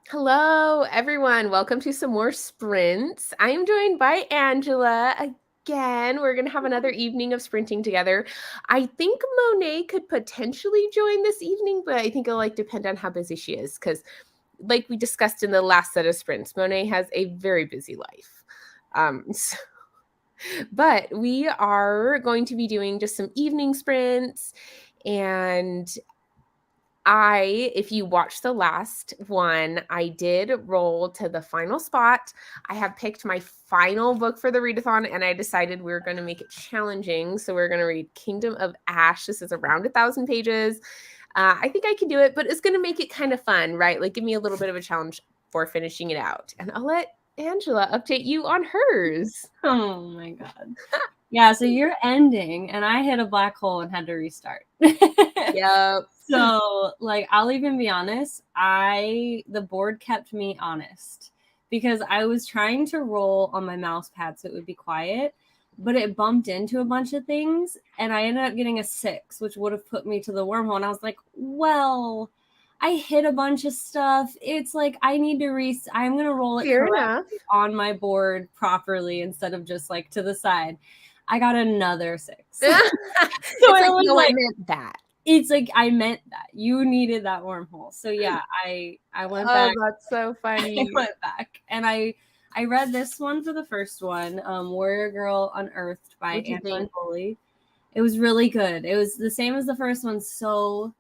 Hello, everyone. Welcome to some more sprints. I am joined by Angela again. We're going to have another evening of sprinting together. I think Monet could potentially join this evening, but I think it'll depend on how busy she is because, like we discussed in the last set of sprints, Monet has a very busy life. But we are going to be doing just some evening sprints and if you watched the last one, I did roll to the final spot. I have picked my final book for the readathon, and I decided we were going to make it challenging. So we're going to read Kingdom of Ash. This is around 1,000 pages. I think I can do it, but it's going to make it kind of fun, right? Like, give me a little bit of a challenge for finishing it out. And I'll let Angela update you on hers. Oh my God. Yeah, so you're ending, and I hit a black hole and had to restart. Yep. So, I'll even be honest, the board kept me honest because I was trying to roll on my mouse pad so it would be quiet, but it bumped into a bunch of things, and I ended up getting a 6, which would have put me to the wormhole. And I was like, well, I hit a bunch of stuff. It's like I need to I'm going to roll it Fair correctly enough. on my board properly instead of just to the side. I got another 6. So no, I meant that. It's like I meant that. You needed that wormhole. So yeah, I went back. Oh, that's so funny. I went back and I read this one for the first one, Warrior Girl Unearthed by Anton Foley. It was really good. It was the same as the first one, so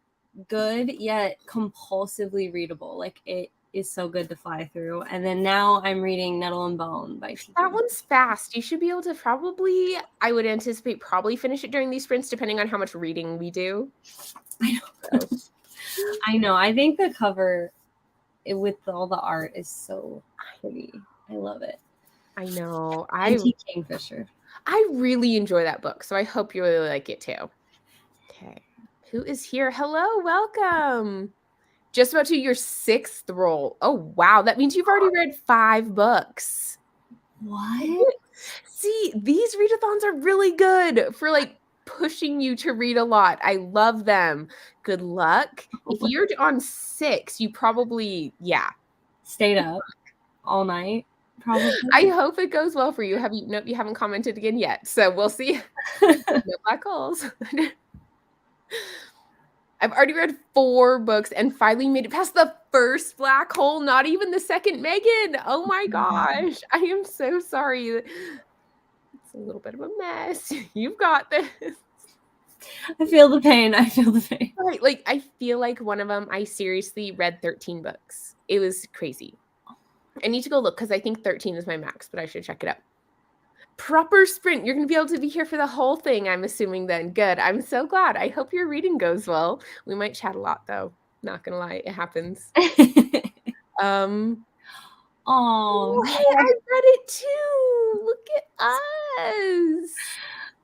good yet compulsively readable. Like, it is so good to fly through. And then now I'm reading Nettle and Bone by T. That one's fast. You should be able to I would anticipate probably finish it during these sprints, depending on how much reading we do. I know. So. I know. I think the cover with all the art is so pretty. I love it. I know. Kingfisher. I really enjoy that book, so I hope you really like it too. Okay. Who is here? Hello, welcome. Just about to your 6th roll. Oh, wow. That means you've already read 5 books. What? See, these readathons are really good for pushing you to read a lot. I love them. Good luck. If you're on 6, you probably, stayed up all night. Probably. I hope it goes well for you. Nope, you haven't commented again yet. So we'll see. No black holes. I've already read 4 books and finally made it past the first black hole, not even the second Megan. Oh my gosh. I am so sorry. It's a little bit of a mess. You've got this. I feel the pain. Right. I feel like one of them, I seriously read 13 books. It was crazy. I need to go look because I think 13 is my max, but I should check it out. Proper sprint. You're going to be able to be here for the whole thing, I'm assuming then. Good. I'm so glad. I hope your reading goes well. We might chat a lot, though. Not going to lie. It happens. Oh, hey, I read it too. Look at us.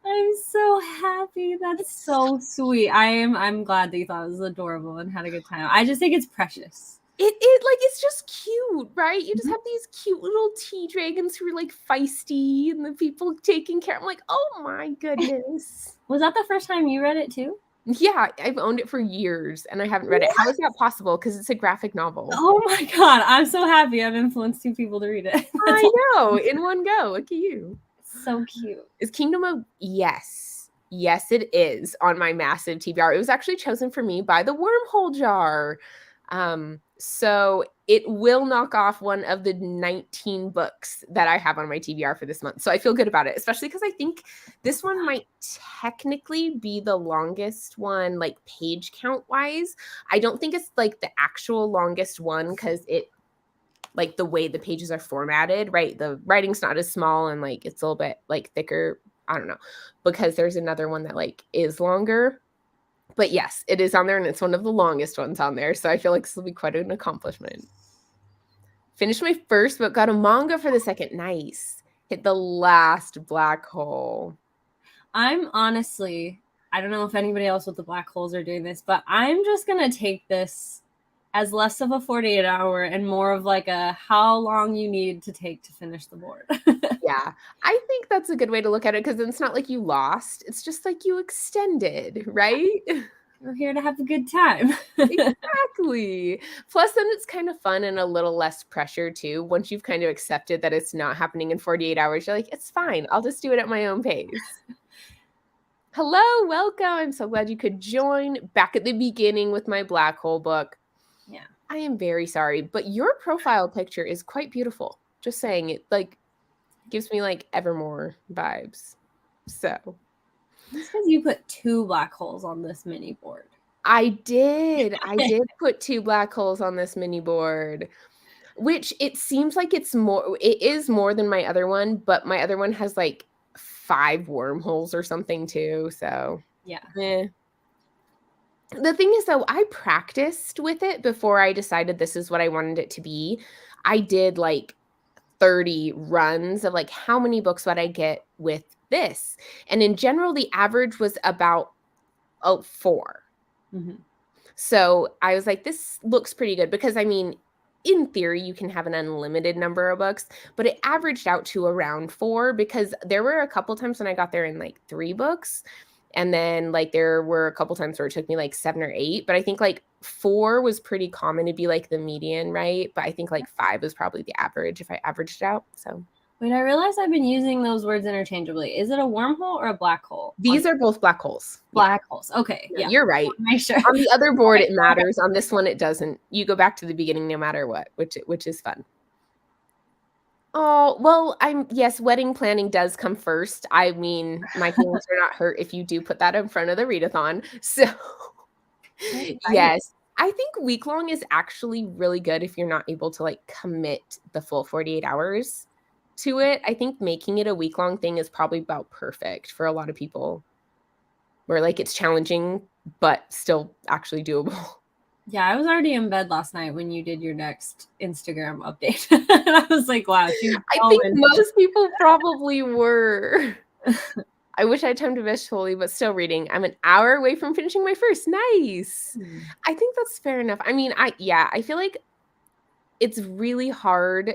I'm so happy. That's so sweet. I'm glad that you thought it was adorable and had a good time. I just think it's precious. It's just cute, right? You just have these cute little tea dragons who are feisty and the people taking care. I'm like, oh my goodness. Was that the first time you read it too? Yeah, I've owned it for years and I haven't read it. How is that possible? Because it's a graphic novel. Oh my God. I'm so happy I've influenced 2 people to read it. I know. In one go. Look at you. So cute. Is Kingdom of... Yes. Yes, it is on my massive TBR. It was actually chosen for me by the Wormhole Jar. So it will knock off one of the 19 books that I have on my TBR for this month. So I feel good about it, especially because I think this one might technically be the longest one, page count wise. I don't think it's the actual longest one because it, the way the pages are formatted, right? The writing's not as small and it's a little bit thicker. I don't know, because there's another one that is longer. But yes, it is on there, and it's one of the longest ones on there. So I feel like this will be quite an accomplishment. Finished my first book, got a manga for the second. Nice. Hit the last black hole. I'm honestly, I don't know if anybody else with the black holes are doing this, but I'm just going to take this as less of a 48-hour and more of a how long you need to take to finish the board. Yeah, I think that's a good way to look at it because it's not like you lost. It's just you extended, right? We're here to have a good time. Exactly. Plus, then it's kind of fun and a little less pressure too. Once you've kind of accepted that it's not happening in 48 hours, you're like, it's fine. I'll just do it at my own pace. Hello, welcome. I'm so glad you could join back at the beginning with my black hole book. Yeah. I am very sorry, but your profile picture is quite beautiful. Just saying, it like gives me like Evermore vibes. So It's because you put 2 black holes on this mini board. I did put 2 black holes on this mini board, which it seems like it is more than my other one, but my other one has like 5 wormholes or something too. So Yeah. The thing is, though, I practiced with it before I decided this is what I wanted it to be. I did like 30 runs of like how many books would I get with this? And in general, the average was about 4. Mm-hmm. So I was like, this looks pretty good because I mean, in theory, you can have an unlimited number of books, but it averaged out to around 4 because there were a couple times when I got there in like 3 books. And then like there were a couple times where it took me like 7 or 8, but I think like 4 was pretty common to be like the median, right? But I think like 5 was probably the average if I averaged it out. So wait, I realize I've been using those words interchangeably. Is it a wormhole or a black hole? These are both black holes. Black holes. Okay. Yeah, Yeah. you're right. Make sure. On the other board, it matters. On this one, it doesn't. You go back to the beginning no matter what, which is fun. Oh, well, yes, wedding planning does come first. I mean, my feelings are not hurt if you do put that in front of the readathon. So, yes, I think week long is actually really good if you're not able to like commit the full 48 hours to it. I think making it a week long thing is probably about perfect for a lot of people where like it's challenging, but still actually doable. Yeah, I was already in bed last night when you did your next Instagram update. And I was like, wow, she's I think most people probably were. I wish I had time to visually, but still reading. I'm an hour away from finishing my first. Nice. I think that's fair enough. I mean, I feel like it's really hard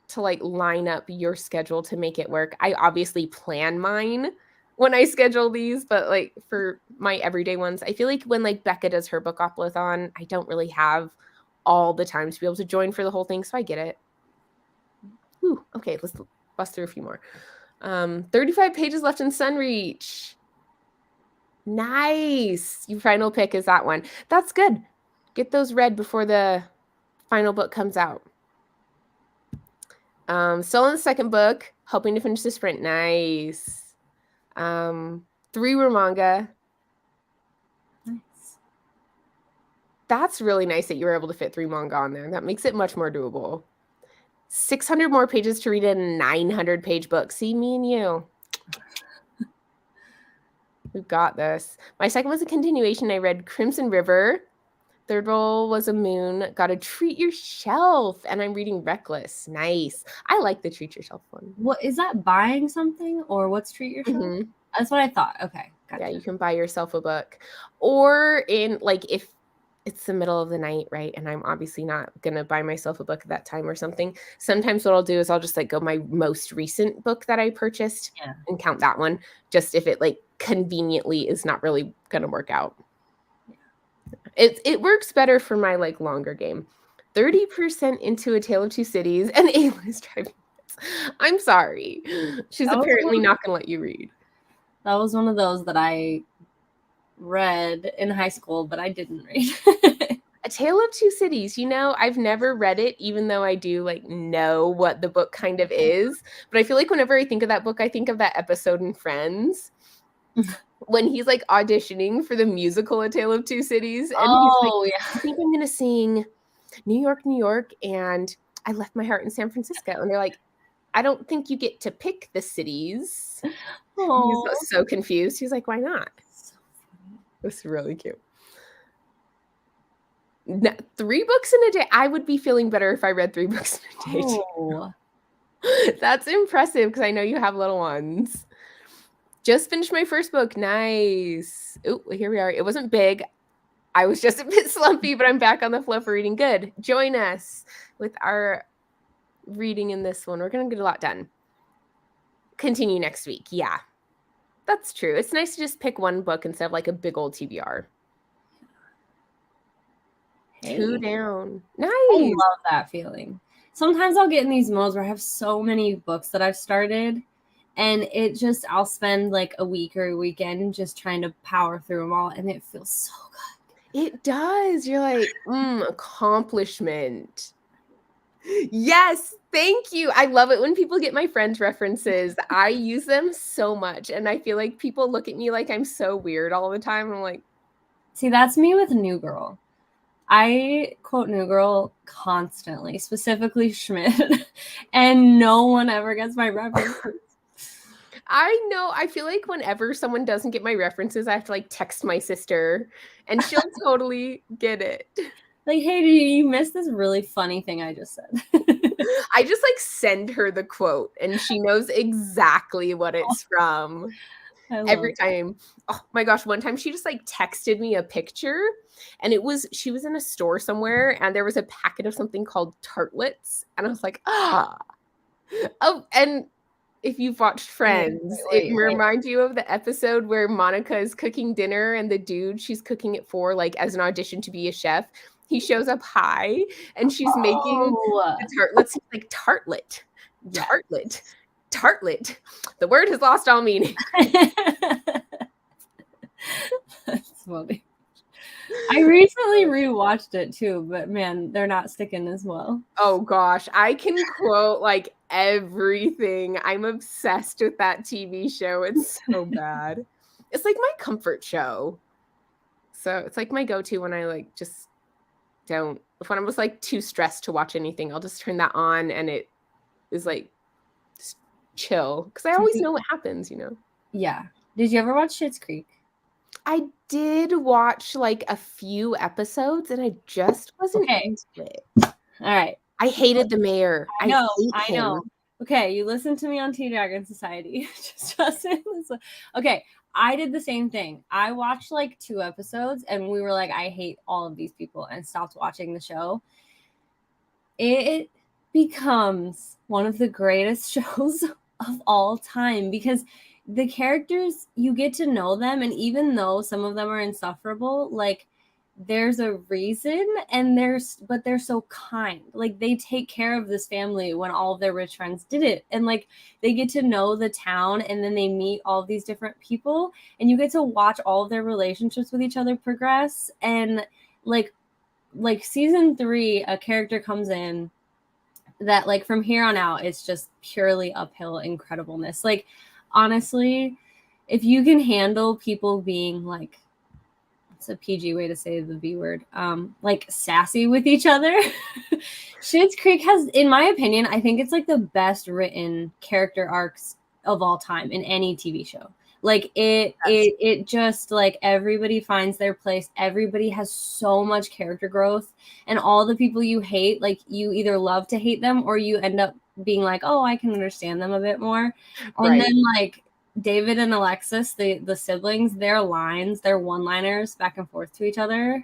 to like line up your schedule to make it work. I obviously plan mine when I schedule these, but like for my everyday ones, I feel like when like Becca does her book-oplathon, I don't really have all the time to be able to join for the whole thing, so I get it. Ooh, okay, let's bust through a few more. 35 pages left in Sunreach. Nice. Your final pick is that one. That's good. Get those read before the final book comes out. Still in the second book, hoping to finish the sprint. Nice. 3 were manga. Nice. That's really nice that you were able to fit 3 manga on there. That makes it much more doable. 600 more pages to read a 900-page book. See, me and you. We've got this. My second was a continuation. I read Crimson River. Third roll was a moon. Got to treat your shelf. And I'm reading Reckless. Nice. I like the treat yourself one. What is that, buying something or what's treat yourself? Mm-hmm. That's what I thought. Okay. Gotcha. Yeah, you can buy yourself a book. Or in like if it's the middle of the night, right? And I'm obviously not going to buy myself a book at that time or something. Sometimes what I'll do is I'll just like go my most recent book that I purchased and count that one. Just if it like conveniently is not really going to work out. It works better for my like longer game. 30% into A Tale of Two Cities and A-list driving. I'm sorry. She's apparently not going to let you read. That was one of those that I read in high school, but I didn't read. A Tale of Two Cities. You know, I've never read it, even though I do like know what the book kind of is. But I feel like whenever I think of that book, I think of that episode in Friends when he's like auditioning for the musical A Tale of Two Cities. And he's like, yeah. I think I'm going to sing New York, New York, and I left my heart in San Francisco. And they're like, I don't think you get to pick the cities. He was so confused. He was like, why not? It was really cute. 3 books in a day. I would be feeling better if I read 3 books in a day. Oh. That's impressive because I know you have little ones. Just finished my first book. Nice. Oh, here we are. It wasn't big. I was just a bit slumpy, but I'm back on the flow for reading. Good. Join us with our reading in this one. We're going to get a lot done. Continue next week. Yeah, that's true. It's nice to just pick one book instead of like a big old TBR. 2 Hey, down. I Nice. love that feeling. Sometimes I'll get in these modes where I have so many books that I've started, and I'll spend like a week or a weekend just trying to power through them all, and it feels so good. It does. You're like, accomplishment. Yes, thank you. I love it when people get my friends' references. I use them so much, and I feel like people look at me like I'm so weird all the time. I'm like, See, that's me with New Girl. I quote New Girl constantly, specifically Schmidt, and no one ever gets my reference. I know. I feel like whenever someone doesn't get my references, I have to like text my sister, and she'll totally get it. Like, hey, did you miss this really funny thing I just said? I just like send her the quote, and she knows exactly what it's from. I love Every time. Oh my gosh, one time she just, like, texted me a picture, and she was in a store somewhere, and there was a packet of something called tartlets, and I was like, "Ah." Oh, and if you've watched Wait, Friends, it wait. reminds you of the episode where Monica is cooking dinner, and the dude she's cooking it for, like, as an audition to be a chef, he shows up high, and she's making Oh, the tartlets. He's like, "Tartlet, yeah. tartlet, tartlet." The word has lost all meaning. That's funny. I recently rewatched it too, but man, they're not sticking as well. Oh gosh, I can quote like everything. I'm obsessed with that TV show. It's so bad. It's like my comfort show. So it's like my go-to when I like just don't when I'm just like too stressed to watch anything, I'll just turn that on and it is like just chill because I always know what happens, you know. Yeah. Did you ever watch Schitt's Creek? I did watch like a few episodes and I just wasn't Okay. into it. All right. I hated the mayor. I hate I him. know. Okay, you listen to me on Tea Dragon Society. Just trust it. Okay, I did the same thing. I watched like 2 episodes and we were like, I hate all of these people and stopped watching the show. It becomes one of the greatest shows of all time because the characters, you get to know them, and even though some of them are insufferable, like there's a reason, and but they're so kind. Like they take care of this family when all of their rich friends didn't, and like they get to know the town, and then they meet all these different people, and you get to watch all of their relationships with each other progress. And like season 3, a character comes in that like from here on out it's just purely uphill incredibleness. Like honestly, if you can handle people being like, it's a PG way to say the V word, like sassy with each other. Schitt's Creek has, in my opinion, I think it's like the best written character arcs of all time in any TV show. Like it just like everybody finds their place. Everybody has so much character growth, and all the people you hate, like you either love to hate them or you end up being like, oh, I can understand them a bit more. And Right. then like David and Alexis, the siblings, their lines, their one-liners back and forth to each other,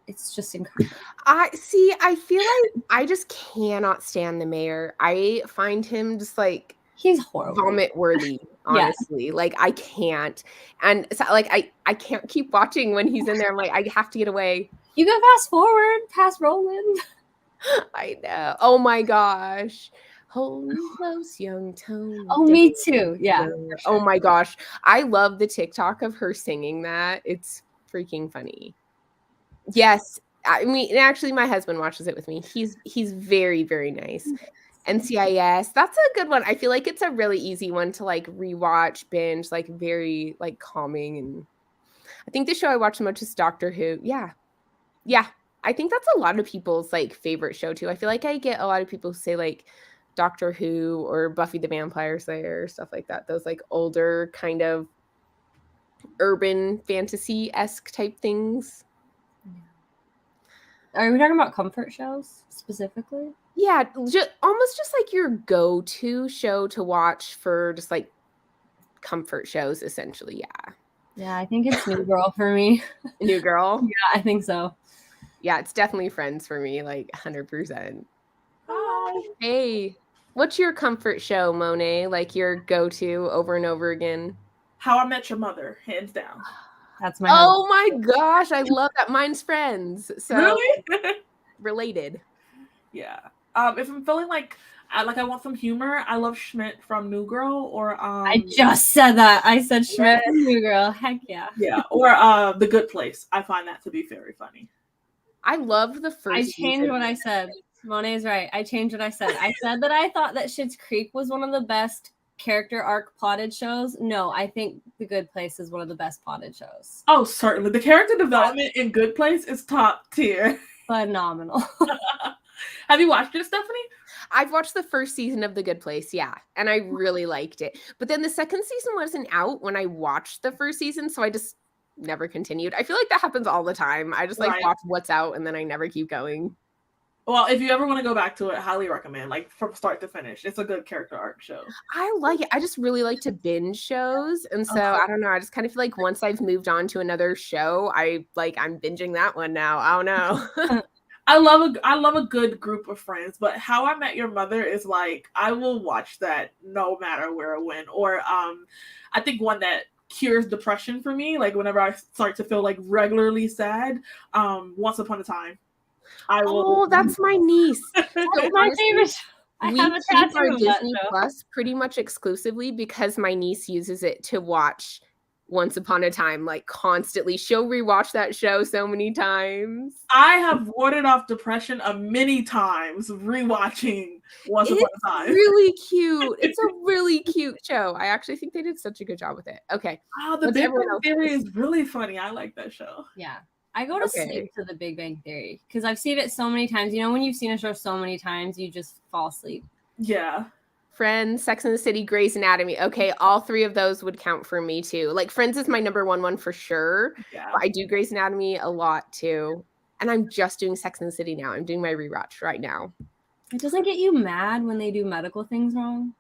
it's just incredible. I feel like I just cannot stand the mayor. I find him just like He's horrible. vomit worthy, Yeah. honestly. Like I can't. And so like I can't keep watching when he's in there. I'm like, I have to get away. You can fast forward past Roland. I know. Oh my gosh. Hold me close, young Tony. Oh, me too. Yeah. Oh my gosh. I love the TikTok of her singing that. It's freaking funny. Yes. I mean, actually, my husband watches it with me. He's very, very nice. NCIS, that's a good one. I feel like it's a really easy one to like rewatch, binge, like very like calming. And I think the show I watch the most is Doctor Who. Yeah. Yeah. I think that's a lot of people's like favorite show too. I feel like I get a lot of people who say like Doctor Who or Buffy the Vampire Slayer, stuff like that. Those like older kind of urban fantasy-esque type things. Are we talking about comfort shows specifically? Yeah, almost just like your go-to show to watch for just like comfort shows, essentially. Yeah. Yeah, I think it's New Girl for me. New Girl. Yeah, I think so. Yeah, it's definitely Friends for me, like 100%. Hi. Hey, what's your comfort show, Monet? Like your go-to over and over again? How I Met Your Mother, hands down. That's my husband. Oh my gosh, I love that. Mine's Friends. So Really? related. Yeah. If I'm feeling like I want some humor, I love Schmidt from New Girl, or I just said that. I said Schmidt Yes. from New Girl. Heck yeah. yeah, or The Good Place. I find that to be very funny. I love the I first changed season. what I said. Monet's right. I changed what I said. I said that I thought that Schitt's Creek was one of the best character arc plotted shows. No, I think The Good Place is one of the best plotted shows. Oh, certainly. The character development in Good Place is top tier. Phenomenal. Have you watched it, Stephanie? I've watched the first season of The Good Place, yeah, and I really liked it. But then the second season wasn't out when I watched the first season, so I just never continued. I feel like that happens all the time. I just like Right. watch what's out and then I never keep going. Well, if you ever want to go back to it, highly recommend. Like from start to finish, it's a good character arc show. I like it. I just really like to binge shows, and so I don't know. I just kind of feel like once I've moved on to another show, I'm binging that one now. I don't know. I love a good group of friends, but How I Met Your Mother is like I will watch that no matter where or when. Or I think one that cures depression for me, like whenever I start to feel like regularly sad, Once Upon a Time. I will. Oh, that's my niece. So That's my favorite. I we have a keep our tattoo of that Disney show. Plus pretty much exclusively because my niece uses it to watch Once Upon a Time, like constantly. She'll rewatch that show so many times. I have warded off depression many times rewatching Once Upon a Time. It's really cute. It's a really cute show. I actually think they did such a good job with it. Okay. Oh, the Big Bang Theory is really funny. I like that show. Yeah. I go to sleep to the Big Bang Theory because I've seen it so many times. You know, when you've seen a show so many times, you just fall asleep. Yeah. Friends, Sex and the City, Grey's Anatomy. Okay, all three of those would count for me too. Like Friends is my number one for sure. Yeah. But I do Grey's Anatomy a lot too. And I'm just doing Sex and the City now. I'm doing my rewatch right now. It doesn't get you mad when they do medical things wrong.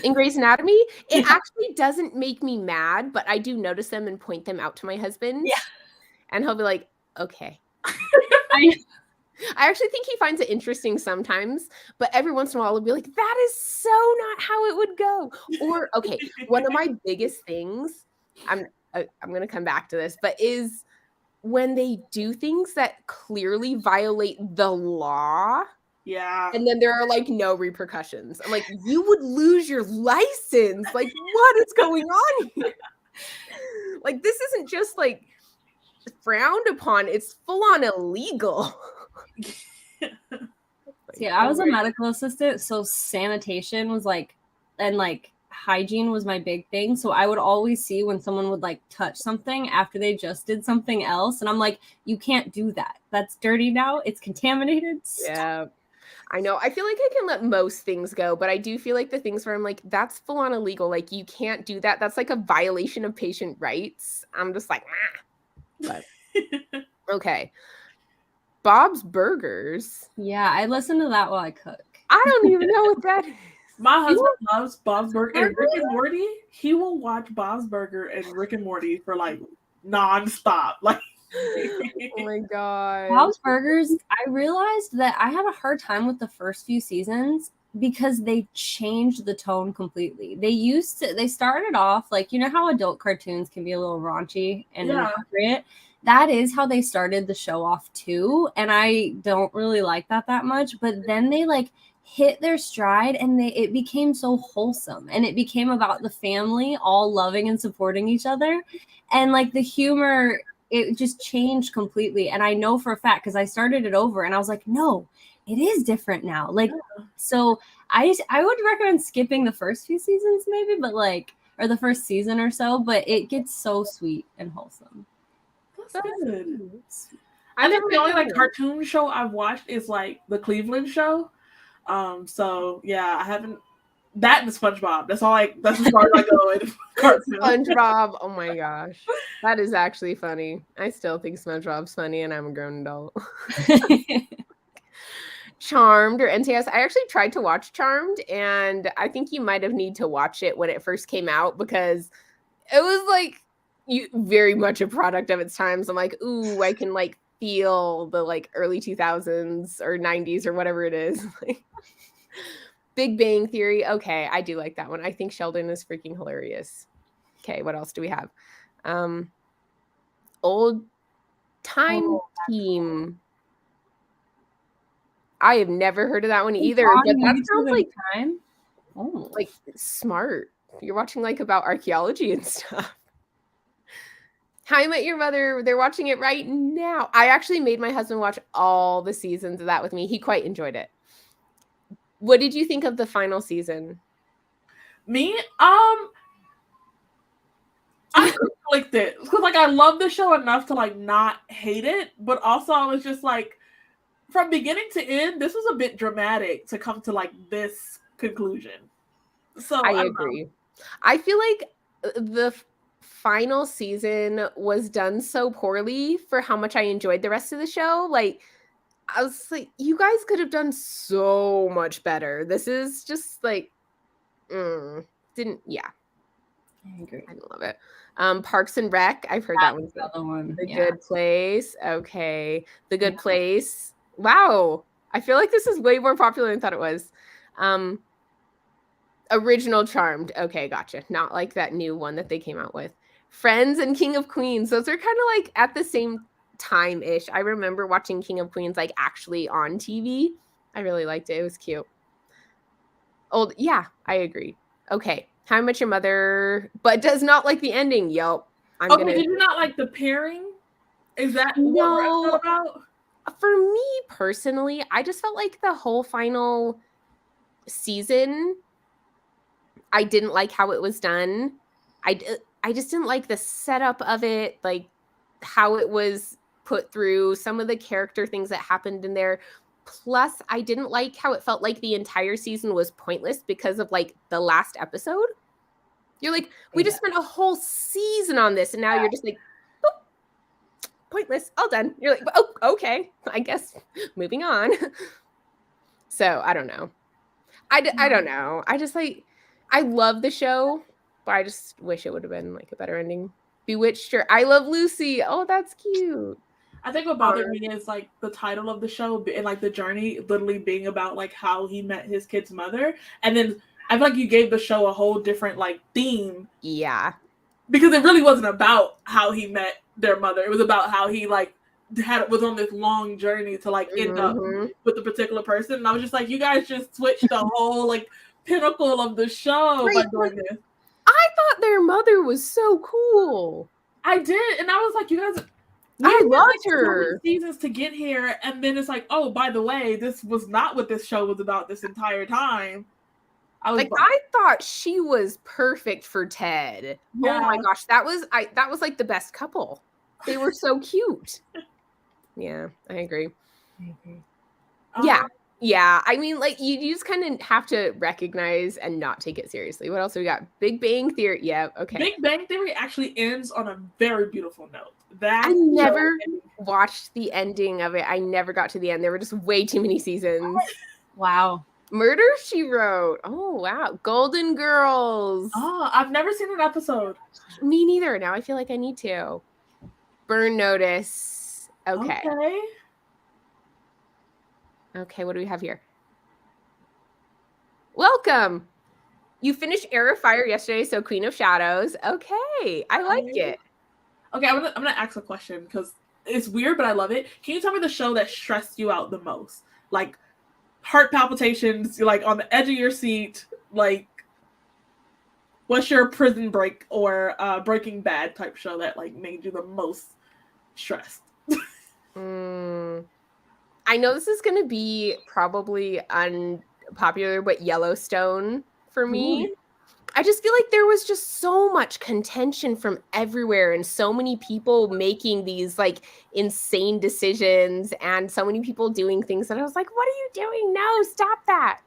In Grey's Anatomy, it actually doesn't make me mad, but I do notice them and point them out to my husband. Yeah. And he'll be like, okay. I actually think he finds it interesting sometimes, but every once in a while he'll be like, that is so not how it would go. Or, okay, one of my biggest things, I'm going to come back to this, but is when they do things that clearly violate the law. Yeah. And then there are like no repercussions. I'm like, you would lose your license. Like, what is going on here? Like, this isn't just like frowned upon, it's full on illegal. Yeah, I was a medical assistant, so sanitation was like, and like hygiene was my big thing. So I would always see when someone would like touch something after they just did something else, and I'm like, you can't do that. That's dirty now. It's contaminated. Yeah. I know. I feel like I can let most things go, but I do feel like the things where I'm like, that's full on illegal. Like, you can't do that. That's like a violation of patient rights. I'm just like, ah. But okay. Bob's Burgers. Yeah, I listen to that while I cook. I don't even know what that is. My husband loves Bob's Burger and Rick and Morty. He will watch Bob's Burger and Rick and Morty for like nonstop. Like, oh my god. Bob's Burgers, I realized that I had a hard time with the first few seasons because they changed the tone completely. They started off like, you know how adult cartoons can be a little raunchy and inappropriate? That is how they started the show off too. And I don't really like that much. But then they like hit their stride and it became so wholesome. And it became about the family all loving and supporting each other. And like the humor, it just changed completely. And I know for a fact because I started it over and I was like, no, it is different now. Like, so I would recommend skipping the first few seasons maybe, but like, or the first season or so, but it gets so sweet and wholesome. That's good. I think the only like cartoon show I've watched is like the Cleveland Show. So yeah, I haven't that and SpongeBob. That's as far as I go in cartoon. SpongeBob. Oh my gosh. That is actually funny. I still think SpongeBob's funny and I'm a grown adult. Charmed or NCIS. I actually tried to watch Charmed and I think you might have need to watch it when it first came out because it was like very much a product of its times. I'm like, ooh, I can like feel the like early 2000s or 90s or whatever it is. Big Bang Theory. Okay, I do like that one. I think Sheldon is freaking hilarious. Okay, what else do we have? Old Time Team. I have never heard of that one either, but that sounds like time. Like smart. You're watching like about archaeology and stuff. How I Met Your Mother, they're watching it right now. I actually made my husband watch all the seasons of that with me. He quite enjoyed it. What did you think of the final season? Me? I clicked it because like I love the show enough to like not hate it, but also I was just like, from beginning to end, this was a bit dramatic to come to like this conclusion. So I agree. I feel like the final season was done so poorly for how much I enjoyed the rest of the show. Like, I was like, you guys could have done so much better. This is just like, didn't, yeah. I agree. I love it. Parks and Rec, I've heard that one's the other one. The Good Place. Okay. The Good Place. Wow. I feel like this is way more popular than I thought it was. Original Charmed. Okay, gotcha. Not like that new one that they came out with. Friends and King of Queens. Those are kind of like at the same time-ish. I remember watching King of Queens like actually on TV. I really liked it. It was cute. Yeah, I agree. Okay. How I Met Your Mother, but does not like the ending. Yep. Did you not like the pairing? Is that what we're about? For me personally, I just felt like the whole final season, I didn't like how it was done. I just didn't like the setup of it, like how it was put through, some of the character things that happened in there. Plus, I didn't like how it felt like the entire season was pointless because of like the last episode. You're like, we just spent a whole season on this, and now you're just like, boop, pointless, all done. You're like, oh, okay, I guess moving on. So I don't know. I don't know. I just like, I love the show, but I just wish it would have been like a better ending. Bewitched or I Love Lucy. Oh, that's cute. I think what bothered me is like the title of the show and like the journey literally being about like how he met his kid's mother. And then I feel like you gave the show a whole different like theme. Yeah. Because it really wasn't about how he met their mother. It was about how he like was on this long journey to like end up with a particular person. And I was just like, you guys just switched the whole like pinnacle of the show by doing this. I thought their mother was so cool. I did, and I was like, you guys, I loved her. So many seasons to get here, and then it's like, oh, by the way, this was not what this show was about this entire time. I thought she was perfect for Ted. Yeah. Oh my gosh, that was like the best couple. They were so cute. Yeah, I agree. Yeah. I mean, like you just kind of have to recognize and not take it seriously. What else we got? Big Bang Theory. Yeah, okay. Big Bang Theory actually ends on a very beautiful note. I never watched the ending of it. I never got to the end. There were just way too many seasons. Wow. Murder, She Wrote. Oh, wow. Golden Girls. Oh, I've never seen an episode. Me neither. Now I feel like I need to. Burn Notice. Okay. Okay, what do we have here? Welcome. You finished Heir of Fire yesterday, so Queen of Shadows. Okay, I like it. Okay, I'm gonna ask a question because it's weird, but I love it. Can you tell me the show that stressed you out the most? Like heart palpitations, you're like on the edge of your seat. Like, what's your Prison Break or Breaking Bad type show that like made you the most stressed? I know this is going to be probably unpopular, but Yellowstone for me. I just feel like there was just so much contention from everywhere and so many people making these like insane decisions and so many people doing things that I was like, what are you doing? No, stop that.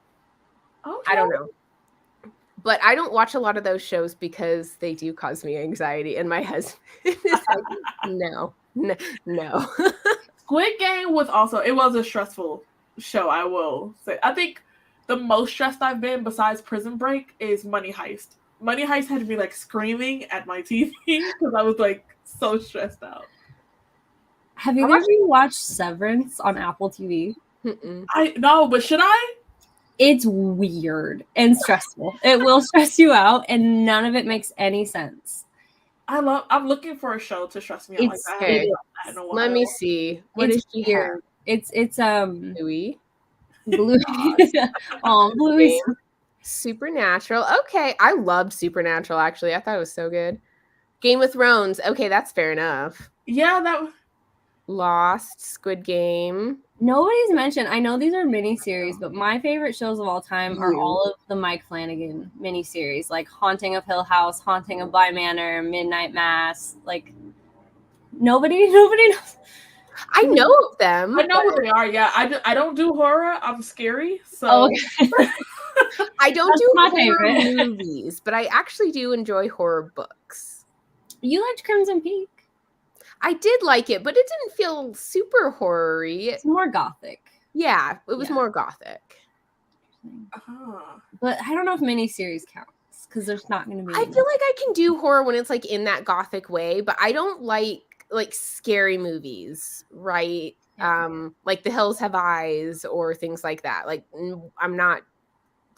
Okay. I don't know. But I don't watch a lot of those shows because they do cause me anxiety. And my husband is like, no. Squid Game was a stressful show, I will say. I think the most stressed I've been besides Prison Break is Money Heist. Money Heist had me like screaming at my TV because I was like so stressed out. Have you ever watched Severance on Apple TV? No, but should I? It's weird and stressful. It will stress you out and none of it makes any sense. I'm looking for a show to stress me out like It's that. Okay. I don't know Let why. me see. What it's does she have? weird. It's Louis. Blue. Oh, Bluey's Game. Supernatural. Okay. I loved Supernatural, actually. I thought it was so good. Game of Thrones. Okay, that's fair enough. Yeah, that Lost, Squid Game. Nobody's mentioned. I know these are miniseries, but my favorite shows of all time are all of the Mike Flanagan miniseries, like Haunting of Hill House, Haunting of Bly Manor, Midnight Mass. Like nobody knows. I know of them. I know who they are. Yeah, I don't do horror. I'm scary. So Oh, okay. I don't That's do my horror favorite. movies, but I actually do enjoy horror books. You liked Crimson Peak? I did like it, but it didn't feel super horror-y. It's more gothic. Yeah, it was more gothic. But I don't know if miniseries counts because there's not going to be. I feel like I can do horror when it's like in that gothic way, but I don't like scary movies, right? Yeah. Like The Hills Have Eyes or things like that. Like I'm not,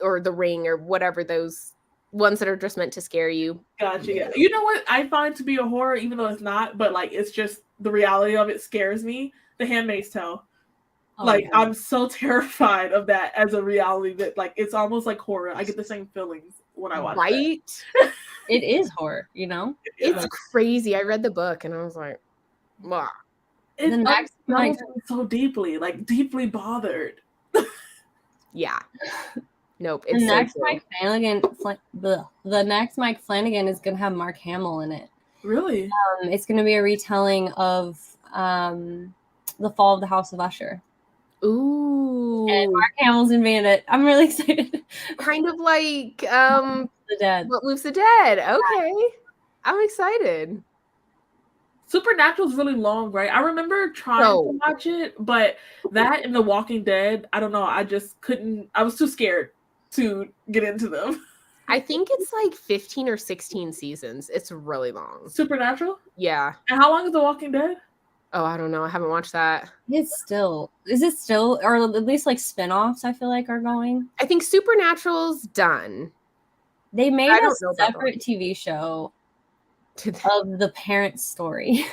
or The Ring or whatever, those ones that are just meant to scare you. Gotcha. Yeah. You know what I find to be a horror, even though it's not, but like it's just the reality of it scares me. The Handmaid's Tale. Oh, like yeah. I'm so terrified of that as a reality that like it's almost like horror. I get the same feelings when I watch Right? that. It is horror, you know? It's crazy. I read the book and I was like, wow. It The next unsettles me so deeply, like deeply bothered. Yeah. Nope. The It's next so cool. Mike Flanagan, the next Mike Flanagan is going to have Mark Hamill in it. Really? It's going to be a retelling of The Fall of the House of Usher. Ooh. And Mark Hamill's in it. I'm really excited. Kind of like The Dead. What Moves the Dead. Okay. I'm excited. Supernatural's really long, right? I remember trying to watch it, but that and The Walking Dead, I don't know. I just couldn't. I was too scared to get into them. I think it's like 15 or 16 seasons. It's really long. Supernatural? Yeah. And how long is The Walking Dead? Oh, I don't know. I haven't watched that. Is it still, or at least like spin-offs I feel like are going? I think Supernatural's done. They made a separate TV show of the parents' story.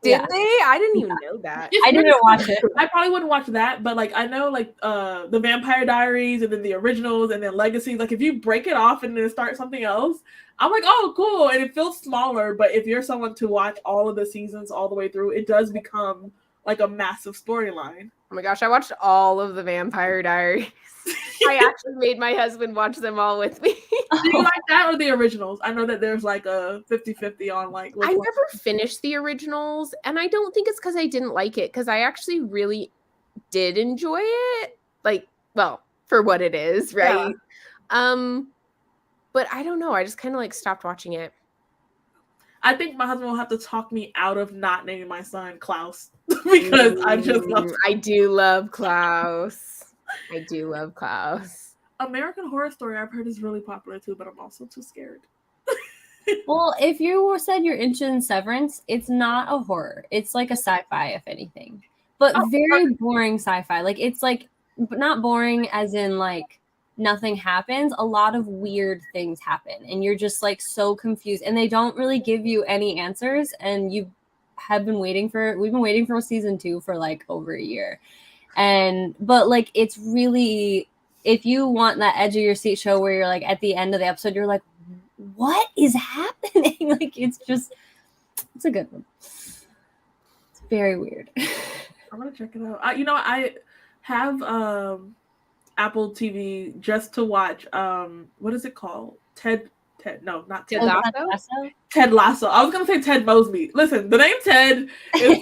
Did they? I didn't even know that. I didn't watch it. I probably wouldn't watch that, but like I know like the Vampire Diaries and then the originals and then Legacy. Like if you break it off and then start something else, I'm like, oh, cool. And it feels smaller, but if you're someone to watch all of the seasons all the way through, it does become like a massive storyline. Oh my gosh, I watched all of the Vampire Diaries. I actually made my husband watch them all with me. Do you like that or the originals? I know that there's like a 50-50 on like. I never finished the originals, and I don't think it's because I didn't like it, because I actually really did enjoy it. Like, well, for what it is, right? Yeah. But I don't know. I just kind of like stopped watching it. I think my husband will have to talk me out of not naming my son Klaus because I just love. I do love Klaus. I do love Klaus. American Horror Story I've heard is really popular too, but I'm also too scared. Well, if you said you're interested in Severance, it's not a horror. It's like a sci-fi, if anything. But very boring sci-fi. Like it's like, but not boring as in like nothing happens. A lot of weird things happen and you're just like so confused and they don't really give you any answers. And we've been waiting for season 2 for like over a year. But like it's really, if you want that edge of your seat show where you're like at the end of the episode you're like, what is happening? Like it's a good one. It's very weird. I'm gonna check it out. I have Apple TV just to watch what is it called? Ted not Ted Lasso. Ted Lasso. I was gonna say Ted Mosby. Listen, the name Ted is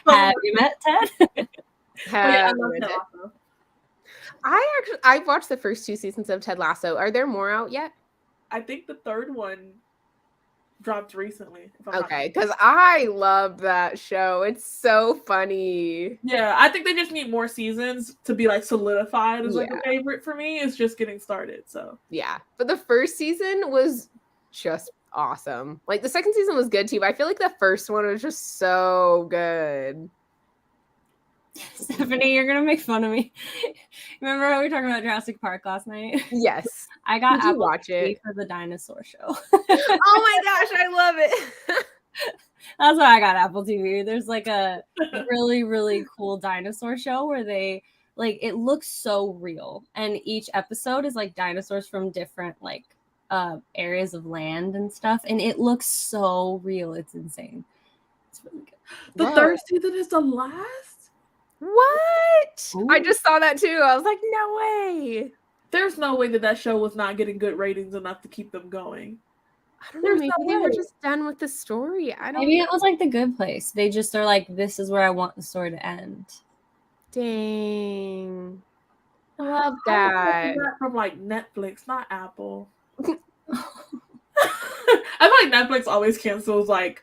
Have you met Ted? I love Ted Lasso. I watched the first 2 seasons of Ted Lasso. Are there more out yet? I think the third one dropped recently. Okay, because I love that show. It's so funny. Yeah, I think they just need more seasons to be like solidified as like a favorite for me. It's just getting started. So yeah, but the first season was just awesome. Like the second season was good too, but I feel like the first one was just so good. Stephanie, you're gonna make fun of me. Remember how we were talking about Jurassic Park last night? Yes. I got Did you Apple watch TV it? for the dinosaur show. Oh my gosh, I love it. That's why I got Apple TV. There's like a really, really cool dinosaur show where they like it looks so real. And each episode is like dinosaurs from different like areas of land and stuff. And it looks so real. It's insane. It's really good. The Whoa. third season is the last? What? Ooh. I just saw that too. I was like, no way. There's no way that show was not getting good ratings enough to keep them going. I don't know. There's Maybe no they were way. just done with the story. I don't Maybe know. it was like The Good Place. They just are like, this is where I want the story to end. Dang. I love I that. was that from like Netflix, not Apple. I feel like Netflix always cancels like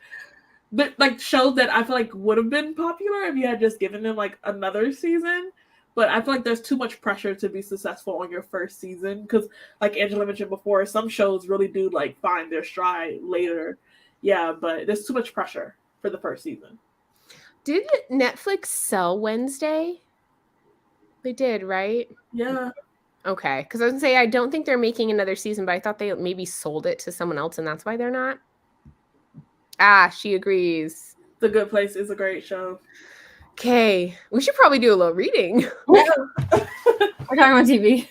shows that I feel like would have been popular if you had just given them like another season. But I feel like there's too much pressure to be successful on your first season because, like Angela mentioned before, some shows really do like find their stride later. Yeah, but there's too much pressure for the first season. Did Netflix sell Wednesday? They did, right? Yeah. Okay. Because I was going to say, I don't think they're making another season, but I thought they maybe sold it to someone else and that's why they're not. Ah, she agrees. The Good Place is a great show. Okay. We should probably do a little reading. We're talking about TV.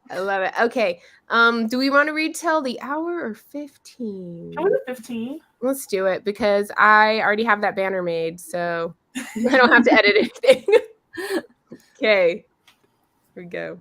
I love it. Okay. Do we want to read till the hour or 15? Can we do 15? Let's do it because I already have that banner made, so I don't have to edit anything. Okay. Here we go.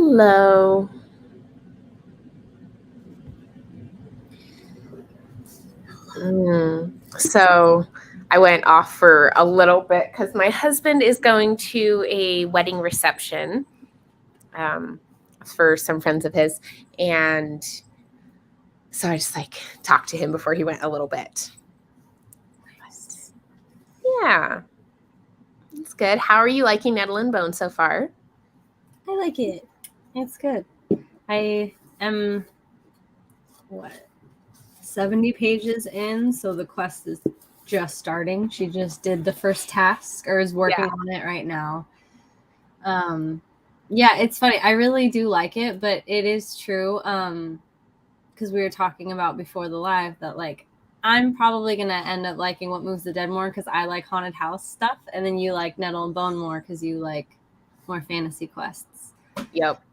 Hello. So I went off for a little bit because my husband is going to a wedding reception for some friends of his. And so I just talked to him before he went a little bit. Yeah. It's good. How are you liking Nettle and Bone so far? I like it. It's good. I am 70 pages in, so the quest is just starting. She just did the first task or is working on it right now. Yeah, it's funny. I really do like it, but it is true. Because we were talking about before the live that I'm probably gonna end up liking What Moves the Dead more because I like haunted house stuff, and then you like Nettle and Bone more because you like more fantasy quests. Yep.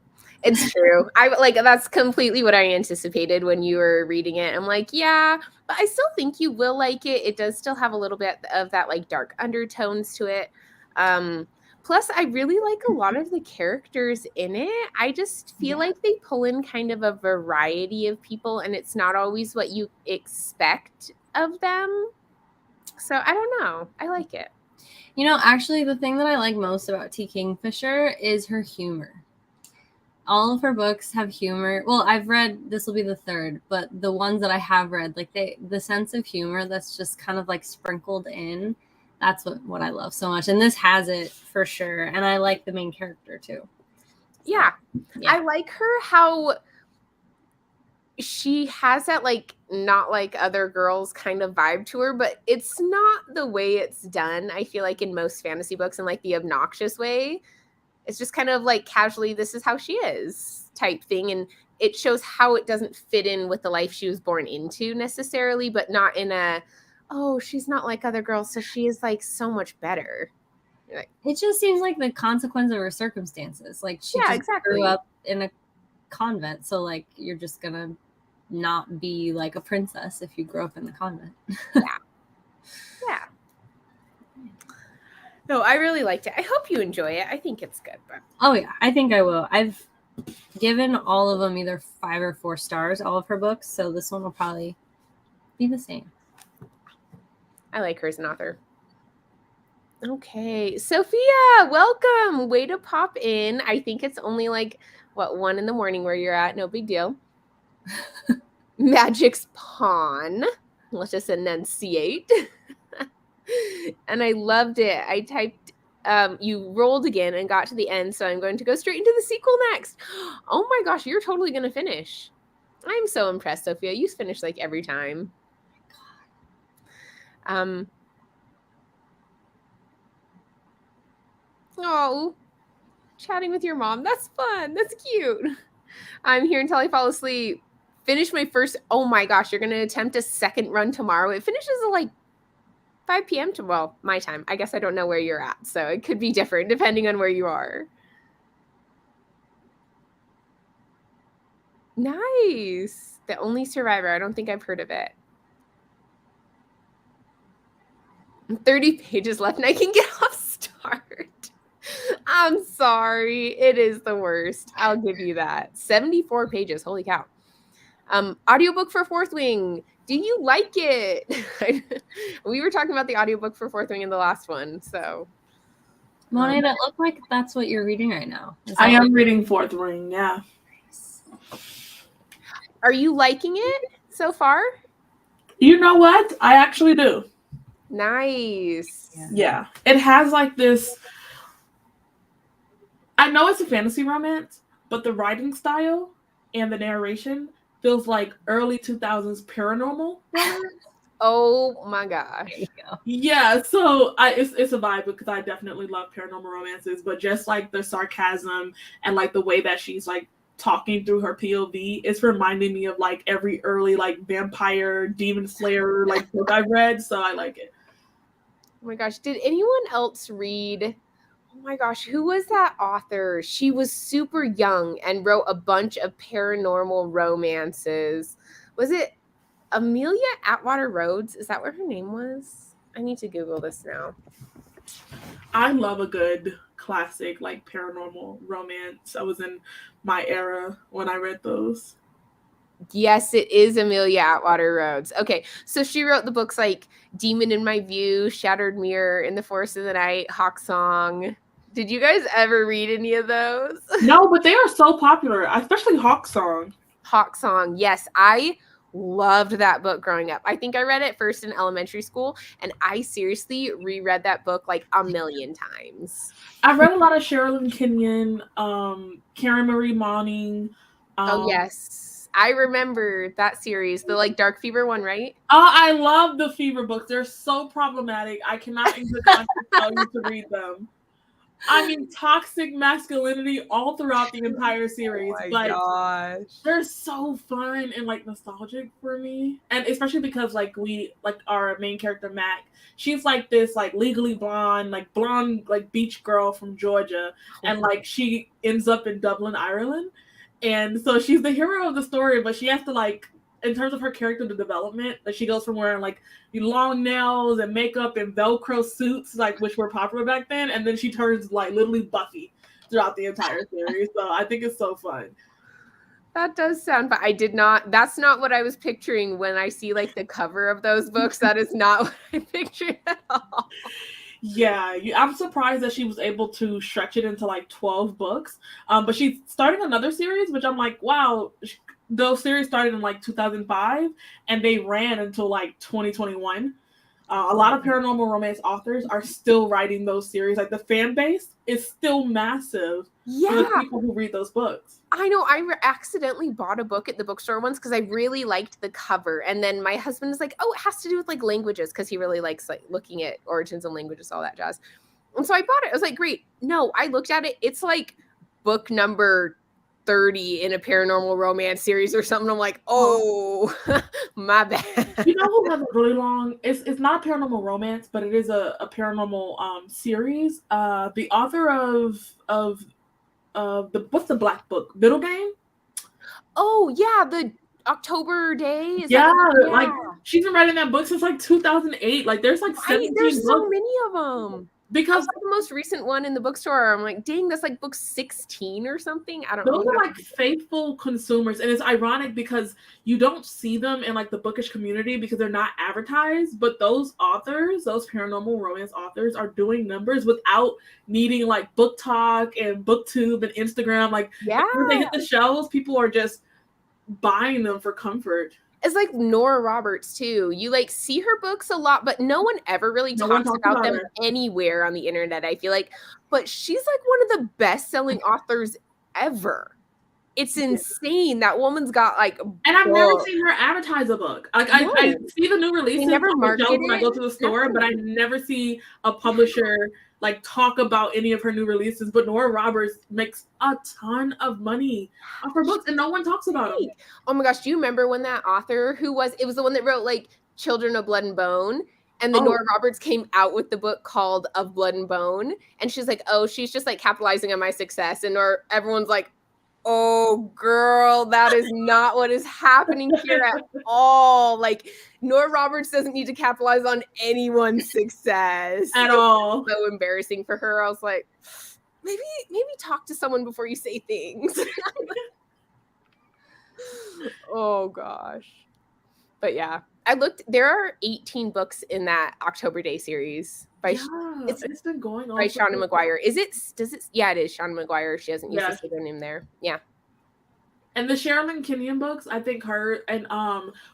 It's true. That's completely what I anticipated when you were reading it. I'm like, yeah, but I still think you will like it. It does still have a little bit of that dark undertones to it. Plus, I really like a lot of the characters in it. I just feel like they pull in kind of a variety of people, and it's not always what you expect of them. So I don't know. I like it. Actually, the thing that I like most about T. Kingfisher is her humor. All of her books have humor. Well, I've read, this will be the third, but the ones that I have read, the sense of humor that's just kind of sprinkled in, that's what I love so much. And this has it for sure. And I like the main character too. Yeah. I like her how she has that not like other girls kind of vibe to her, but it's not the way it's done. I feel like in most fantasy books in the obnoxious way. It's just kind of casually, this is how she is type thing. And it shows how it doesn't fit in with the life she was born into necessarily, but not in a, oh, she's not like other girls, so she is so much better. It just seems like the consequence of her circumstances. She grew up in a convent, so you're just gonna not be like a princess if you grow up in the convent. Yeah. No, I really liked it. I hope you enjoy it. I think it's good. But oh yeah, I think I will. I've given all of them either 5 or 4 stars, all of her books, so this one will probably be the same. I like her as an author. Okay, Sophia, welcome. Way to pop in. I think it's only 1 in the morning where you're at. No big deal. Magic's Pawn. Let's just enunciate. And I loved it. I typed, you rolled again and got to the end, so I'm going to go straight into the sequel next. Oh my gosh, you're totally going to finish. I'm so impressed, Sophia. You finish every time. Oh, chatting with your mom. That's fun. That's cute. I'm here until I fall asleep. Finish my first, oh my gosh, you're going to attempt a second run tomorrow. It finishes at 5 p.m. My time. I guess I don't know where you're at, so it could be different depending on where you are. Nice. The Only Survivor. I don't think I've heard of it. 30 pages left and I can get off start. I'm sorry. It is the worst. I'll give you that. 74 pages. Holy cow. Audiobook for Fourth Wing. Do you like it? We were talking about the audiobook for Fourth Wing in the last one, so. Monet, that look like that's what you're reading right now. I am reading Fourth Wing, yeah. Are you liking it so far? You know what? I actually do. Nice. Yeah. It has this, I know it's a fantasy romance, but the writing style and the narration feels like early 2000s paranormal romance. Oh my gosh. Yeah, so it's a vibe because I definitely love paranormal romances, but just the sarcasm and the way that she's talking through her POV, it's reminding me of every early vampire demon slayer book I've read, so I like it. Oh my gosh, did anyone else read? Oh my gosh, who was that author? She was super young and wrote a bunch of paranormal romances. Was it Amelia Atwater Rhodes? Is that what her name was? I need to Google this now. I love a good classic like paranormal romance. I was in my era when I read those. Yes, it is Amelia Atwater Rhodes. Okay, so she wrote the books like Demon in My View, Shattered Mirror, In the Forest of the Night, Hawk Song. Did you guys ever read any of those? No, but they are so popular, especially Hawk Song. Hawk Song, yes, I loved that book growing up. I think I read it first in elementary school, and I seriously reread that book like a million times. I read a lot of Sherilyn Kenyon, Karen Marie Moning. Oh yes, I remember that series, the like Dark Fever one, right? Oh, I love the Fever books. They're so problematic. I cannot in good conscience tell you to read them. I mean, toxic masculinity all throughout the entire series, but gosh, they're so fun and like nostalgic for me, and especially because like our main character Mac, she's like this like legally blonde like beach girl from Georgia, and like she ends up in Dublin, Ireland, and so she's the hero of the story, but she has to like, in terms of her character development, like she goes from wearing like long nails and makeup and Velcro suits, like which were popular back then, and then she turns like literally Buffy throughout the entire series. So I think it's so fun. That does sound fun. That's not what I was picturing when I see like the cover of those books. That is not what I pictured at all. Yeah, I'm surprised that she was able to stretch it into like 12 books. But she's starting another series, which I'm like, wow. Those series started in like 2005 and they ran until like 2021. A lot of paranormal romance authors are still writing those series. Like the fan base is still massive for the people who read those books. I know. I accidentally bought a book at the bookstore once because I really liked the cover. And then my husband is like, oh, it has to do with like languages because he really likes like looking at origins and languages, all that jazz. And so I bought it. I was like, great. No, I looked at it. It's like book number 30 in a paranormal romance series or something. I'm like, oh, my bad. You know who has a really long, it's not a paranormal romance, but it is a paranormal series. The author of what's the black book? Middle Game? Oh yeah, the October Day. Like she's been writing that book since like 2008. Like there's like 17 there's books. so many of them. Because like the most recent one in the bookstore, I'm like, dang, that's like book 16 or something. I don't know. Those are like faithful consumers. And it's ironic because you don't see them in like the bookish community because they're not advertised. But those authors, those paranormal romance authors, are doing numbers without needing like Book Talk and BookTube and Instagram. Like when they hit the shelves, people are just buying them for comfort. It's like Nora Roberts too. You like see her books a lot, but no one ever really talks about them anywhere on the internet, I feel like. But she's like one of the best-selling authors ever. It's insane. That woman's got like and I've never seen her advertise a book. Like I see the new releases never when I go to the store, but I never see a publisher like talk about any of her new releases. But Nora Roberts makes a ton of money off her books, and no one talks about them. Oh my gosh, do you remember when that author it was the one that wrote like Children of Blood and Bone? And then Nora Roberts came out with the book called Of Blood and Bone. And she's like, oh, she's just like capitalizing on my success. And everyone's like, oh, girl, that is not what is happening here at all. Like, Nora Roberts doesn't need to capitalize on anyone's success at all. It's so embarrassing for her. I was like, maybe talk to someone before you say things. Oh, gosh. But yeah, I looked. There are 18 books in that October Day series. It's been going on by Shauna Maguire. Is it? Does it? Yeah, it is Shauna Maguire. She hasn't used the pseudonym there. Yeah. And the Sherilyn Kenyon books, I think her and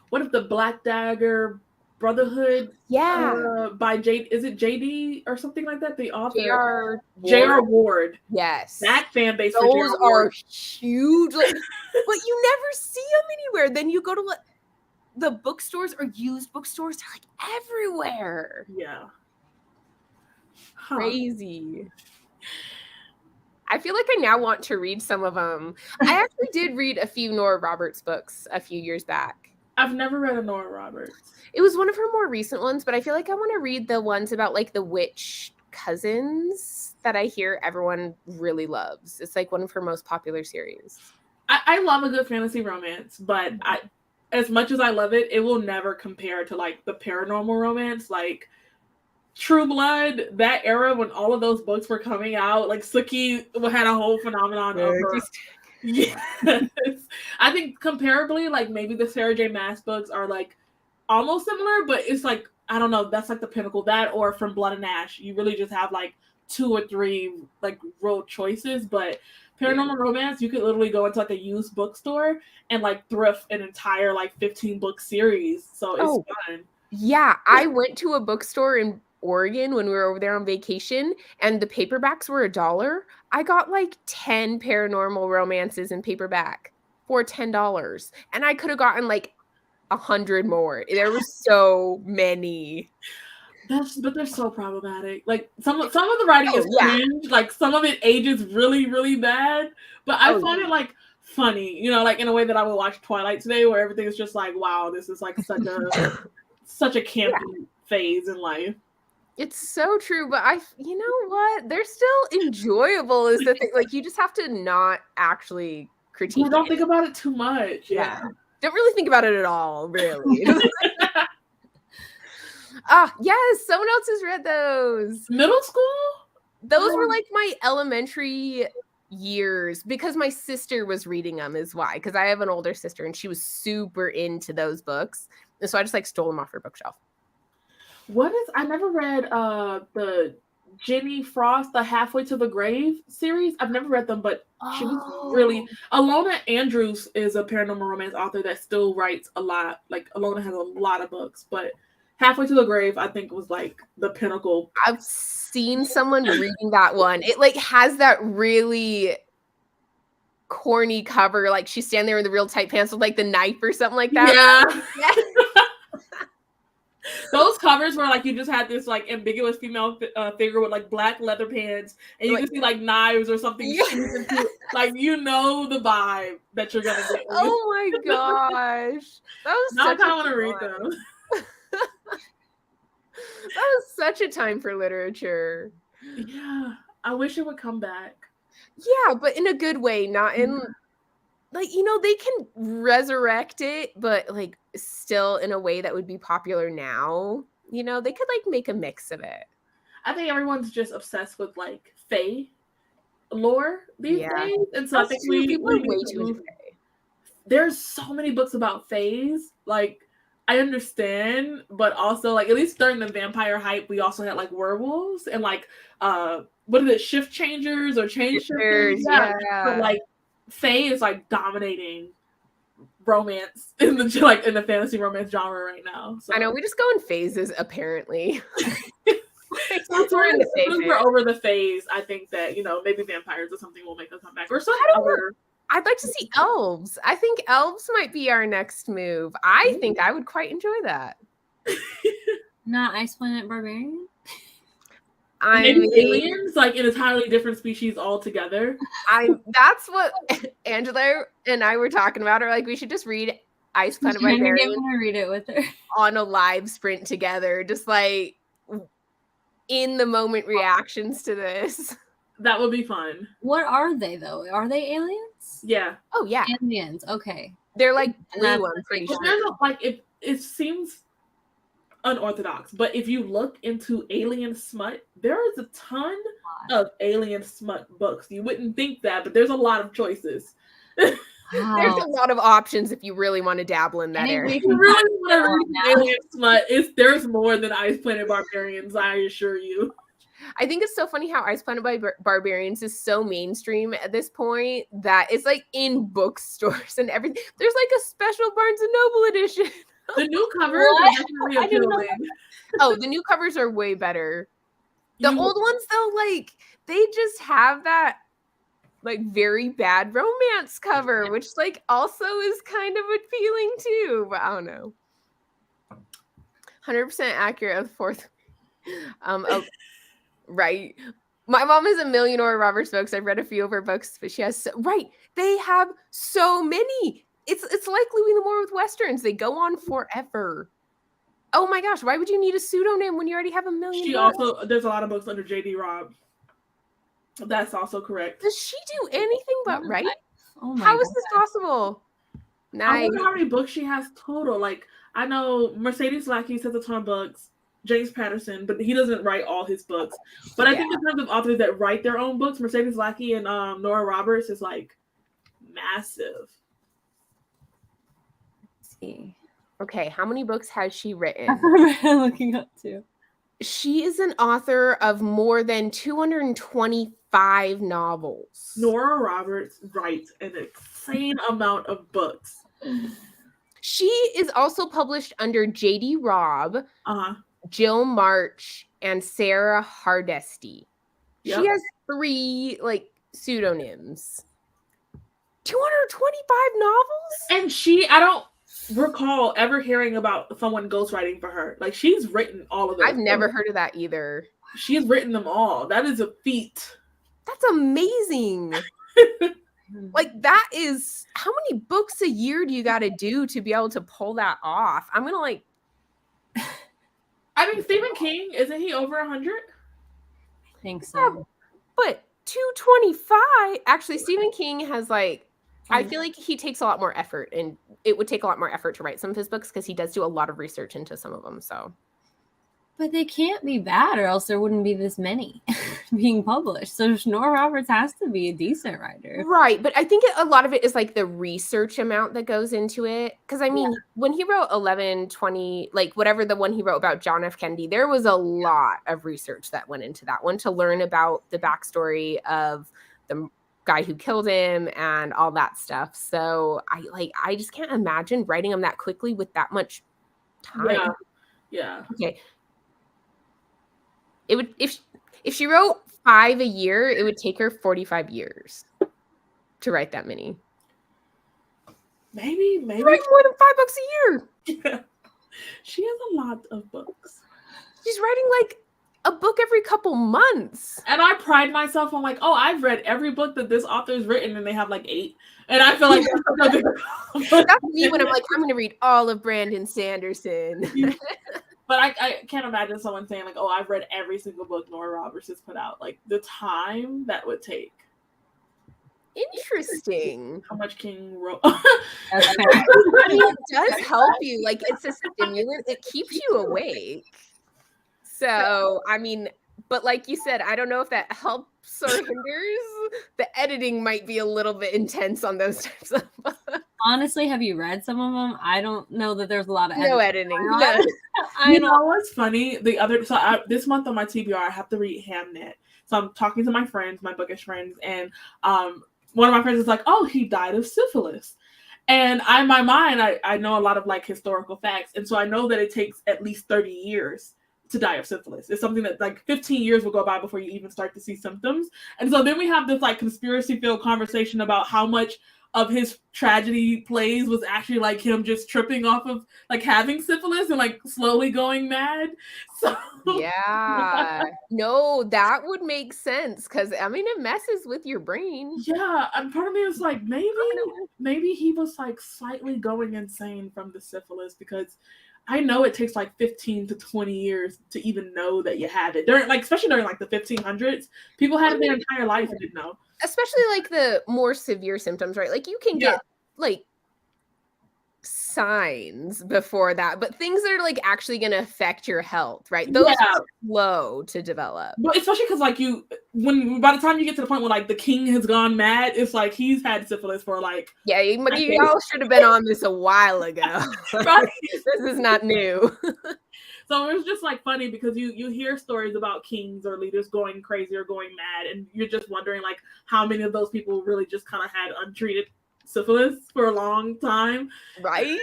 what if the Black Dagger Brotherhood? Yeah. By is it JD or something like that? The author J.R. Ward. Yes. That fan base. Those are huge. Like, but you never see them anywhere. Then you go to the bookstores or used bookstores. They're like everywhere. Yeah. Crazy. I feel like I now want to read some of them. I actually did read a few Nora Roberts books a few years back. I've never read a Nora Roberts. It was one of her more recent ones, but I feel like I want to read the ones about like the witch cousins that I hear everyone really loves. It's like one of her most popular series. I love a good fantasy romance, but as much as I love it, it will never compare to like the paranormal romance. Like True Blood, that era when all of those books were coming out, like Sookie had a whole phenomenon of her. Yes. I think comparably, like maybe the Sarah J. Maas books are like almost similar, but it's like, I don't know, that's like the pinnacle. That or From Blood and Ash, you really just have like 2 or 3 like real choices. But Paranormal Romance, you could literally go into like a used bookstore and like thrift an entire like 15 book series. So it's fun. Yeah, I went to a bookstore in Oregon when we were over there on vacation, and the paperbacks were $1. I got like 10 paranormal romances in paperback for $10, and I could have gotten like 100 more. There were so many. But they're so problematic. Like some of the writing is cringe. Like some of it ages really, really bad. But I find it like funny, you know, like in a way that I would watch Twilight today, where everything is just like, wow, this is like such a campy phase in life. It's so true, but you know what? They're still enjoyable is the thing. Like, you just have to not actually critique. Don't think about it too much. Yeah. Don't really think about it at all, really. Yes, someone else has read those. Middle school? Those were like my elementary years because my sister was reading them is why. Because I have an older sister and she was super into those books. And so I just like stole them off her bookshelf. I never read the Jenny Frost, the Halfway to the Grave series. I've never read them, but she was really... Alona Andrews is a paranormal romance author that still writes a lot. Like, Alona has a lot of books, but Halfway to the Grave, I think, was like the pinnacle. I've seen someone reading that one. It like has that really corny cover. Like she's standing there in the real tight pants with like the knife or something like that. Yeah. Those covers where like you just had this like ambiguous female figure with like black leather pants, and you can see like knives or something. Like you know the vibe that you're gonna get. Oh my gosh, that was now I kind of want to read them. That was such a time for literature. Yeah, I wish it would come back. Yeah, but in a good way, not in like, you know, they can resurrect it, but like still in a way that would be popular now. You know, they could like make a mix of it. I think everyone's just obsessed with like fae lore these days, and so I think people are way too into fae. There's so many books about faes. Like, I understand, but also like at least during the vampire hype, we also had like werewolves and like what are the shift changers or change shifters? Yeah. But like fae is like dominating romance in the fantasy romance genre right now. So. I know we just go in phases apparently. We're over the phase. I think that, you know, maybe vampires or something will make a comeback or something. I'd like to see elves. I think elves might be our next move. I think I would quite enjoy that. Not Ice Planet Barbarian? Maybe aliens, like an entirely different species altogether. That's what Angela and I were talking about. Or like we should just read Ice Planet Barbarian. I'm gonna read it with her on a live sprint together, just like in the moment reactions to this. That would be fun. What are they though? Are they aliens? Yeah. Oh yeah. Aliens. Okay. They're like blue. I'm pretty sure. It seems unorthodox, but if you look into alien smut, there is a ton of alien smut books. You wouldn't think that, but there's a lot of choices. There's a lot of options if you really want to dabble in that area. If you really want to read alien smut, there's more than Ice Planet Barbarians, I assure you. I think it's so funny how Ice Planet Barbarians is so mainstream at this point that it's like in bookstores and everything. There's like a special Barnes and Noble edition. The new covers are definitely appealing. Oh, the new covers are way better. The old ones though, like they just have that like very bad romance cover, which like also is kind of appealing too. But I don't know. 100% accurate of the fourth. Right. My mom is a millionaire Roberts books. I've read a few of her books, but she has they have so many. It's like Louis L'Amour with Westerns. They go on forever. Oh my gosh, why would you need a pseudonym when you already have a million? There's a lot of books under J.D. Robb. That's also correct. Does she do anything but write? How is this possible? Nice. I wonder how many books she has total. Like, I know Mercedes Lackey has a ton of books. James Patterson, but he doesn't write all his books. But I think in terms of authors that write their own books, Mercedes Lackey and Nora Roberts is like massive. Let's see. Okay, how many books has she written? I'm looking up too. She is an author of more than 225 novels. Nora Roberts writes an insane amount of books. She is also published under J.D. Robb, Jill March, and Sarah Hardesty. Yep. She has 3 like pseudonyms. 225 novels? And I don't recall ever hearing about someone ghostwriting for her. Like, she's written all of them. I've never heard of that either. She's written them all. That is a feat. That's amazing. Like, that is, how many books a year do you got to do to be able to pull that off? I'm gonna like, I mean, Stephen King, isn't he over 100? I think so. Yeah, but 225, actually, Stephen King has like, I feel like he takes a lot more effort, and it would take a lot more effort to write some of his books because he does do a lot of research into some of them. So, but they can't be bad, or else there wouldn't be this many being published. So Nora Roberts has to be a decent writer, right? But I think a lot of it is like the research amount that goes into it. Because I mean, when he wrote 1120, like whatever the one he wrote about John F. Kennedy, there was a lot of research that went into that one to learn about the backstory of the guy who killed him and all that stuff. So I just can't imagine writing them that quickly with that much time. Yeah. Okay. It would, if she wrote 5 a year, it would take her 45 years to write that many. Maybe write more than 5 books a year. Yeah. She has a lot of books. She's writing like a book every couple months. And I pride myself on like, oh, I've read every book that this author's written, and they have like 8. And I feel like that's me when I'm like, I'm going to read all of Brandon Sanderson. But I can't imagine someone saying like, oh, I've read every single book Nora Roberts has put out. Like, the time that would take. Interesting. How much King wrote. I mean, it does help you. Like, it's a stimulant. It keeps you awake. So, I mean, but like you said, I don't know if that helps or hinders. The editing might be a little bit intense on those types of books. Honestly, have you read some of them? I don't know that there's a lot of editing. You know what's funny? This month on my TBR, I have to read Hamnet. So I'm talking to my friends, my bookish friends, and one of my friends is like, "Oh, he died of syphilis." And in my mind, I know a lot of like historical facts, and so I know that it takes at least 30 years to die of syphilis. It's something that like 15 years will go by before you even start to see symptoms. And so then we have this like conspiracy-filled conversation about how much of his tragedy plays was actually like him just tripping off of like having syphilis and like slowly going mad. So yeah, no, that would make sense because I mean it messes with your brain. Yeah, and part of me is like maybe he was like slightly going insane from the syphilis, because I know it takes like 15 to 20 years to even know that you have it. Especially during like the 1500s, people had it their entire life and didn't know. Especially like the more severe symptoms, right? Like you can get like signs before that, but things that are like actually going to affect your health, right? Those are slow to develop. But especially because like by the time you get to the point where like the king has gone mad, it's like he's had syphilis for like you all should have been on this a while ago. Right? This is not new. So it was just like funny because you hear stories about kings or leaders going crazy or going mad, and you're just wondering like how many of those people really just kind of had untreated syphilis for a long time. Right?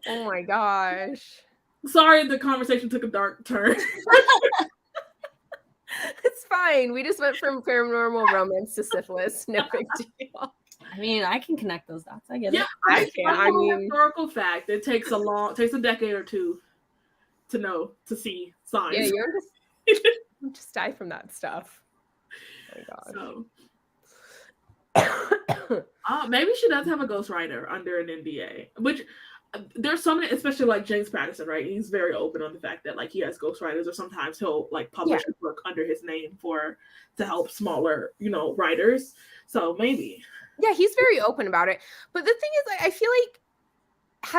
Oh my gosh. Sorry, the conversation took a dark turn. It's fine. We just went from paranormal romance to syphilis. No big deal. I mean, I can connect those dots. I get it. I can. I mean, historical fact. It takes a decade or two to see signs. Yeah, you're just die from that stuff. Oh my gosh. Maybe she does have a ghostwriter under an NDA, which there's so many, especially like James Patterson, right? He's very open on the fact that like he has ghostwriters, or sometimes he'll like publish a book under his name to help smaller, writers. So maybe. Yeah, he's very open about it. But the thing is, I feel like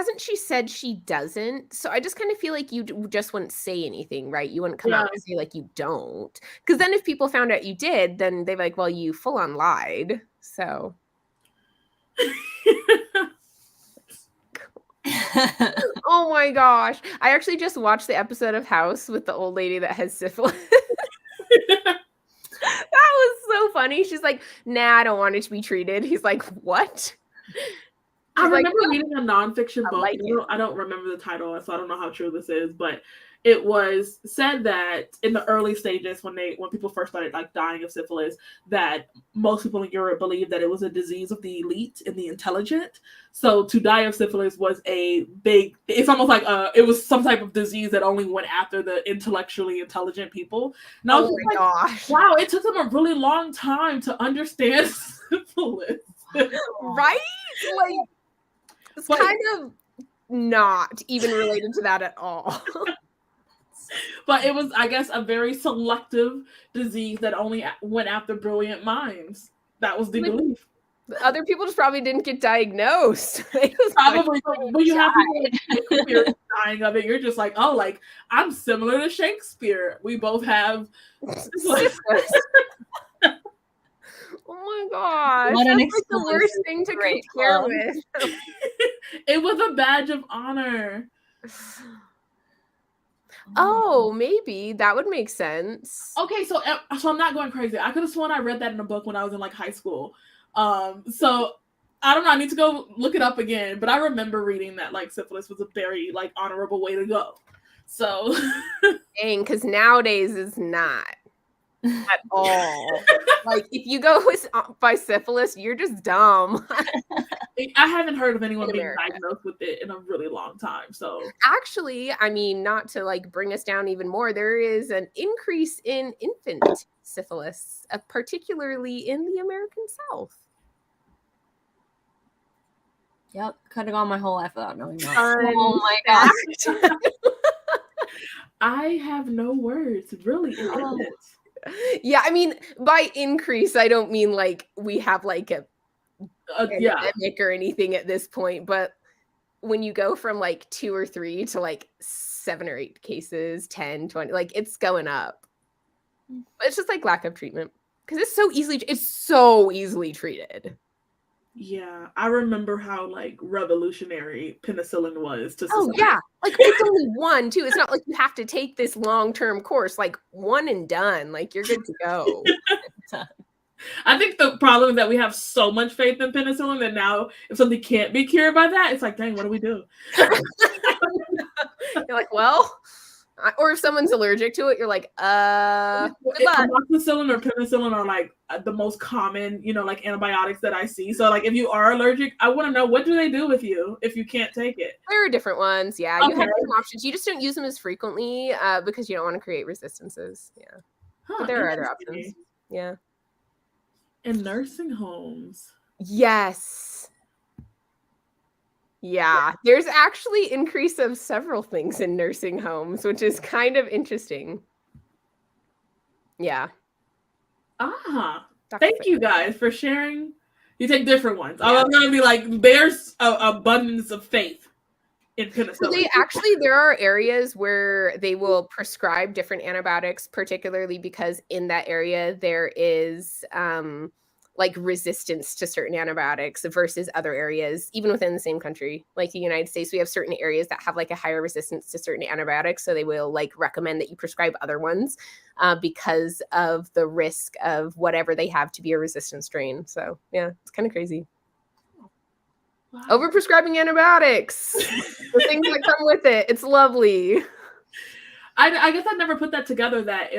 hasn't she said she doesn't? So I just kind of feel like you just wouldn't say anything, right? You wouldn't come out and say like you don't. Because then if people found out you did, then they're like, well, you full on lied. So. Oh my gosh. I actually just watched the episode of House with the old lady that has syphilis. That was so funny. She's like, nah, I don't want it to be treated. He's like, what? I She's like, remember reading a nonfiction book. like I don't remember the title, so I don't know how true this is, but it was said that in the early stages when people first started like dying of syphilis, that most people in Europe believed that it was a disease of the elite and the intelligent. So to die of syphilis was it's almost like it was some type of disease that only went after the intellectually intelligent people. And I was my gosh. Wow, it took them a really long time to understand syphilis. Right? Like, it's kind of not even related to that at all. But it was, I guess, a very selective disease that only went after brilliant minds. That was the belief. Other people just probably didn't get diagnosed. Probably, when you have people like Shakespeare dying of it, you're just like, oh, like, I'm similar to Shakespeare. We both have Oh my gosh. What that's like the worst thing to compare with. It was a badge of honor. Oh, maybe that would make sense. Okay, so I'm not going crazy. I could have sworn I read that in a book when I was in like high school. So I don't know. I need to go look it up again. But I remember reading that like syphilis was a very like honorable way to go. So, dang, because nowadays it's not at all. Like if you go by syphilis, you're just dumb. I haven't heard of anyone being diagnosed with it in a really long time. So actually, I mean, not to like bring us down even more, there is an increase in infant syphilis, particularly in the American South. Yep, could have gone my whole life without knowing that. Oh my gosh. I have no words, really. Yeah, I mean, by increase, I don't mean like we have like a epidemic or anything at this point, but when you go from like 2 or 3 to like 7 or 8 cases, 10, 20, like it's going up. But it's just like lack of treatment because it's so easily treated. Yeah, I remember how like revolutionary penicillin was to society. Oh yeah, like it's only one too. It's not like you have to take this long-term course, like one and done, like you're good to go. I think the problem is that we have so much faith in penicillin that now if something can't be cured by that, it's like, dang, what do we do? You're like, well, or if someone's allergic to it, you're like, amoxicillin or penicillin are like the most common, like antibiotics that I see. So like if you are allergic, I want to know, what do they do with you if you can't take it? There are different ones. Yeah. Okay. You have different options. You just don't use them as frequently because you don't want to create resistances. Yeah. But there are other options. Yeah. In nursing homes. Yes. Yeah, there's actually increase of several things in nursing homes, which is kind of interesting. Yeah. Thank you guys for sharing. You take different ones. Yeah. I'm going to be like, there's an abundance of faith in penicillin. So there are areas where they will prescribe different antibiotics, particularly because in that area there is like resistance to certain antibiotics versus other areas, even within the same country. Like the United States, we have certain areas that have like a higher resistance to certain antibiotics. So they will like recommend that you prescribe other ones because of the risk of whatever they have to be a resistant strain. So yeah, it's kind of crazy. Wow. Overprescribing antibiotics, the things that come with it. It's lovely. I guess I never put that together, that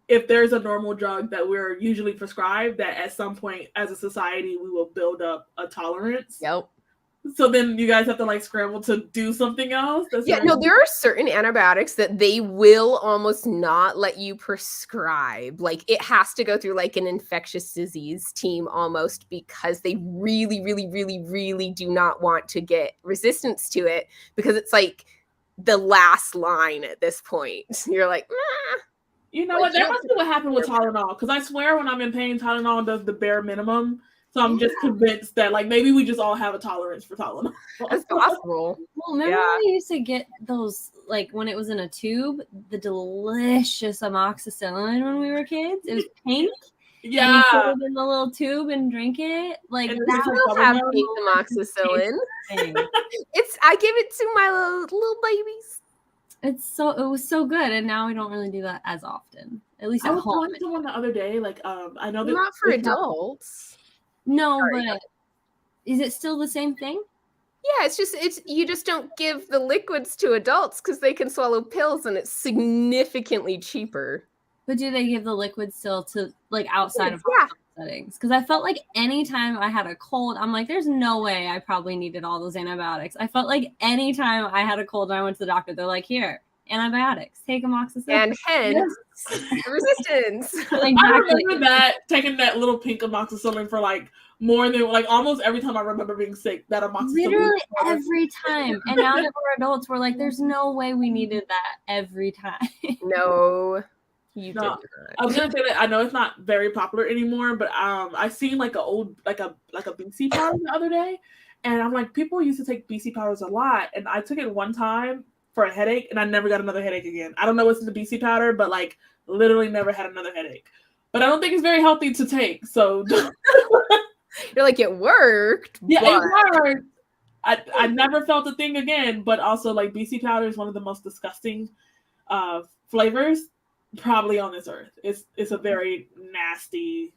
if there's a normal drug that we're usually prescribed, that at some point as a society, we will build up a tolerance. Yep. So then you guys have to like scramble to do something else. There are certain antibiotics that they will almost not let you prescribe. Like it has to go through like an infectious disease team almost, because they really, really, really, really do not want to get resistance to it, because it's like the last line at this point. You're like, nah. You know what? That must be what happened with Tylenol. Because I swear when I'm in pain, Tylenol does the bare minimum So I'm just convinced that like maybe we just all have a tolerance for Tylenol. That's possible. Well, remember when we used to get those, like when it was in a tube, the delicious amoxicillin when we were kids? It was pink. Yeah. And you put it in the little tube and drink it. Like And I still have pink amoxicillin. I give it to my little babies. It was so good, and now we don't really do that as often. At least I at was home. talking to someone the other day, like I know that Not for adults. No, but is it still the same thing? Yeah, it's you just don't give the liquids to adults because they can swallow pills and it's significantly cheaper. But do they give the liquids still to like outside of settings? Because I felt like anytime I had a cold, I'm like, there's no way I probably needed all those antibiotics. I felt like anytime I had a cold and I went to the doctor, they're like, here, antibiotics, take amoxicillin. And hence resistance. Exactly. I remember that, taking that little pink amoxicillin for like more than like almost every time I remember being sick, that amoxicillin. Literally every time. And now that we're adults, we're like, there's no way we needed that every time. No. You did not. I was gonna say that I know it's not very popular anymore, but I seen like a BC powder the other day, and I'm like, people used to take BC powders a lot, and I took it one time for a headache, and I never got another headache again. I don't know what's in the BC powder, but like literally never had another headache. But I don't think it's very healthy to take. So you're like, it worked. Yeah, it worked. I never felt a thing again. But also, like BC powder is one of the most disgusting flavors probably on this earth. It's a very nasty.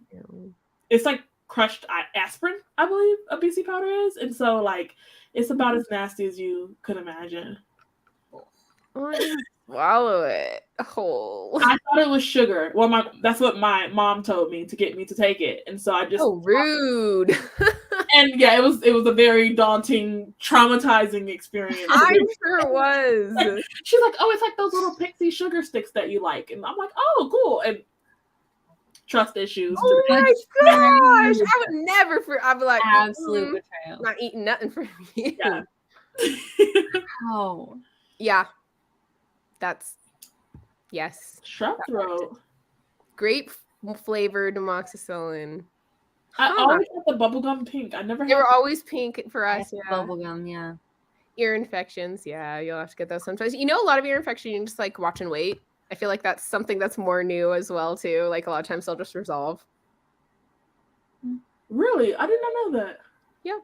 It's like crushed aspirin, I believe a BC powder is, and so like it's about as nasty as you could imagine. Swallow it whole. I thought it was sugar. Well, that's what my mom told me to get me to take it, and so I just rude. And yeah, it was a very daunting, traumatizing experience. I'm sure it was. She's like, "Oh, it's like those little pixie sugar sticks that you like," and I'm like, "Oh, cool." And trust issues. Oh my gosh! I would never. I'd be like, absolute betrayal. Not eating nothing from you. Yeah. Oh. Yeah. That's yes. Strep throat. Grape flavored amoxicillin. I always had the bubblegum pink. I never had. They were always pink for us. Yeah. Bubblegum, yeah. Ear infections, yeah, you'll have to get those sometimes. You know, a lot of ear infection, you can just like watch and wait. I feel like that's something that's more new as well too. Like a lot of times they'll just resolve. Really, I did not know that. Yeah.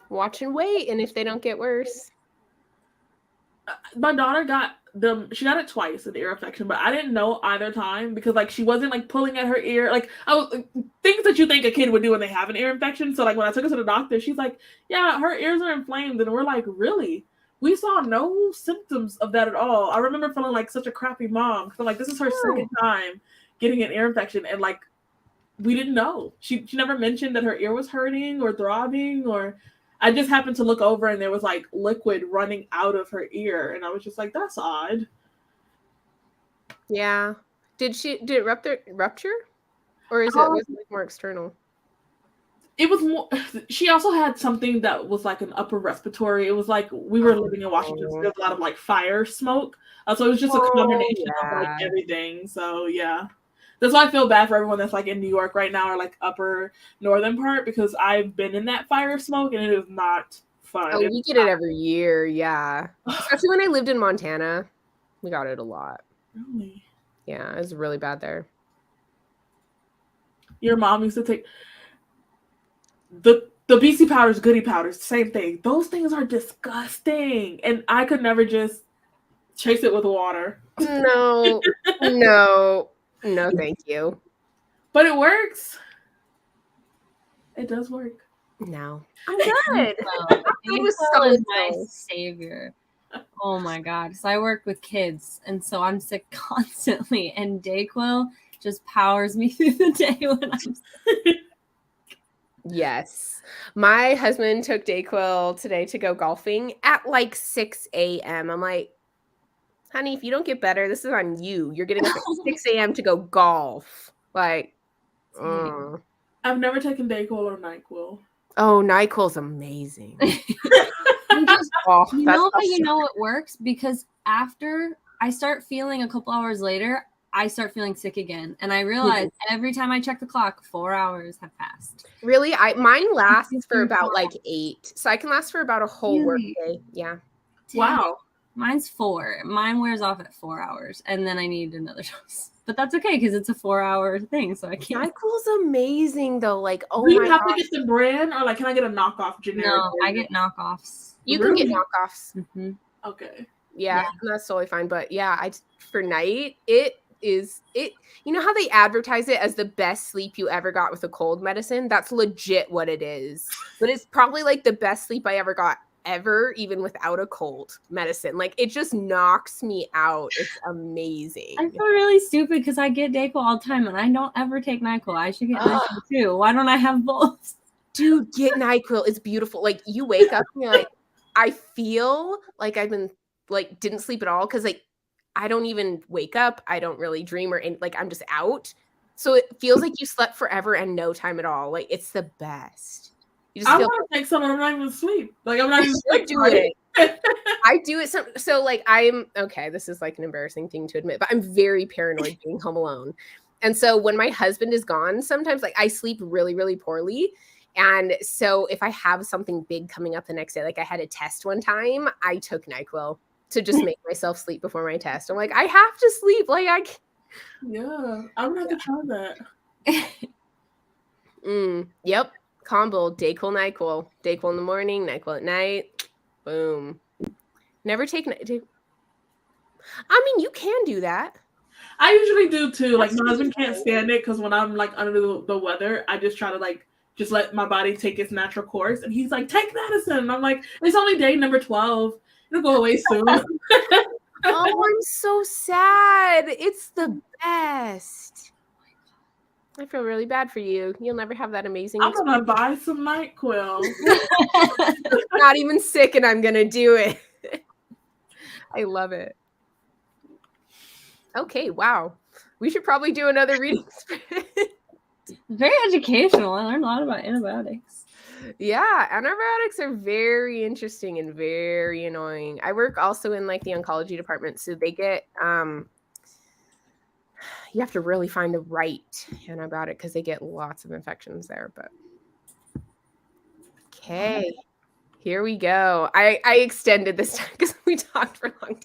Watch and wait, and if they don't get worse. My daughter got them. She got it twice, an ear infection, but I didn't know either time because like she wasn't like pulling at her ear, like things that you think a kid would do when they have an ear infection. So like when I took her to the doctor, she's like, "Yeah, her ears are inflamed," and we're like, "Really?" We saw no symptoms of that at all. I remember feeling like such a crappy mom because I'm like, this is her second time getting an ear infection, and like we didn't know. She never mentioned that her ear was hurting or throbbing or. I just happened to look over and there was like liquid running out of her ear. And I was just like, that's odd. Yeah. Did it rupture? Or was it like more external? It was more, she also had something that was like an upper respiratory. It was like, we were living in Washington, so there's a lot of like fire smoke. So it was just a combination of like everything. So yeah. That's why I feel bad for everyone that's like in New York right now or like upper northern part because I've been in that fire smoke and it is not fun. Oh, we get it every year, yeah. Especially when I lived in Montana. We got it a lot. Really? Yeah, it was really bad there. Your mom used to take the BC powders, goody powders, same thing. Those things are disgusting. And I could never just chase it with water. No. No, thank you. But it works. It does work. No. I'm good. Dayquil is my savior. Oh my God. So I work with kids, and so I'm sick constantly. And Dayquil just powers me through the day when I'm sick. Yes. My husband took Dayquil today to go golfing at like 6 a.m. I'm like, honey, if you don't get better, this is on you. You're getting up at 6 a.m. to go golf. Like, I've never taken Dayquil or NyQuil. Oh, NyQuil's amazing. You know what works? Because after I start feeling a couple hours later, I start feeling sick again. And I realize every time I check the clock, 4 hours have passed. Really? Mine lasts for about like 8. So I can last for about a whole work day. Yeah. Wow. Mine's 4. Mine wears off at 4 hours, and then I need another dose. But that's okay because it's a 4-hour thing, so I can't. NyQuil's amazing though. Like, oh Do you my have gosh. to get the brand, or like, can I get a knockoff generic? No, I get knockoffs. You can get Really? knockoffs. Mm-hmm. Okay. Yeah, that's totally fine. But yeah, for night, it. You know how they advertise it as the best sleep you ever got with a cold medicine? That's legit what it is. But it's probably like the best sleep I ever got ever, even without a cold medicine. Like, it just knocks me out. It's amazing. I feel really stupid because I get Dayquil all the time and I don't ever take NyQuil. I should get NyQuil too. Why don't I have both? Dude, get NyQuil. It's beautiful. Like, you wake up and you're like, I feel like I've been like didn't sleep at all because like I don't even wake up. I don't really dream or like I'm just out. So it feels like you slept forever and no time at all. Like, it's the best. You just I feel want to take some and I'm not even asleep. Like, I'm not even like do it. I do it so like I'm okay, this is like an embarrassing thing to admit, but I'm very paranoid being home alone. And so when my husband is gone, sometimes like I sleep really, really poorly. And so if I have something big coming up the next day, like I had a test one time, I took NyQuil to just make myself sleep before my test. I'm like, I have to sleep. Like Yeah, I'm gonna have to try that. Yep. Combo, Dayquil, NyQuil. Dayquil in the morning, NyQuil at night. Boom. Never take I mean, you can do that. I usually do too. Like, my husband can't stand it because when I'm like under the weather, I just try to like just let my body take its natural course. And he's like, take medicine. And I'm like, it's only day number 12. It'll go away soon. Oh, I'm so sad. It's the best. I feel really bad for you. You'll never have that amazing I'm gonna buy some NyQuil. Not even sick, and I'm gonna do it. I love it. Okay, wow. We should probably do another reading sprint. Very educational. I learned a lot about antibiotics. Yeah, antibiotics are very interesting and very annoying. I work also in like the oncology department, so they get you have to really find the right antibiotic because they get lots of infections there. But okay, here we go. I extended this time because we talked for a long time.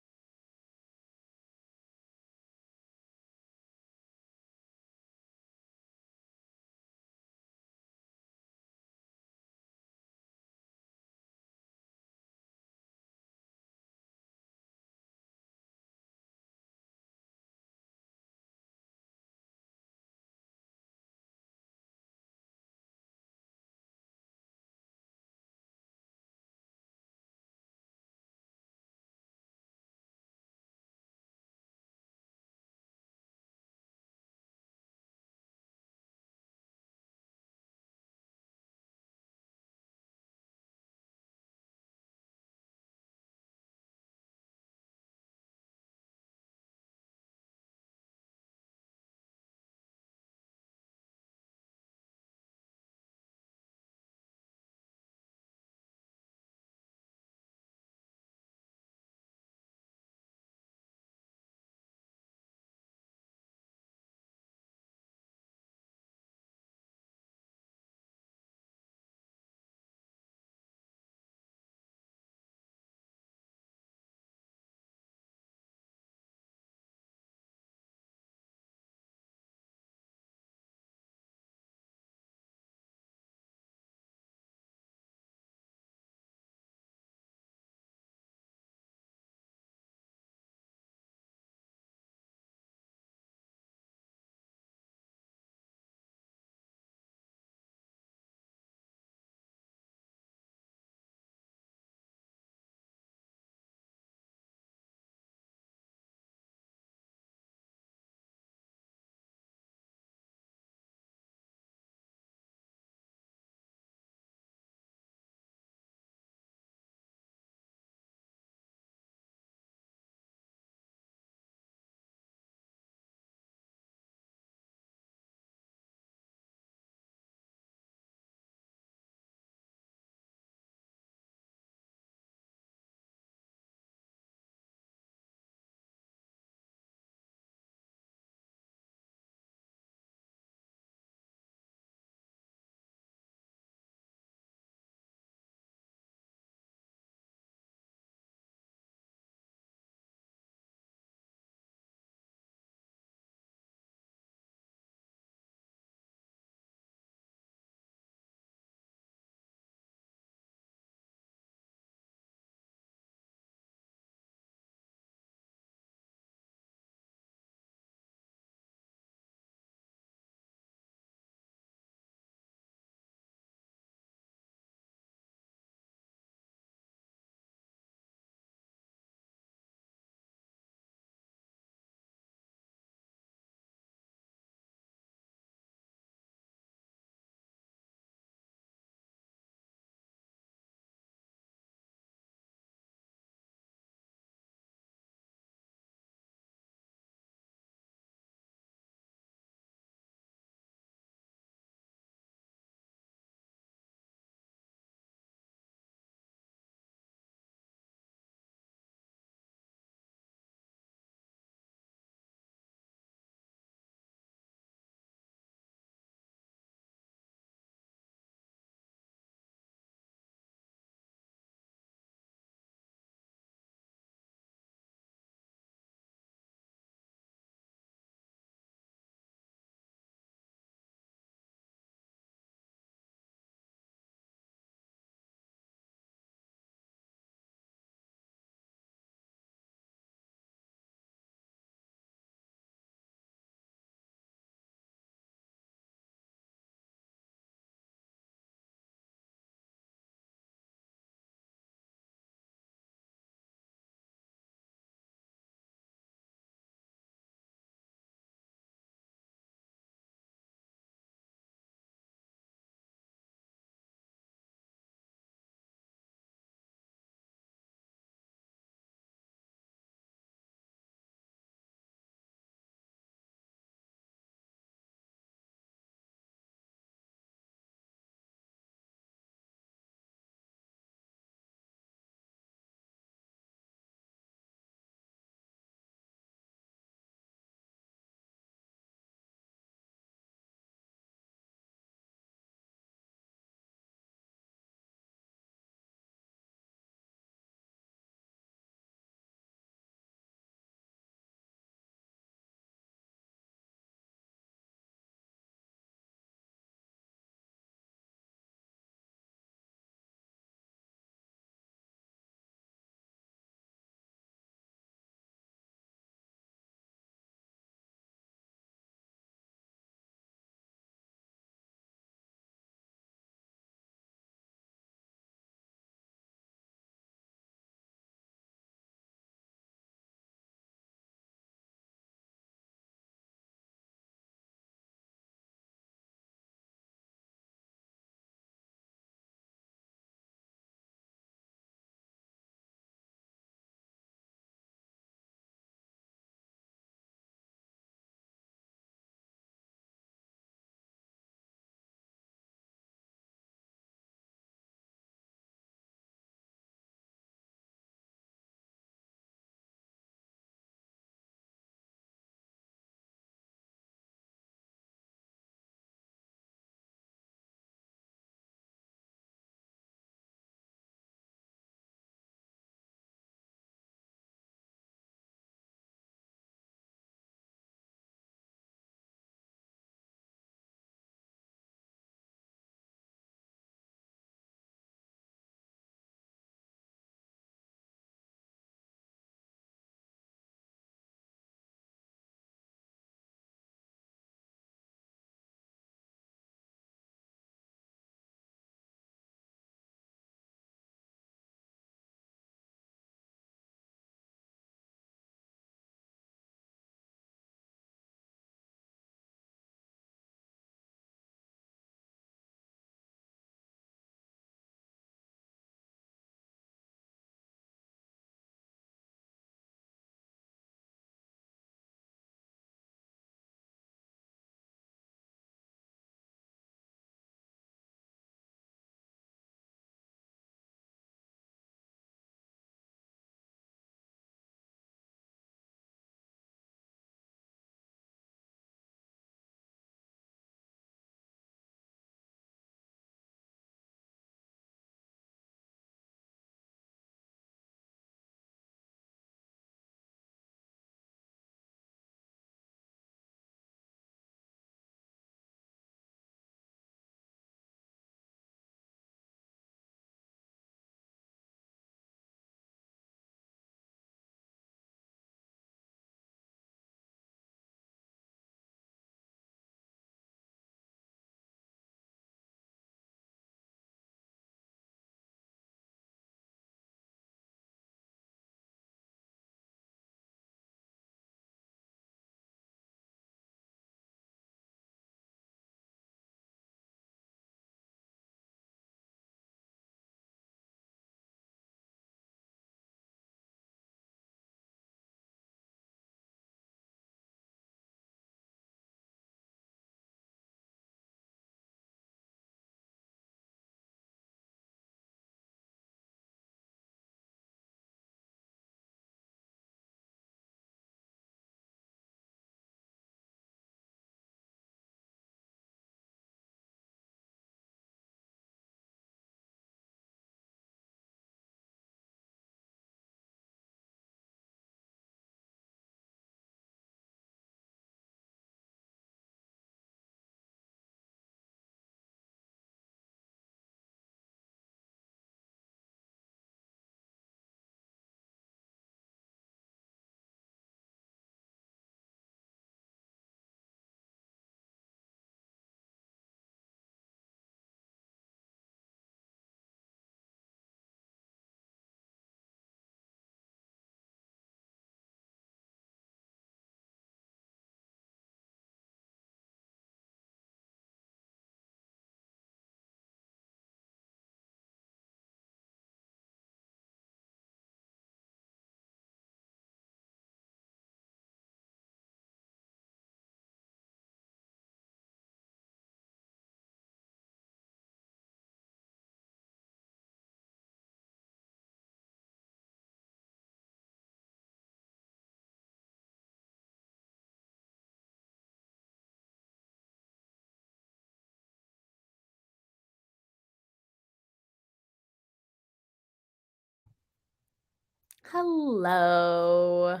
Hello.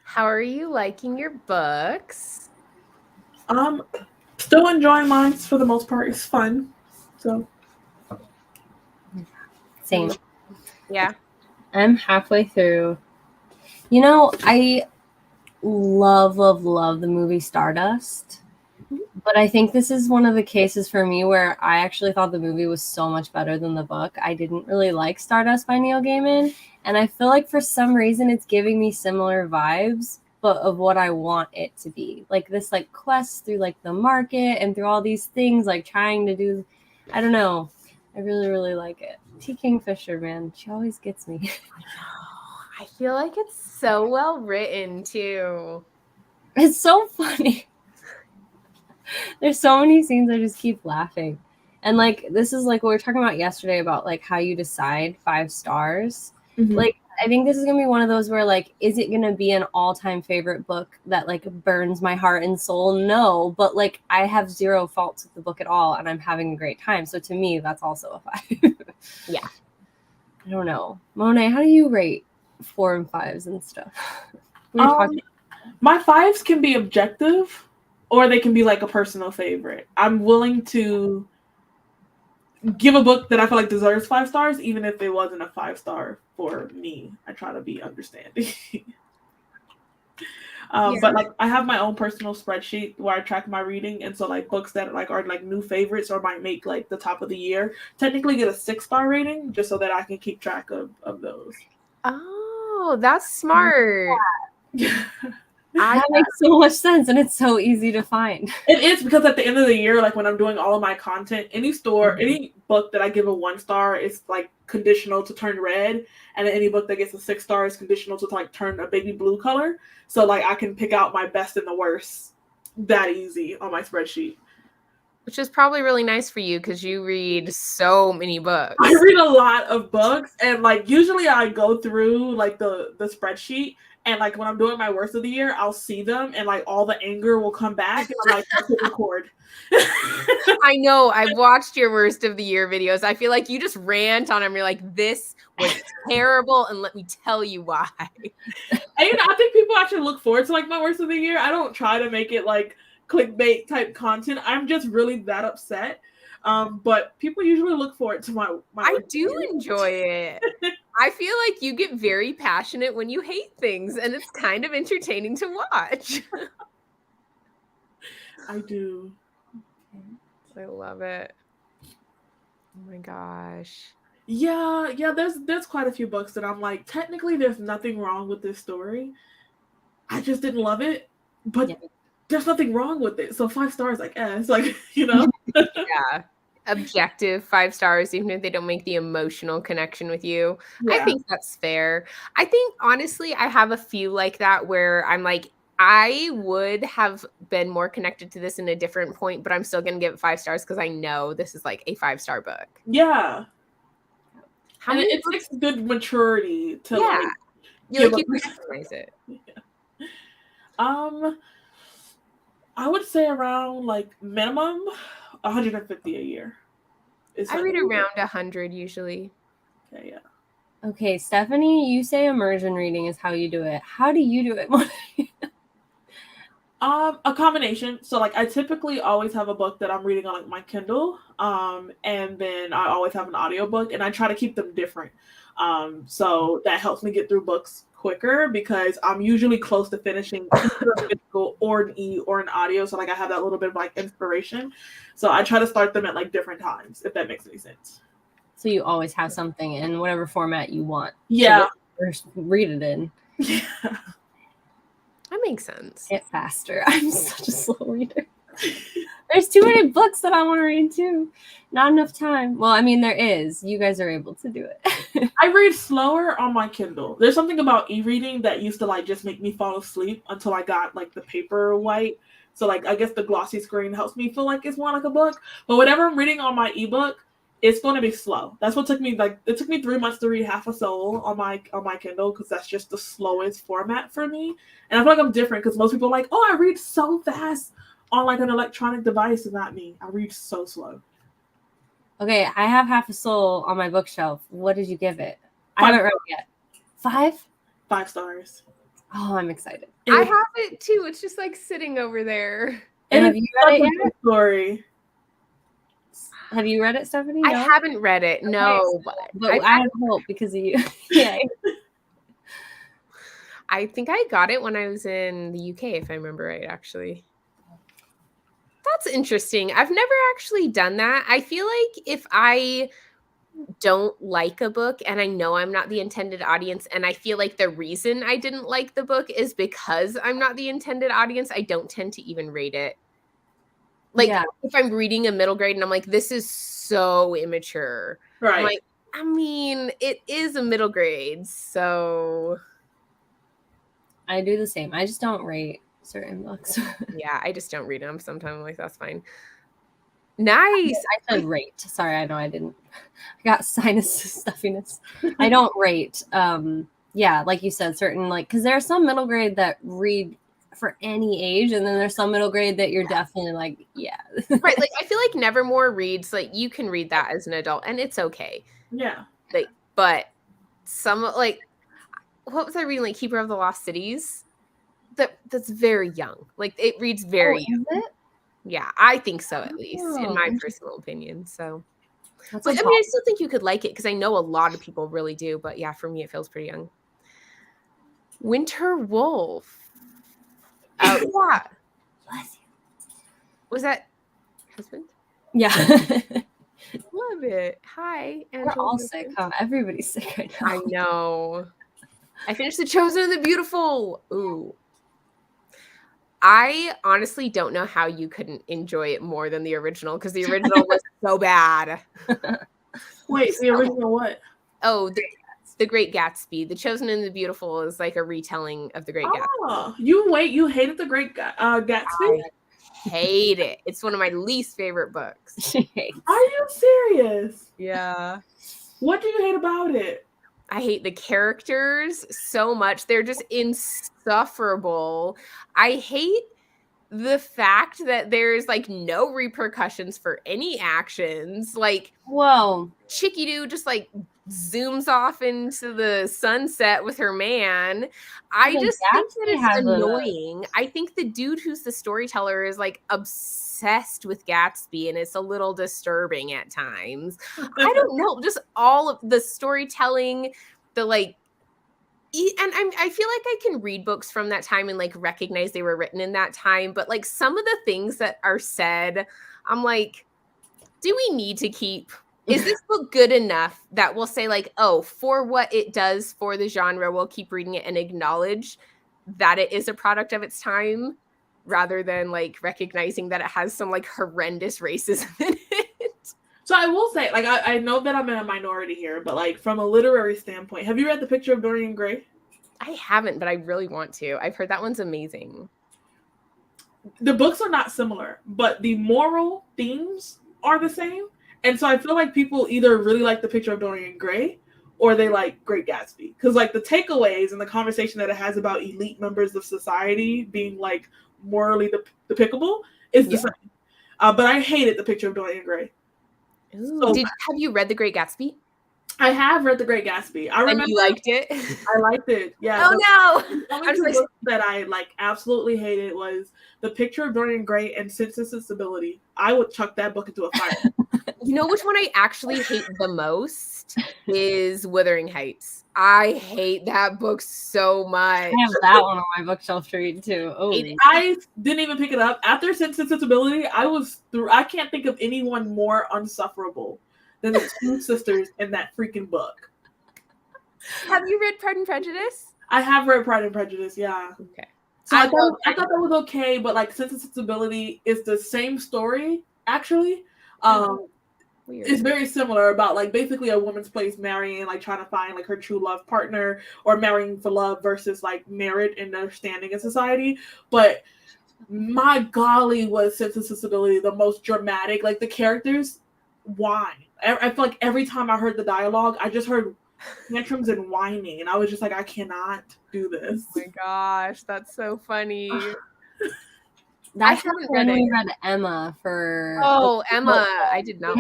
How are you liking your books? Still enjoying mine for the most part. It's fun. So Same. Yeah. I'm halfway through. You know, I love the movie Stardust. But I think this is one of the cases for me where I actually thought the movie was so much better than the book. I didn't really like Stardust by Neil Gaiman, and I feel like for some reason it's giving me similar vibes, but of what I want it to be. Like this like quest through like the market and through all these things, like trying to do, I don't know. I really, really like it. T. Kingfisher, man, she always gets me. I feel like it's so well written too. It's so funny. There's so many scenes I just keep laughing. And like this is like what we were talking about yesterday about like how you decide 5 stars. Like I think this is gonna be one of those where like, is it gonna be an all-time favorite book that like burns my heart and soul? No, but like I have zero faults with the book at all and I'm having a great time. So to me, that's also a 5. Yeah. I don't know. Monet, how do you rate 4 and 5s and stuff? We were talking. My 5s can be objective, or they can be like a personal favorite. I'm willing to give a book that I feel like deserves 5 stars, even if it wasn't a 5-star for me. I try to be understanding. But like I have my own personal spreadsheet where I track my reading, and so like books that like are like new favorites or might make like the top of the year technically get a 6-star rating, just so that I can keep track of those. Oh, that's smart. That makes so much sense, and it's so easy to find. It is, because at the end of the year, like when I'm doing all of my content, any book that I give a 1-star is like conditional to turn red, and any book that gets a 6-star is conditional to like turn a baby blue color. So like I can pick out my best and the worst that easy on my spreadsheet. Which is probably really nice for you because you read so many books. I read a lot of books, and like usually I go through like the spreadsheet, and like when I'm doing my worst of the year, I'll see them, and like all the anger will come back, and I'm like, I should record. I know. I've watched your worst of the year videos. I feel like you just rant on them. You're like, this was terrible, and let me tell you why. And you know, I think people actually look forward to like my worst of the year. I don't try to make it like clickbait type content. I'm just really that upset. But people usually look forward to my I do enjoy it. I feel like you get very passionate when you hate things, and it's kind of entertaining to watch. I do. I love it. Oh my gosh. Yeah, there's quite a few books that I'm like, technically there's nothing wrong with this story. I just didn't love it, but there's nothing wrong with it. So 5 stars, I guess. Like, you know. Yeah. Objective 5 stars, even if they don't make the emotional connection with you. I think that's fair. I think honestly, I have a few like that where I'm like, I would have been more connected to this in a different point, but I'm still gonna give it 5 stars because I know this is like a 5-star book. Yeah. How and many it takes good maturity to like you recognize it. Yeah. I would say around like minimum 150 a year. I read around 100 usually. Okay, yeah. Okay, Stephanie, you say immersion reading is how you do it. How do you do it? A combination. So like I typically always have a book that I'm reading on like my Kindle. And then I always have an audiobook, and I try to keep them different. So that helps me get through books quicker because I'm usually close to finishing either a physical or an or an audio. So like I have that little bit of like inspiration. So I try to start them at like different times, if that makes any sense. So you always have something in whatever format you want. Yeah. To read it in. Yeah. That makes sense. Get faster. I'm such a slow reader. There's too many books that I want to read too. Not enough time. Well, I mean, there is. You guys are able to do it. I read slower on my Kindle. There's something about e-reading that used to like just make me fall asleep until I got like the paper white. So like I guess the glossy screen helps me feel like it's more like a book. But whatever I'm reading on my ebook, it's going to be slow. That's what took me it took me 3 months to read Half a Soul on my Kindle because that's just the slowest format for me. And I feel like I'm different because most people are like, oh, I read so fast on like an electronic device, and not me. I read so slow. Okay, I have Half a Soul on my bookshelf. What did you give it? I haven't read it yet. 5? 5 stars. Oh, I'm excited. I have it too. It's just like sitting over there. And have you read it yet? Story. Have you read it, Stephanie? I No? haven't read it. No, But I have hope because of you. Yeah. I think I got it when I was in the UK, if I remember right, actually. That's interesting. I've never actually done that. I feel like if I don't like a book and I know I'm not the intended audience, and I feel like the reason I didn't like the book is because I'm not the intended audience, I don't tend to even rate it. Like, if I'm reading a middle grade and I'm like, this is so immature. Right. I'm like, I mean, it is a middle grade, so... I do the same. I just don't rate certain books. Yeah, I just don't read them. Sometimes I'm like, that's fine. Nice. I said rate. Sorry, I know I didn't. I got sinus stuffiness. I don't rate. Yeah, like you said, certain like because there are some middle grade that read for any age, and then there's some middle grade that you're definitely like, yeah. Right. Like I feel like Nevermore reads like you can read that as an adult, and it's okay. Yeah. Like, but some like what was I reading? Like Keeper of the Lost Cities. That's very young. Like it reads very young. Is it? Yeah, I think so, at least in my personal opinion. So, but I mean, I still think you could like it because I know a lot of people really do. But yeah, for me, it feels pretty young. Winter Wolf. Oh yeah. Bless you. Was that husband? Yeah. Love it. Hi. We're all sick, huh? Everybody's sick right now. I know. I finished The Chosen and the Beautiful. Ooh. I honestly don't know how you couldn't enjoy it more than the original because the original was so bad. Wait, the original what? Oh, the Great Gatsby. The Chosen and the Beautiful is like a retelling of The Great Gatsby. You hated The Great Gatsby? I hate it. It's one of my least favorite books. Are you serious? Yeah. What do you hate about it? I hate the characters so much. They're just insufferable. I hate the fact that there's like no repercussions for any actions. Like, whoa, Chicky Doo just like zooms off into the sunset with her man. I just think that it's annoying. I think the dude who's the storyteller is like obsessed with Gatsby, and it's a little disturbing at times. I don't know, just all of the storytelling, the like, and I feel like I can read books from that time and like recognize they were written in that time, but like some of the things that are said, I'm like, do we need to keep? Is this book good enough that we'll say like, oh, for what it does for the genre, we'll keep reading it and acknowledge that it is a product of its time, rather than like recognizing that it has some like horrendous racism in it. So I will say, like, I know that I'm in a minority here, but like from a literary standpoint, have you read The Picture of Dorian Gray? I haven't, but I really want to. I've heard that one's amazing. The books are not similar, but the moral themes are the same. And so I feel like people either really like The Picture of Dorian Gray or they like Great Gatsby. Because like the takeaways and the conversation that it has about elite members of society being like morally depicable is the same. But I hated The Picture of Dorian Gray. So, have you read The Great Gatsby? I have read The Great Gatsby. I remember. And you liked it? I liked it. Yeah. Oh no! The only two books that I like absolutely hated was The Picture of Dorian Gray and Sense and Sensibility. I would chuck that book into a fire. You know which one I actually hate the most is Wuthering Heights. I hate that book so much. I have that one on my bookshelf to read too. Oh, I didn't even pick it up after Sense and Sensibility. I can't think of anyone more unsufferable than the two sisters in that freaking book. Have you read Pride and Prejudice? I have read Pride and Prejudice, yeah. Okay. So I thought that was okay, but like Sense and Sensibility is the same story, actually. Weird. It's very similar about like basically a woman's place marrying, like trying to find like her true love partner, or marrying for love versus like merit and understanding in society. But my golly, was Sense and Sensibility the most dramatic. Like the characters whine. I feel like every time I heard the dialogue, I just heard tantrums and whining, and I was just like, I cannot do this. Oh my gosh, that's so funny. That's haven't when read it. we read Emma for. Oh, Emma! I did not.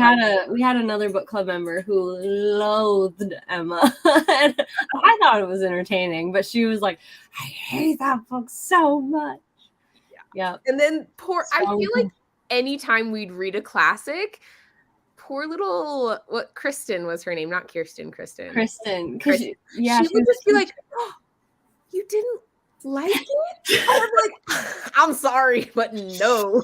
We had another book club member who loathed Emma. And I thought it was entertaining, but she was like, "I hate that book so much." Yeah. And then I So feel like anytime we'd read a classic, poor little Kristen was her name, not Kirsten. Kristen. Kristen, She would just be like, oh, "You didn't like it?" And I'd be like, "I'm sorry, but no."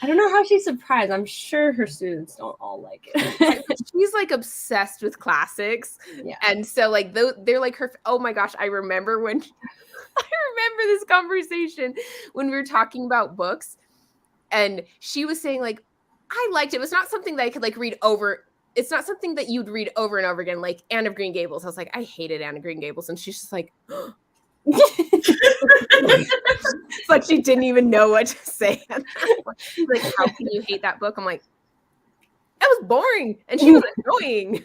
I don't know how she's surprised. I'm sure her students don't all like it. But she's like obsessed with classics. Yeah. And so like they're like her. Oh my gosh, I remember this conversation when we were talking about books, and she was saying like, I liked it. It was not something that I could like read over. It's not something that you'd read over and over again, like Anne of Green Gables. I was like, I hated Anne of Green Gables. And she's just like, it's like she didn't even know what to say. She's like, how can you hate that book? I'm like, that was boring. And she was annoying.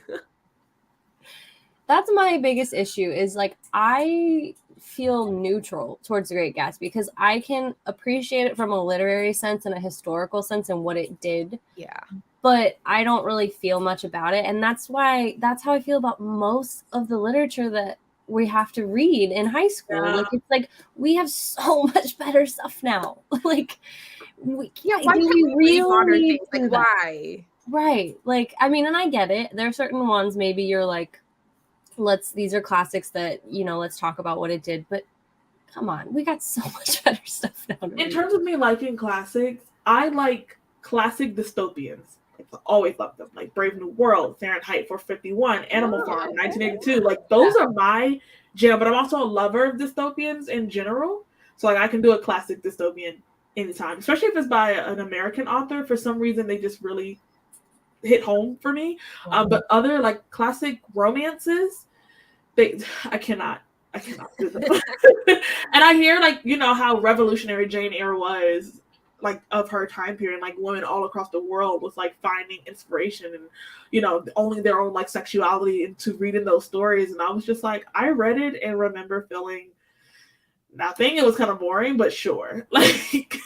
That's my biggest issue is like, I feel neutral towards The Great Gatsby because I can appreciate it from a literary sense and a historical sense and what it did. Yeah. But I don't really feel much about it. And that's how I feel about most of the literature that we have to read in high school. Yeah. Like, it's like we have so much better stuff now. like, why can't we read modern things? Like, why? Right. Like, I mean, and I get it. There are certain ones maybe you're like, these are classics that, let's talk about what it did. But come on, we got so much better stuff now. In terms of me liking classics, I like classic dystopians. I always loved them, like Brave New World, Fahrenheit 451, Animal Farm, 1982. Like those are my jam. But I'm also a lover of dystopians in general. So like I can do a classic dystopian anytime, especially if it's by an American author. For some reason, they just really hit home for me. But other like classic romances, I cannot do them. And I hear like, how revolutionary Jane Eyre was, like of her time period, like women all across the world was like finding inspiration and, owning their own like sexuality into reading those stories. And I was just like, I read it and remember feeling nothing. It was kind of boring, but sure. Like,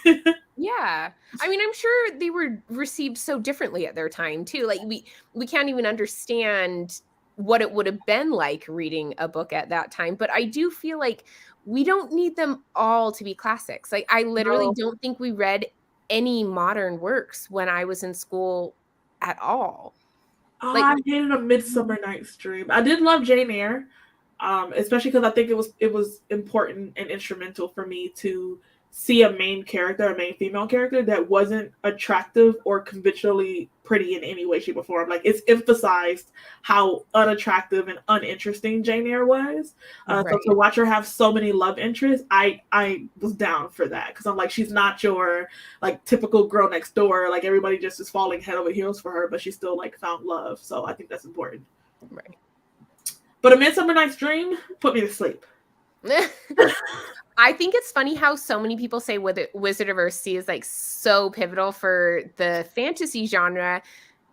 yeah. I mean, I'm sure they were received so differently at their time too. Like we can't even understand what it would have been like reading a book at that time. But I do feel like we don't need them all to be classics. Like I literally don't think we read any modern works when I was in school at all. Like, I hated A Midsummer Night's Dream. I did love Jane Eyre, especially because I think it was important and instrumental for me to see a main female character that wasn't attractive or conventionally pretty in any way, shape, or form. Like it's emphasized how unattractive and uninteresting Jane Eyre was. So to watch her have so many love interests, I was down for that because I'm like, she's not your like typical girl next door. Like everybody just is falling head over heels for her, but she still like found love. So I think that's important. Right. But A Midsummer Night's Dream put me to sleep. I think it's funny how so many people say Wizard of Earthsea is like so pivotal for the fantasy genre,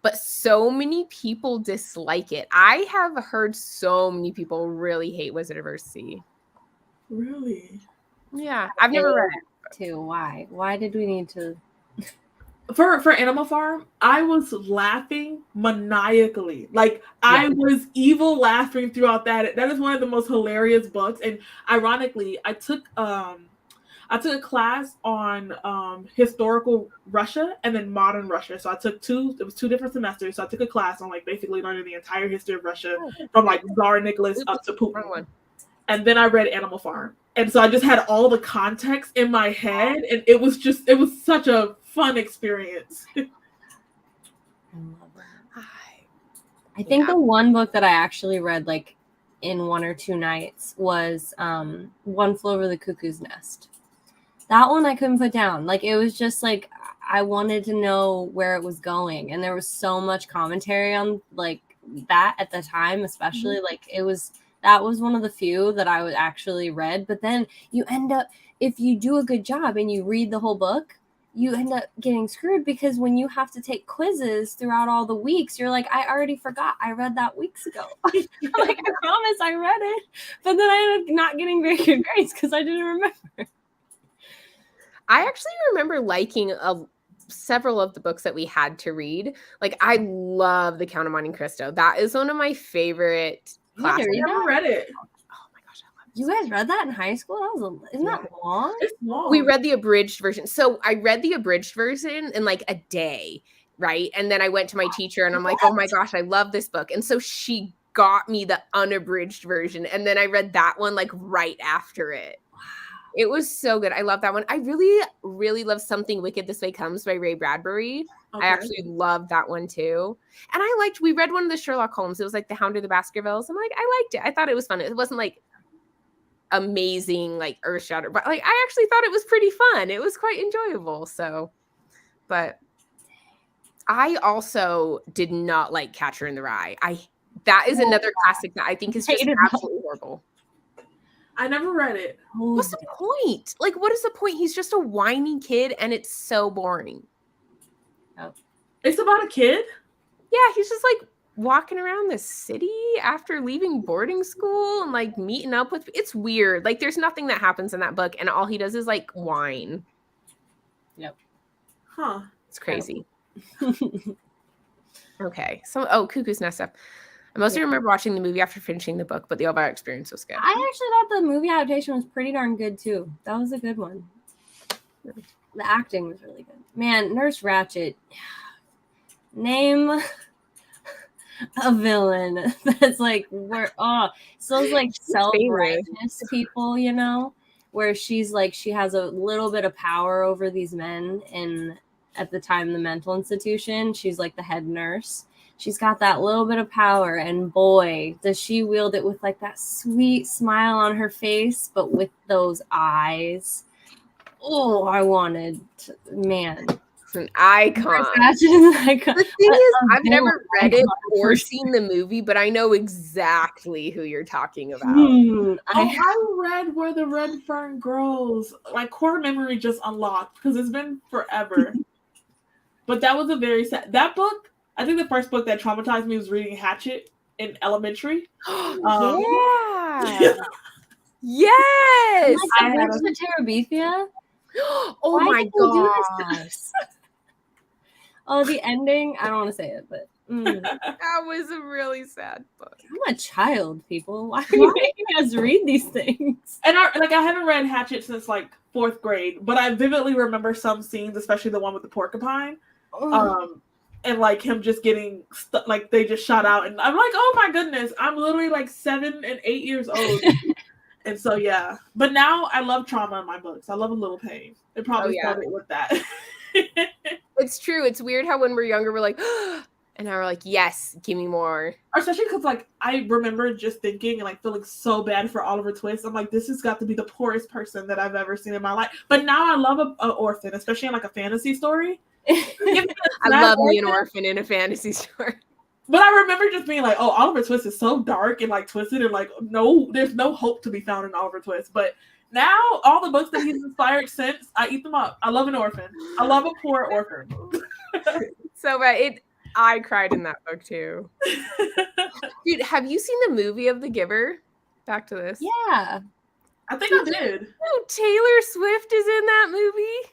but so many people dislike it. I have heard so many people really hate Wizard of Earthsea. Really? Yeah, I've never read it. Too. Why? Why did we need to? For Animal Farm, I was laughing maniacally. Like I was evil laughing throughout that. That is one of the most hilarious books. And ironically, I took a class on historical Russia and then modern Russia. So I took it was 2 different semesters. So I took a class on like basically learning the entire history of Russia from like Tsar Nicholas up to Putin. And then I read Animal Farm. And so I just had all the context in my head. And it was such a fun experience. I think the one book that I actually read like in 1 or 2 nights was One Flew Over the Cuckoo's Nest. That one I couldn't put down. Like it was just like I wanted to know where it was going. And there was so much commentary on like that at the time, especially like that was one of the few that I would actually read. But then you end up, if you do a good job and you read the whole book, you end up getting screwed because when you have to take quizzes throughout all the weeks, you're like, I already forgot. I read that weeks ago. Like, I promise I read it. But then I ended up not getting very good grades because I didn't remember. I actually remember liking several of the books that we had to read. Like, I love The Count of Monte Cristo. That is one of my favorite classics. I never read it. Oh my gosh, I love it. You guys read that in high school? That was isn't that long? It's long. We read the abridged version. So I read the abridged version in like a day, right? And then I went to my teacher and I'm like, oh my gosh, I love this book. And so she got me the unabridged version. And then I read that one like right after it. It was so good. I love that one. I really, really love Something Wicked This Way Comes by Ray Bradbury. Okay. I actually loved that one too. And we read one of the Sherlock Holmes. It was like The Hound of the Baskervilles. I'm like, I liked it. I thought it was fun. It wasn't like amazing, like earth-shattering, but like I actually thought it was pretty fun. It was quite enjoyable. So, but I also did not like Catcher in the Rye. That is another classic that I think is just absolutely horrible. I never read it. What's the point? Like, what is the point? He's just a whiny kid and it's so boring. Oh. It's about a kid? Yeah, he's just like walking around the city after leaving boarding school and like meeting up with, it's weird. Like, there's nothing that happens in that book and all he does is like whine. Yep. Huh. It's crazy. Okay. Cuckoo's Nest stuff. I mostly remember watching the movie after finishing the book, but the overall experience was good. I actually thought the movie adaptation was pretty darn good too. That was a good one. The acting was really good. Man, Nurse Ratched. Name a villain that's like so like self-righteous people, you know, where she's like she has a little bit of power over these men in at the time the mental institution. She's like the head nurse. She's got that little bit of power, and boy, does she wield it with like that sweet smile on her face, but with those eyes. Oh, man. It's an icon. The thing is, I've never read it or seen the movie, but I know exactly who you're talking about. I read Where the Red Fern Grows. Like, core memory just unlocked because it's been forever. But that was a very sad. That book, I think the first book that traumatized me was reading Hatchet in elementary. Yeah. Yes. I had the Terabithia. Oh my god. Oh, the ending. I don't want to say it, but that was a really sad book. I'm a child, people. Why are you making us read these things? And I haven't read Hatchet since like 4th grade, but I vividly remember some scenes, especially the one with the porcupine. And like him just getting like they just shot out, and I'm like, oh my goodness, I'm literally like 7 and 8 years old. And so yeah, but now I love trauma in my books. I love a little pain. It probably started with that. It's true. It's weird how when we're younger we're like, and now we're like, yes, give me more. Especially because like I remember just thinking and like feeling so bad for Oliver Twist. I'm like, this has got to be the poorest person that I've ever seen in my life. But now I love an orphan, especially in like a fantasy story. I love me an orphan in a fantasy story. But I remember just being like, oh, Oliver Twist is so dark and like twisted and like, no, there's no hope to be found in Oliver Twist. But now all the books that he's inspired since, I eat them up. I love an orphan. I love a poor orphan. So I cried in that book too. Dude, have you seen the movie of The Giver? Back to this. Yeah. I think I did. Oh, Taylor Swift is in that movie?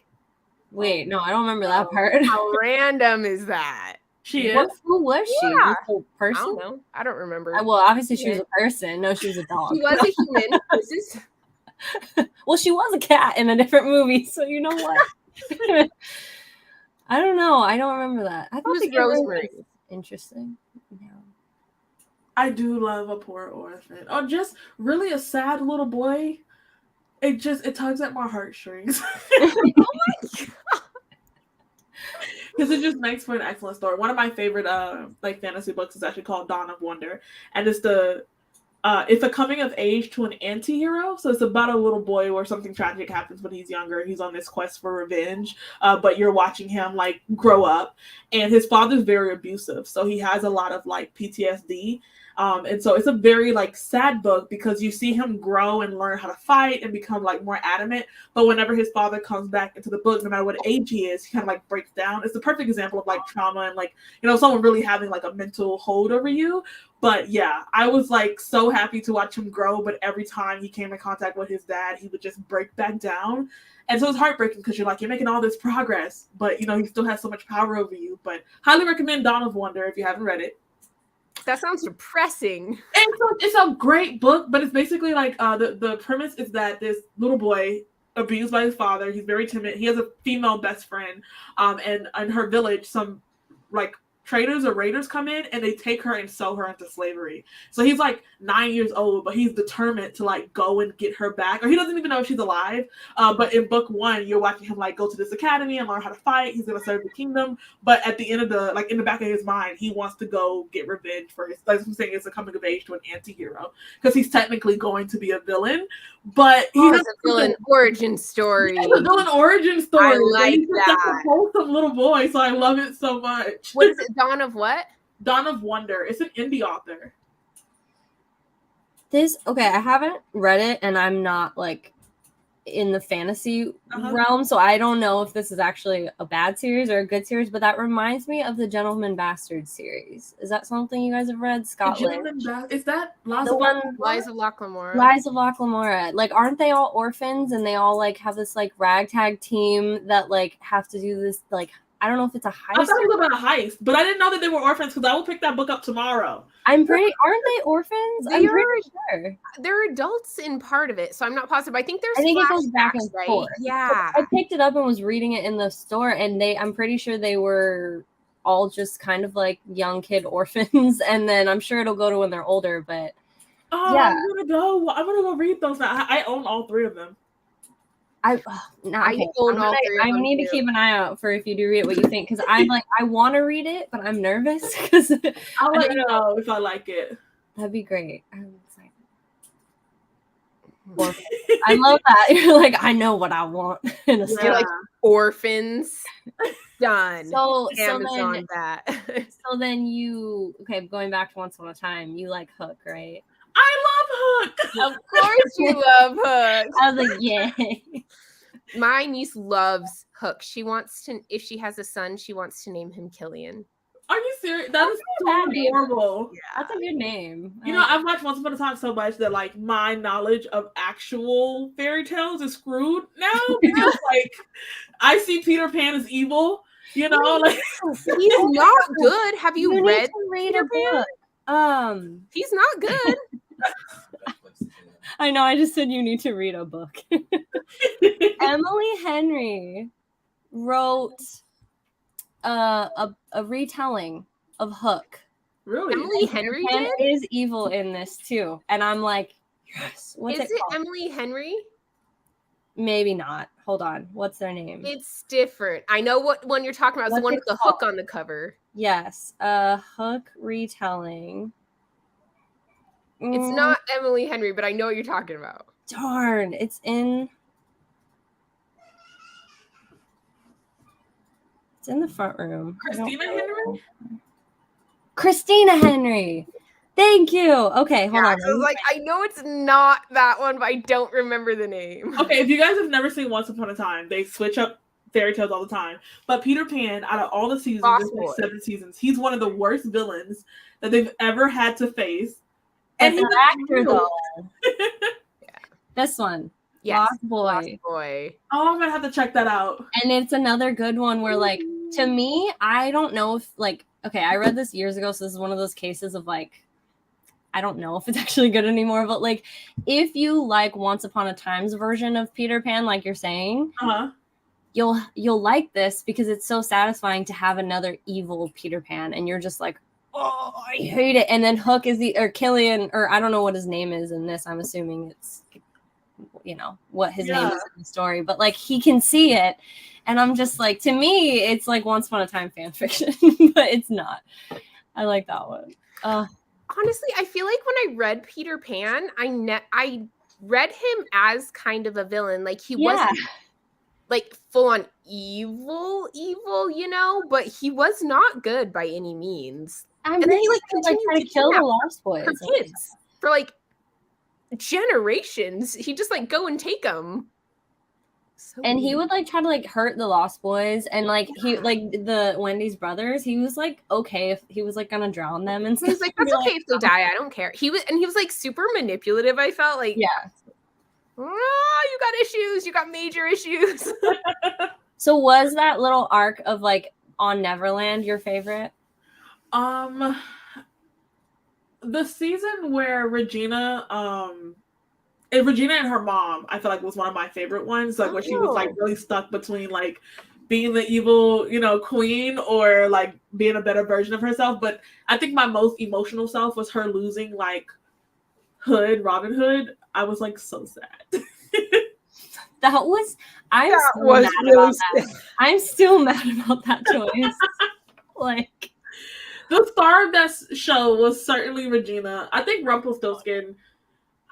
Wait, no, I don't remember that part. How random is that? She is? Who was she? Yeah. A person? I don't know. I don't remember. Well, obviously she was a person. No, she was a dog. She was a human. Well, she was a cat in a different movie, so you know what? I don't know. I don't remember that. I thought it was Rosemary. Interesting. Yeah. I do love a poor orphan. Oh, just really a sad little boy. It tugs at my heartstrings. Oh my god. Because it just makes for an excellent story. One of my favorite like fantasy books is actually called Dawn of Wonder, and it's a coming of age to an anti-hero. So it's about a little boy where something tragic happens when he's younger. He's on this quest for revenge, but you're watching him like grow up, and his father's very abusive, so he has a lot of like PTSD. And so it's a very like sad book because you see him grow and learn how to fight and become like more adamant. But whenever his father comes back into the book, no matter what age he is, he kind of like breaks down. It's the perfect example of like trauma and like, you know, someone really having like a mental hold over you. But yeah, I was like so happy to watch him grow. But every time he came in contact with his dad, he would just break back down. And so it's heartbreaking because you're like, you're making all this progress, but you know, he still has so much power over you. But highly recommend Dawn of Wonder if you haven't read it. That sounds depressing. It's a great book, but it's basically like the premise is that this little boy abused by his father. He's very timid. He has a female best friend. And in her village, some like traders or raiders come in and they take her and sell her into slavery. So he's like 9 years old, but he's determined to like go and get her back, or he doesn't even know if she's alive. But in book 1, you're watching him like go to this academy and learn how to fight. He's gonna serve the kingdom, but at the end of the like in the back of his mind, he wants to go get revenge for his. Like I'm saying, it's a coming of age to an anti-hero because he's technically going to be a villain, but it's a villain origin story. It's a villain origin story. I like he's that. Such a wholesome little boy, so I love it so much. What is it? Dawn of what? Dawn of Wonder. It's an indie author. Okay, I haven't read it and I'm not like in the fantasy realm, so I don't know if this is actually a bad series or a good series, but that reminds me of the Gentleman Bastard series. Is that something you guys have read? Scotland. Is that Lies of Lochlamora? Lies of Lochlamora. Like, aren't they all orphans and they all like have this like ragtag team that like have to do this like, I don't know if it's a heist. I thought it was about a heist, but I didn't know that they were orphans because I will pick that book up tomorrow. Aren't they orphans? I'm pretty sure. They're adults in part of it, so I'm not positive. I think it goes back and forth. Yeah. I picked it up and was reading it in the store, and I'm pretty sure they were all just kind of like young kid orphans, and then I'm sure it'll go to when they're older, but yeah. I'm gonna go read those now. I own all 3 of them. I need to keep an eye out for if you do read it, what you think, because I'm like, I want to read it, but I'm nervous because I'll let you know if I like it. That'd be great. I'm excited. I love that. You're like, I know what I want in a story. Like orphans. Done. So Amazon that. So then going back to Once Upon a Time, you like Hook, right? I love Hook. Of course you love Hook. I was like, yay. My niece loves Hook. She wants to, if she has a son, she wants to name him Killian. Are you serious? That is so adorable. Yeah. That's a good name. You know, I've watched Once Upon a Time so much that like my knowledge of actual fairy tales is screwed now because like I see Peter Pan as evil. You know, like he's not good. Have you read Peter Pan? He's not good. I know, I just said you need to read a book. Emily Henry wrote a retelling of Hook. Really? Emily Henry is evil in this too. And I'm like, yes. Is it Emily Henry? Maybe not. Hold on. What's their name? It's different. I know what one you're talking about. It's the one with the hook on the cover. Yes. Hook retelling. It's not Emily Henry, but I know what you're talking about. Darn. It's in the front room. Christina Henry. Thank you. Okay, hold on. I was like, I know it's not that one, but I don't remember the name. Okay, if you guys have never seen Once Upon a Time, they switch up fairy tales all the time. But Peter Pan, out of all the seasons, there's like 7 seasons, he's one of the worst villains that they've ever had to face. And he's an actor, though. Yeah. This one. Yes. Lost Boy. Oh, I'm gonna have to check that out. And it's another good one where, like, to me, I don't know if, like, okay, I read this years ago, so this is one of those cases of, like, I don't know if it's actually good anymore, but, like, if you like Once Upon a Time's version of Peter Pan, like you're saying, you'll like this because it's so satisfying to have another evil Peter Pan, and you're just like, oh, I hate it. And then Hook is Killian, or I don't know what his name is in this. I'm assuming it's, you know, what his name is in the story, but like he can see it. And I'm just like, to me, it's like Once Upon a Time fan fiction, but it's not. I like that one. Honestly, I feel like when I read Peter Pan, I read him as kind of a villain. Like he wasn't like full on evil, you know, but he was not good by any means. I'm And then pretty he, sure like, he would, like, continued try to to kill the kidnap Lost her Boys. kids for, like, generations. He'd just, like, go and take them. So And he weird. would, like, try to, like, hurt the Lost Boys. And, like, he, like, the Wendy's brothers, he was, like, okay if he was, like, gonna drown them and stuff. He's like, that's okay if they die. I don't care. He was like super manipulative. I felt like, Yeah. oh, you got issues. You got major issues. So was that little arc of, like, on Neverland your favorite? The season where Regina and her mom, I feel like was one of my favorite ones. Like when she was like really stuck between like being the evil, queen or like being a better version of herself. But I think my most emotional self was her losing like Robin Hood. I was like so sad. I'm still mad about that choice. Like the star of that show was certainly Regina. I think Rumpelstiltskin,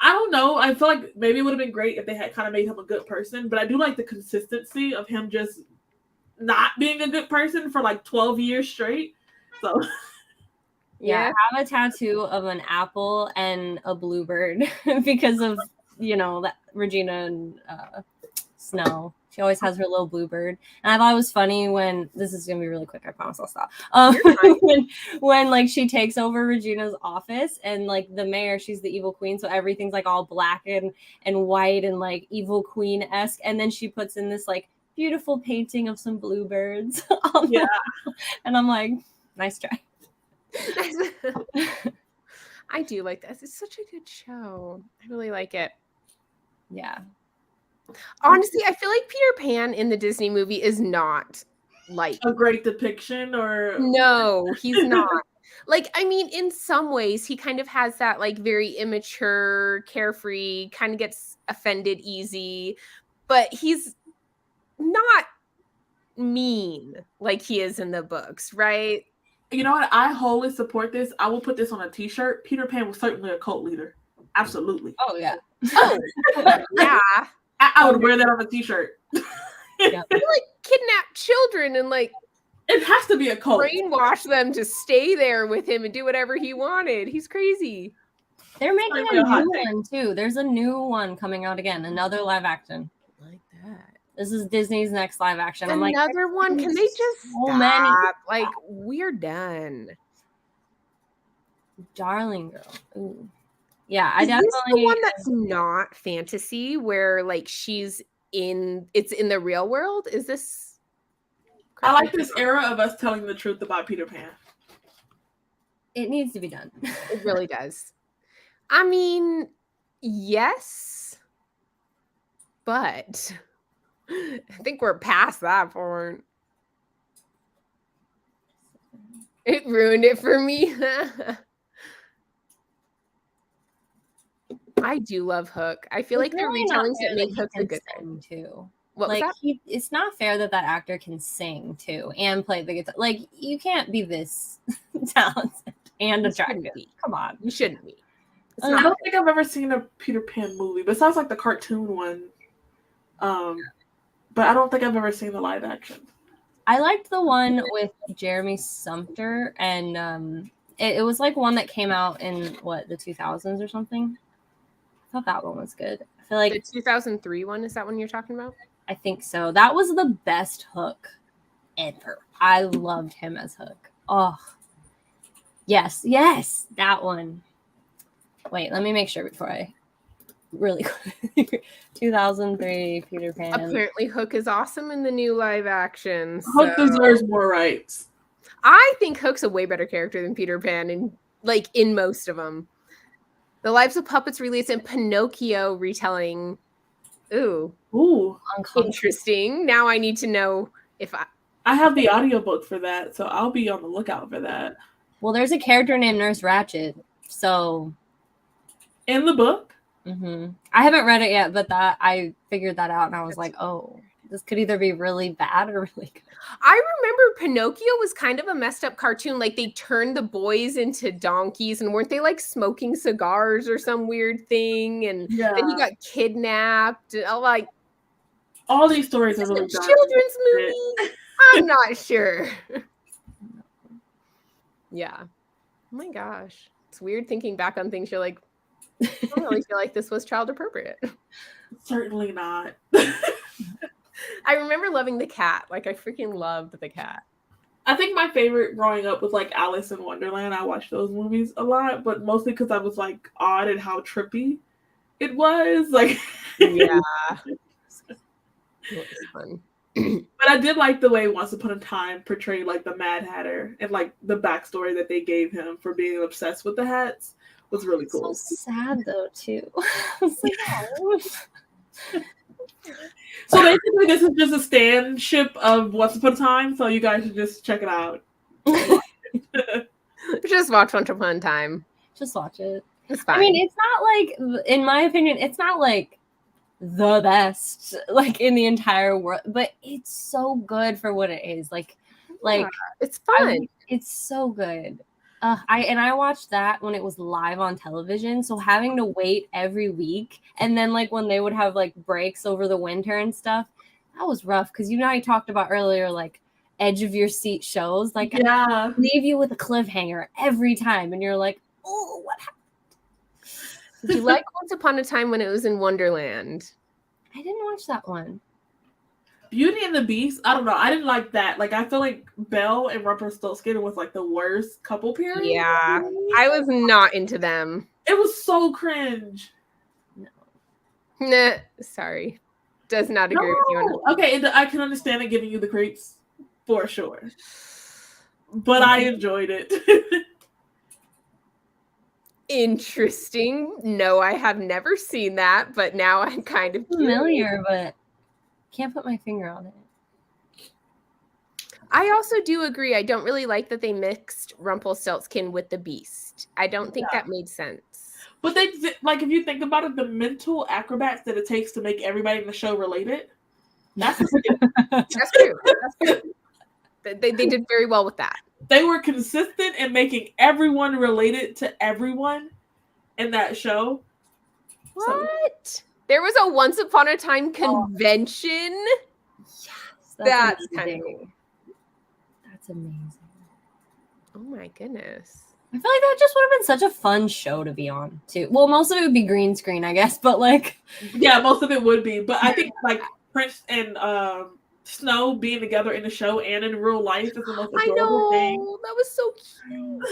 I don't know. I feel like maybe it would have been great if they had kind of made him a good person, but I do like the consistency of him just not being a good person for like 12 years straight. So yeah, I have a tattoo of an apple and a bluebird because of, that Regina and Snow. She always has her little bluebird. And I thought it was funny when, this is going to be really quick, I promise I'll stop. When like she takes over Regina's office and like the mayor, she's the evil queen. So everything's like all black and white and like evil queen-esque. And then she puts in this like beautiful painting of some bluebirds. And I'm like, nice try. I do like this. It's such a good show. I really like it. Yeah. Honestly, I feel like Peter Pan in the Disney movie is not like a great depiction or no, he's not. Like, I mean, in some ways, he kind of has that like very immature, carefree, kind of gets offended easy, but he's not mean like he is in the books, right? You know what? I wholly support this. I will put this on a t-shirt. Peter Pan was certainly a cult leader. Absolutely. Oh, yeah. Oh, yeah. I would wear that on a t-shirt. Yeah. He like kidnap children and like it has to be a cult. Brainwash them to stay there with him and do whatever he wanted. He's crazy. They're making a new one too. There's a new one coming out again, another live action. Like that. This is Disney's next live action. I'm like, another one. Can they just stop? Like, we're done. Darling girl. Ooh. Yeah, I definitely. Is this the one that's not fantasy, where like it's in the real world? Is this? I like this era of us telling the truth about Peter Pan. It needs to be done. It really does. I mean, yes, but I think we're past that point. It ruined it for me. I do love Hook. I feel like the retellings that make Hook a good thing too. What like was that? It's not fair that actor can sing too and play the guitar. Like you can't be this talented and attractive. Come on, you shouldn't be. I don't think I've ever seen a Peter Pan movie besides like the cartoon one. But I don't think I've ever seen the live action. I liked the one with Jeremy Sumpter, and it was like one that came out in the 2000s or something. I thought that one was good. I feel like the 2003 one, is that one you're talking about? I think so. That was the best Hook ever. I loved him as Hook. Oh, yes, that one. Wait, let me make sure before I really quick. 2003 Peter Pan. Apparently Hook is awesome in the new live action. Hook deserves more rights. I think Hook's a way better character than Peter Pan in most of them. The Lives of Puppets release and Pinocchio retelling. Ooh, interesting. Now I need to know if I have the audiobook for that, so I'll be on the lookout for that. Well, there's a character named Nurse Ratched, so in the book. Mm-hmm. I haven't read it yet, but I figured that out, and I was like, oh, this could either be really bad or really good. I remember Pinocchio was kind of a messed up cartoon. Like they turned the boys into donkeys, and weren't they like smoking cigars or some weird thing? And then he got kidnapped. Like all these stories are really children's movie. I'm not sure. Yeah. Oh my gosh. It's weird thinking back on things you're like, I don't really feel like this was child appropriate. Certainly not. I remember loving the cat. Like, I freaking loved the cat. I think my favorite growing up was like Alice in Wonderland. I watched those movies a lot, but mostly because I was like awed at how trippy it was. Like, Yeah. It was fun. But I did like the way Once Upon a Time portrayed like the Mad Hatter and like the backstory that they gave him for being obsessed with the hats was really cool. So sad though too. It's like, oh. So basically, this is just a stand-ship of Once Upon a Time, so you guys should just check it out. Just watch Once Upon a Time. Just watch it. It's fine. I mean, it's not like, in my opinion, it's not like the best like in the entire world, but it's so good for what it is. Like it's fun. It's so good. I watched that when it was live on television, so having to wait every week, and then like when they would have like breaks over the winter and stuff, that was rough because I talked about earlier like edge of your seat shows, like yeah, leave you with a cliffhanger every time, and you're like, oh, what happened? Did you like Once Upon a Time when it was in Wonderland? I didn't watch that one. Beauty and the Beast, I don't know. I didn't like that. Like, I feel like Belle and Rumpelstiltskin was like the worst couple period. Yeah, I was not into them. It was so cringe. No. Nah, sorry. Does not agree with you on that. Okay, I can understand it giving you the creeps for sure. But I enjoyed it. Interesting. No, I have never seen that, but now I'm kind of familiar, but can't put my finger on it. I also do agree. I don't really like that they mixed Rumpelstiltskin with the Beast. I don't think that made sense. But they, like, if you think about it, the mental acrobats that it takes to make everybody in the show related, that's true. That's true. They did very well with that. They were consistent in making everyone related to everyone in that show. What? So. There was a Once Upon a Time convention? Yes. That's kind of cool. That's amazing. Oh my goodness. I feel like that just would have been such a fun show to be on, too. Well, most of it would be green screen, I guess, but like... Yeah, most of it would be. But I think, like, Prince and Snow being together in the show and in real life is the most adorable thing. That was so cute.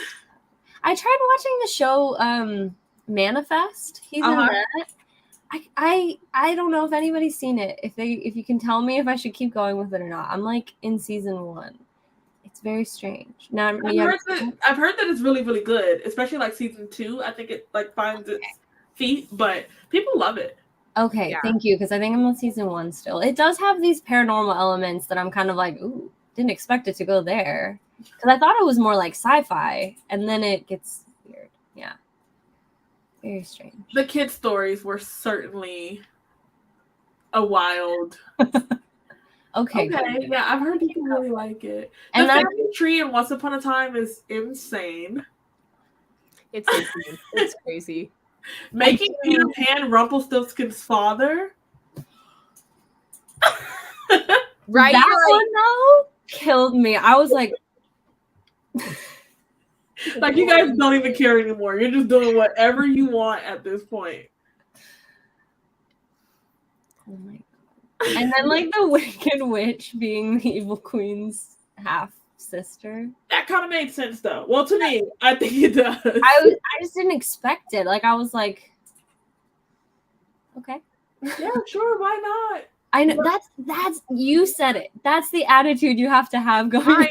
I tried watching the show Manifest. He's in that. I don't know if anybody's seen it. If you can tell me if I should keep going with it or not. I'm like in season 1. It's very strange. Now I've heard that it's really, really good, especially like season 2. I think it like finds its feet, but people love it. Okay, thank you, because I think I'm on season 1 still. It does have these paranormal elements that I'm kind of like, ooh, didn't expect it to go there. Because I thought it was more like sci-fi, and then it gets weird. Yeah. Very strange. The kids' stories were certainly a wild... Okay. Yeah, I've heard people really like it. And the family tree in Once Upon a Time is insane. It's insane. It's crazy. Making Peter Pan Rumpelstiltskin's father. Right? That one though killed me. I was like, like you guys don't even care anymore. You're just doing whatever you want at this point. Oh my god. And then like the Wicked Witch being the Evil Queen's half sister. That kind of made sense though. Well, to me, I think it does. I just didn't expect it. Like I was like, okay. Yeah, sure, why not? I know that's you said it. That's the attitude you have to have going. Why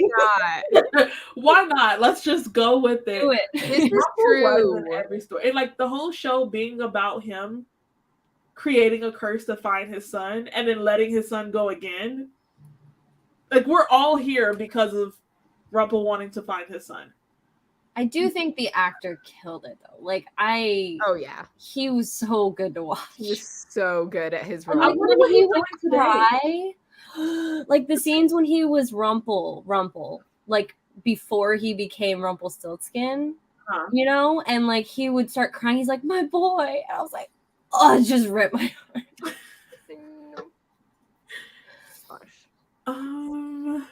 not? Why not? Let's just go with it. Do it. This is true. Every story. And like the whole show being about him creating a curse to find his son and then letting his son go again. Like we're all here because of Rumpel wanting to find his son. I do think the actor killed it though. Like oh yeah, he was so good to watch. He was so good at his role. Like, when he would cry, like the scenes when he was Rumpel, like before he became Rumpelstiltskin, you know, and like he would start crying. He's like, "My boy," and I was like, "Oh, it just ripped my heart."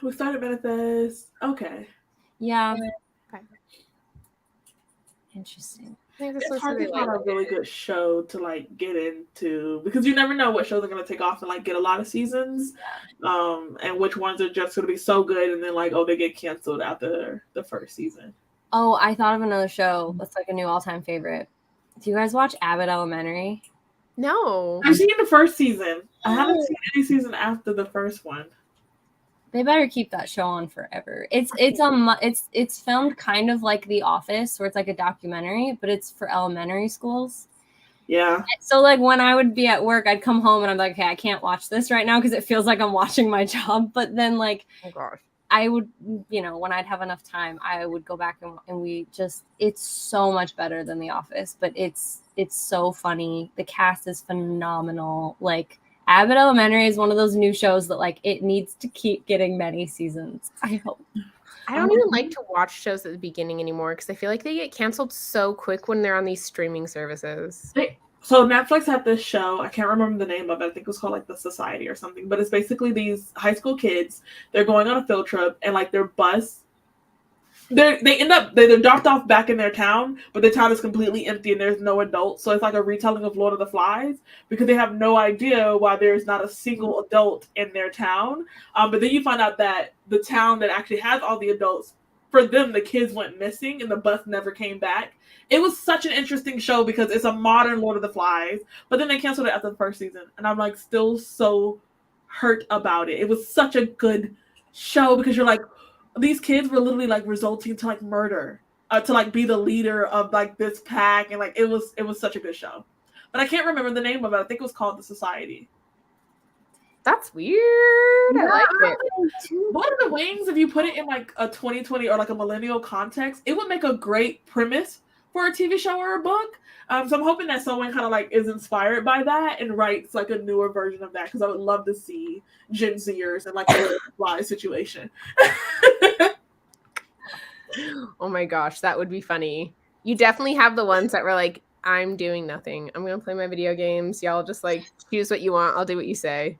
We started Manifest. Okay. Yeah. Okay. Interesting. It's hard to find a really good show to like get into because you never know what shows are gonna take off and like get a lot of seasons, and which ones are just gonna be so good and then like they get canceled after the first season. Oh, I thought of another show that's like a new all-time favorite. Do you guys watch Abbott Elementary? No. I've seen the first season. I haven't seen any season after the first one. They better keep that show on forever. It's filmed kind of like The Office, where it's like a documentary, but it's for elementary schools. Yeah. So like when I would be at work, I'd come home and I'm like, okay, I can't watch this right now because it feels like I'm watching my job. But then like, oh gosh, I would, when I'd have enough time, I would go back and it's so much better than The Office, but it's so funny. The cast is phenomenal. Like Abbott Elementary is one of those new shows that like it needs to keep getting many seasons. I hope. I don't even like to watch shows at the beginning anymore because I feel like they get canceled so quick when they're on these streaming services. So Netflix had this show, I can't remember the name of it, I think it was called like The Society or something, but it's basically these high school kids, they're going on a field trip and like their bus, they're dropped off back in their town, but the town is completely empty and there's no adults. So it's like a retelling of Lord of the Flies because they have no idea why there's not a single adult in their town. But then you find out that the town that actually has all the adults, for them, the kids went missing and the bus never came back. It was such an interesting show because it's a modern Lord of the Flies, but then they canceled it after the first season. And I'm like still so hurt about it. It was such a good show because you're like, these kids were literally like resulting to like murder, to like be the leader of like this pack. And like, it was such a good show, but I can't remember the name of it. I think it was called The Society. That's weird. I like it. One of the Wings, if you put it in like a 2020 or like a millennial context, it would make a great premise for a TV show or a book. So I'm hoping that someone kind of like is inspired by that and writes like a newer version of that because I would love to see Gen Zers and like a fly situation. Oh my gosh, that would be funny. You definitely have the ones that were like, I'm doing nothing. I'm gonna play my video games. Y'all just like choose what you want. I'll do what you say.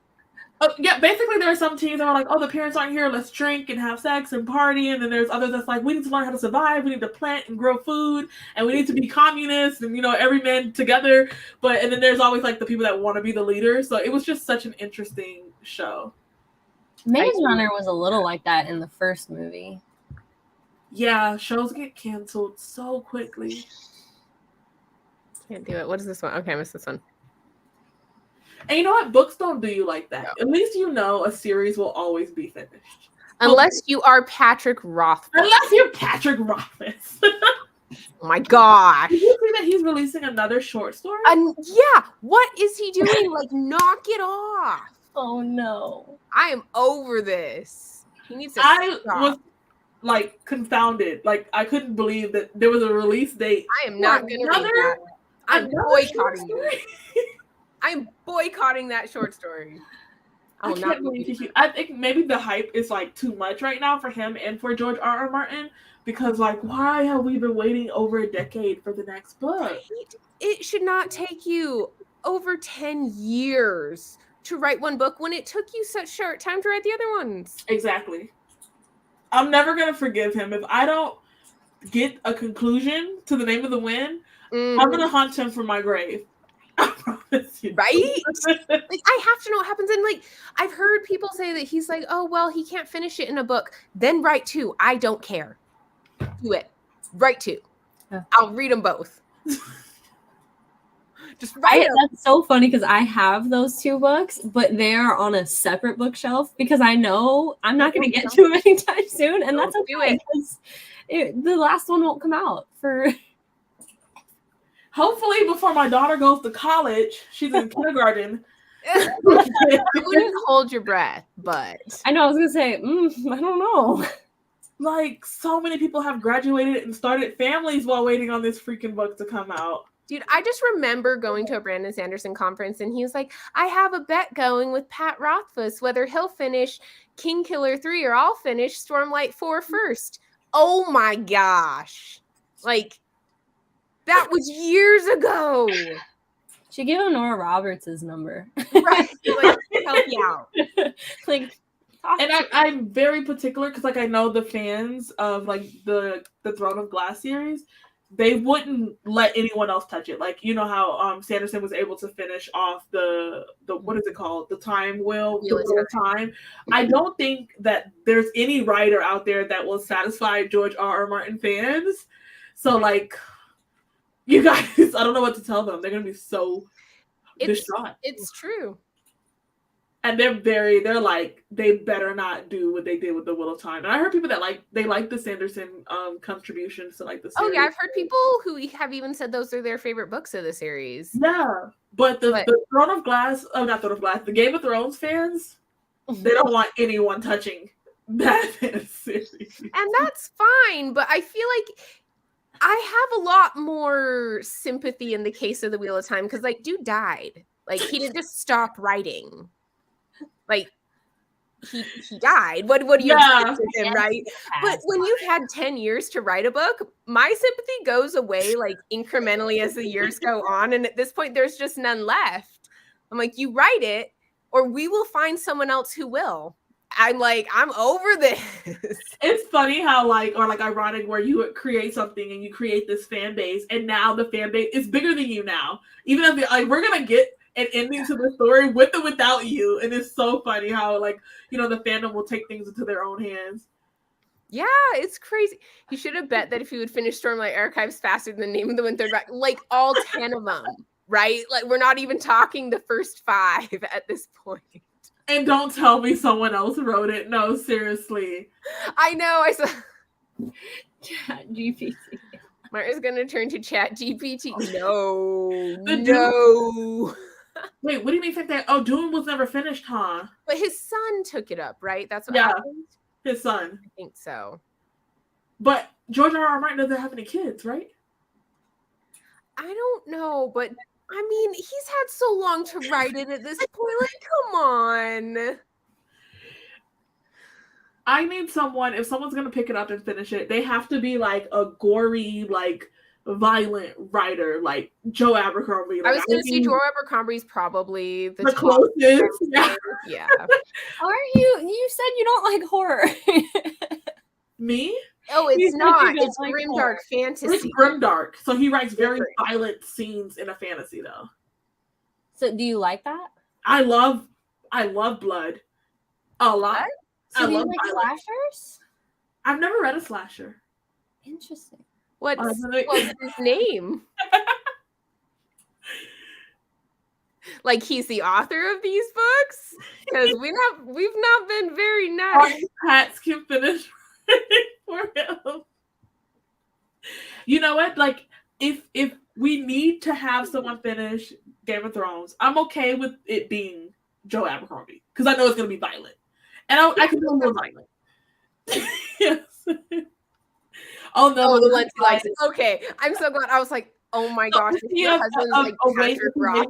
Yeah, basically there are some teens that are like, oh, the parents aren't here, let's drink and have sex and party. And then there's others that's like, we need to learn how to survive, we need to plant and grow food, and we need to be communists and, every man together. And then there's always like the people that want to be the leaders. So it was just such an interesting show. Maze Runner was a little like that in the first movie. Yeah, shows get canceled so quickly. Can't do it. What is this one? Okay, I missed this one. And you know what? Books don't do you like that. No. At least a series will always be finished. Unless you are Patrick Rothfuss. Unless you're Patrick Rothfuss. Oh my gosh. Did you see that he's releasing another short story? Yeah. What is he doing? Like, knock it off. Oh, no. I am over this. He needs to stop. Was like confounded. Like, I couldn't believe that there was a release date. I am not going to read that. I'm boycotting it. I'm boycotting that short story. I can't believe I think maybe the hype is like too much right now for him and for George R.R. Martin because like why have we been waiting over a decade for the next book? It should not take you over 10 years to write one book when it took you such short time to write the other ones. Exactly. I'm never going to forgive him if I don't get a conclusion to The Name of the Wind. I'm going to haunt him from my grave. Right? Like, I have to know what happens. And like, I've heard people say that he's like, oh, well, he can't finish it in a book. Then write 2. I don't care. Do it. Write 2. Yeah. I'll read them both. Just write them. That's so funny because I have those 2 books, but they are on a separate bookshelf because I know I'm not going to get to them anytime soon. And that's okay because the last one won't come out for... Hopefully before my daughter goes to college, she's in kindergarten. I wouldn't hold your breath, but... I know, I was going to say, I don't know. Like, so many people have graduated and started families while waiting on this freaking book to come out. Dude, I just remember going to a Brandon Sanderson conference and he was like, I have a bet going with Pat Rothfuss, whether he'll finish King Killer 3 or I'll finish Stormlight 4 first. Oh my gosh. Like... That was years ago. Should give him Nora Roberts' number. Right. Like, help you out. Like, and I'm very particular because like I know the fans of like the Throne of Glass series, they wouldn't let anyone else touch it. Like, you know how Sanderson was able to finish off the what is it called? The time wheel, the wheel of time. I don't think that there's any writer out there that will satisfy George R. R. Martin fans. So like, you guys, I don't know what to tell them. They're gonna be so distraught. It's true. And they're like, they better not do what they did with the Wheel of Time. And I heard people that like the Sanderson contributions to like the series. Oh yeah, I've heard people who have even said those are their favorite books of the series. Yeah, but the Throne of Glass, not Throne of Glass, the Game of Thrones fans, they don't want anyone touching that series. And that's fine, but I feel like I have a lot more sympathy in the case of the Wheel of Time because like dude died. Like he didn't just stop writing. Like he died. What do you expect with him, right? But when you've had 10 years to write a book, my sympathy goes away like incrementally as the years go on. And at this point, there's just none left. I'm like, you write it, or we will find someone else who will. I'm like, I'm over this. It's funny how like ironic where you would create something and you create this fan base, and now the fan base is bigger than you now. Even if like we're gonna get an ending to the story with or without you, and it's so funny how like the fandom will take things into their own hands. Yeah, it's crazy. He should have bet that if he would finish Stormlight Archives faster than Name of the Wind, like all 10 of them, right? Like we're not even talking the first 5 at this point. And don't tell me someone else wrote it. No, seriously. I know. I saw ChatGPT. Marta's gonna turn to ChatGPT. No. Wait, what do you mean that? Oh, Dune was never finished, huh? But his son took it up, right? That's what happened? His son. I think so. But George R. R. Martin doesn't have any kids, right? I don't know, but I mean, he's had so long to write it at this point. Like, come on. I need someone, if someone's going to pick it up and finish it, they have to be like a gory, like violent writer, like Joe Abercrombie. Like, I was going to say Joe Abercrombie's probably the closest. Yeah. Aren't you? You said you don't like horror. Me? Oh, it's not. It's like grimdark fantasy. It's grimdark. So he writes very violent scenes in a fantasy, though. So, do you like that? I love blood a lot. So do you like slashers? I've never read a slasher. Interesting. What's his name? Like he's the author of these books? Because we've not been very nice. Pats can finish for him. You know what? Like if we need to have someone finish Game of Thrones, I'm okay with it being Joe Abercrombie because I know it's going to be violent, and I can do more violent. Yes. Oh no, the ones who likes it. Okay, I'm so glad. I was like, oh my gosh, your husband's like Patrick Ross.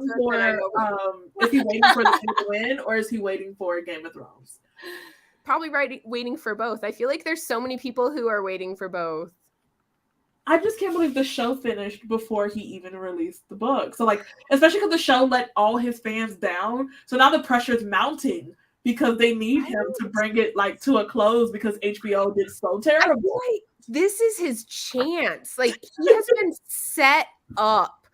Is he waiting for the win, or is he waiting for Game of Thrones? Probably waiting for both. I feel like there's so many people who are waiting for both. I just can't believe the show finished before he even released the book. So like, especially because the show let all his fans down. So now the pressure's mounting because they need him to bring it like to a close because HBO did so terrible. I feel like this is his chance. Like he has been set up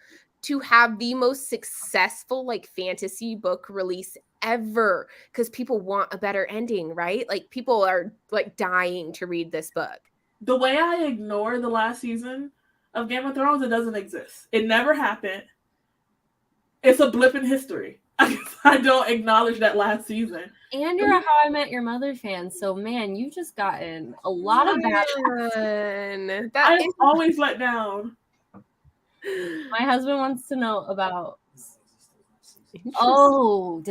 to have the most successful like fantasy book release ever because people want a better ending, right? Like people are like dying to read this book. The way I ignore the last season of Game of Thrones, it doesn't exist. It never happened. It's a blip in history. I don't acknowledge that last season. And you're a How I Met Your Mother fan, so man, you've just gotten a lot of bad. I'm always let down. My husband wants to know about. Oh,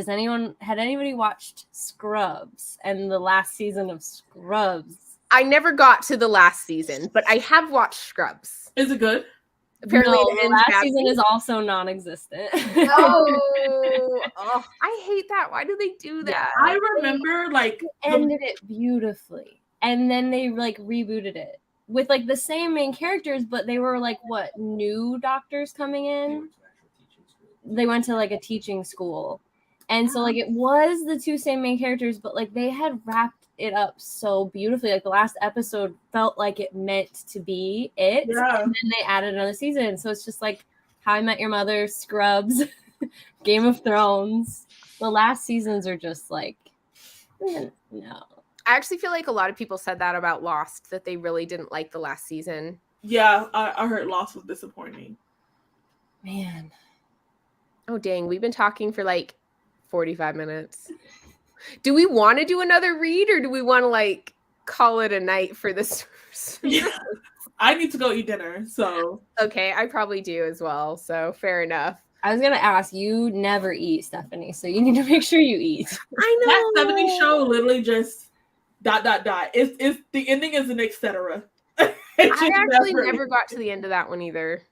had anybody watched Scrubs and the last season of Scrubs? I never got to the last season, but I have watched Scrubs. Is it good? Apparently, the last season is also non-existent. Oh, I hate that. Why do they do that? Yeah, I remember like ended it beautifully, and then they like rebooted it with like the same main characters, but they were like new doctors coming in. They went to like a teaching school, and so like it was the two same main characters, but like they had wrapped it up so beautifully. Like the last episode felt like it meant to be it. Yeah. And then they added another season. So it's just like How I Met Your Mother, Scrubs, Game of Thrones. The last seasons are just like, no. I actually feel like a lot of people said that about Lost, that they really didn't like the last season. Yeah, I heard Lost was disappointing. Man. Oh, dang. We've been talking for like 45 minutes. Do we want to do another read, or do we want to like call it a night for this? Yeah. I need to go eat dinner, so. Okay, I probably do as well. So fair enough. I was gonna ask, you never eat, Stephanie, so you need to make sure you eat. I know. That 70s show literally just ... It's the ending is an etc. I actually never got to the end of that one either.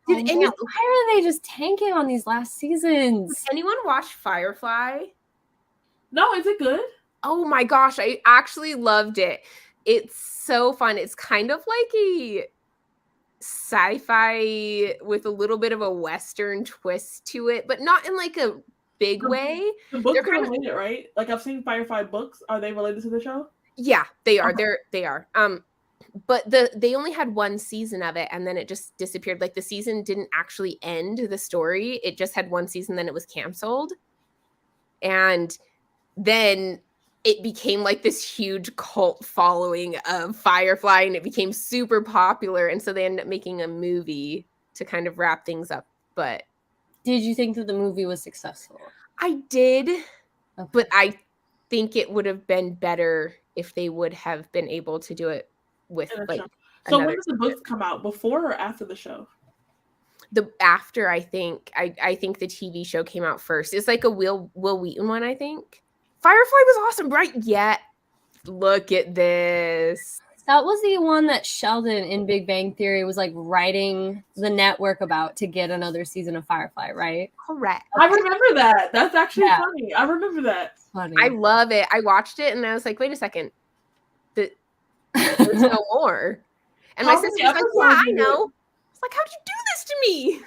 Why are they just tanking on these last seasons? Did anyone watch Firefly? No, is it good? Oh my gosh, I actually loved it. It's so fun. It's kind of like a sci-fi with a little bit of a Western twist to it, but not in like a big way. The books are related, right? Like I've seen Firefly books. Are they related to the show? Yeah, they are. Okay. They are. But they only had one season of it, and then it just disappeared. Like the season didn't actually end the story. It just had one season, then it was canceled. And then it became like this huge cult following of Firefly, and it became super popular. And so they ended up making a movie to kind of wrap things up. But did you think that the movie was successful? I did, okay. But I think it would have been better if they would have been able to do it with like. So when does the books come out? Before or after the show? After, I think. I think the TV show came out first. It's like a Will Wheaton one, I think. Firefly was awesome, right? Yeah. Look at this. That was the one that Sheldon in Big Bang Theory was like writing the network about to get another season of Firefly, right? Correct. I remember that. That's actually funny. I remember that. Funny. I love it. I watched it and I was like, wait a second. There's no more. And my sister's like, yeah, I know. It's like, how'd you do this to me?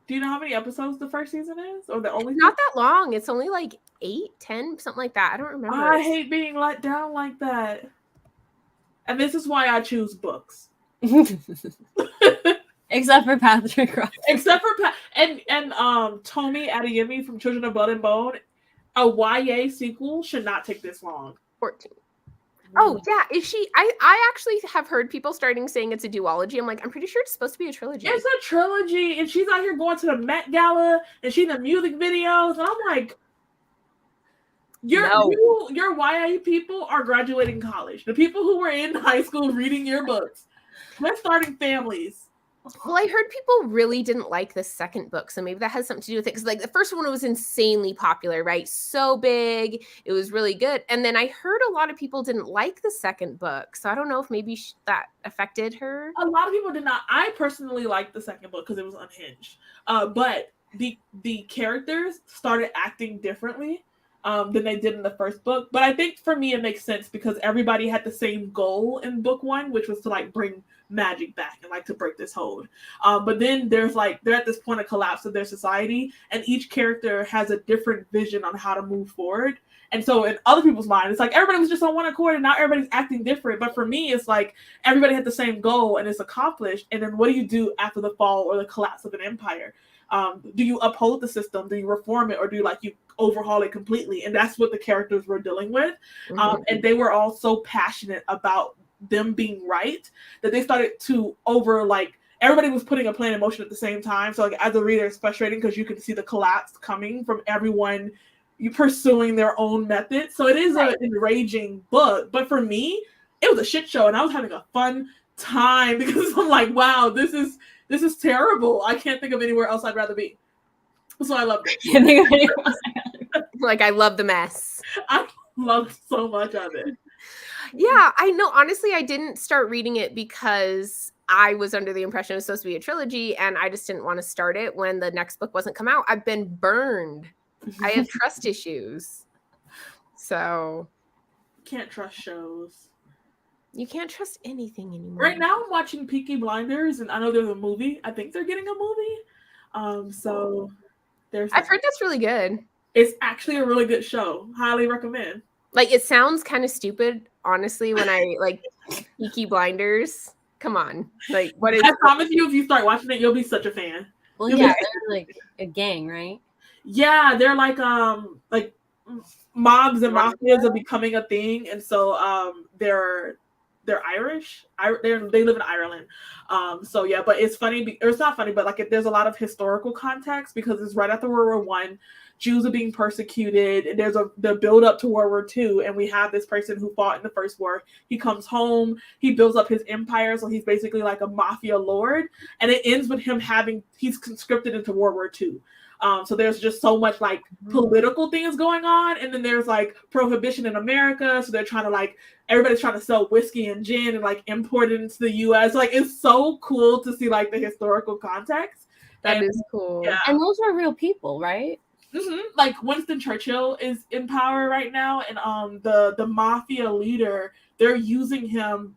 Do you know how many episodes the first season is? Or the only It's not that long. It's only like 8, 10, something like that. I don't remember. I hate being let down like that. And this is why I choose books. Except for Patrick Ross. Except for and Tomi Adeyemi from Children of Blood and Bone. A YA sequel should not take this long. 14. Oh, yeah. Is she? I actually have heard people starting saying it's a duology. I'm like, I'm pretty sure it's supposed to be a trilogy. It's a trilogy, and she's out here going to the Met Gala, and she's in music videos, and I'm like, your YA people are graduating college. The people who were in high school reading your books, they're starting families. Well, I heard people really didn't like the second book, so maybe that has something to do with it. Because like the first one was insanely popular, right? So big, it was really good. And then I heard a lot of people didn't like the second book, so I don't know if maybe that affected her. A lot of people did not. I personally liked the second book because it was unhinged. But the characters started acting differently than they did in the first book. But I think for me it makes sense because everybody had the same goal in book one, which was to like bring magic back and like to break this hold. But then there's like they're at this point of collapse of their society, and each character has a different vision on how to move forward. And so in other people's mind, it's like everybody was just on one accord and now everybody's acting different. But for me, it's like everybody had the same goal and it's accomplished. And then what do you do after the fall or the collapse of an empire? Do you uphold the system? Do you reform it? Or do you overhaul it completely? And that's what the characters were dealing with. And they were all so passionate about them being right that they started to everybody was putting a plan in motion at the same time. So like as a reader, it's frustrating because you can see the collapse coming from everyone pursuing their own method. So it is an enraging book. But for me, it was a shit show and I was having a fun time because I'm like, wow, this is terrible. I can't think of anywhere else I'd rather be. So I loved it. Like I love the mess. I loved so much of it. Yeah, I know. Honestly, I didn't start reading it because I was under the impression it was supposed to be a trilogy and I just didn't want to start it when the next book wasn't come out. I've been burned. I have trust issues. So can't trust shows. You can't trust anything anymore. Right now I'm watching Peaky Blinders and I know there's a movie. I think they're getting a movie. So there's I've heard that's really good. It's actually a really good show. Highly recommend. Like, it sounds kind of stupid, honestly, when I like Peaky Blinders. Come on. Like, what is I promise you, if you start watching it, you'll be such a fan. Well, You'll yeah, be- they're like a gang, right? yeah, they're like mobs and mafias are becoming a thing, and so they're Irish. They live in Ireland. So yeah, but it's funny. Or it's not funny, but like there's a lot of historical context because it's right after World War One. Jews are being persecuted, and there's the build up to World War II, and we have this person who fought in the First War. He comes home, he builds up his empire, so he's basically like a mafia lord, and it ends with him he's conscripted into World War II. So there's just so much like political things going on, and then there's like prohibition in America, so they're trying to like everybody's trying to sell whiskey and gin and like import it into the U.S. Like it's so cool to see like the historical context. That is cool. Yeah. And those are real people, right? Mm-hmm. Like Winston Churchill is in power right now, and the mafia leader, they're using him.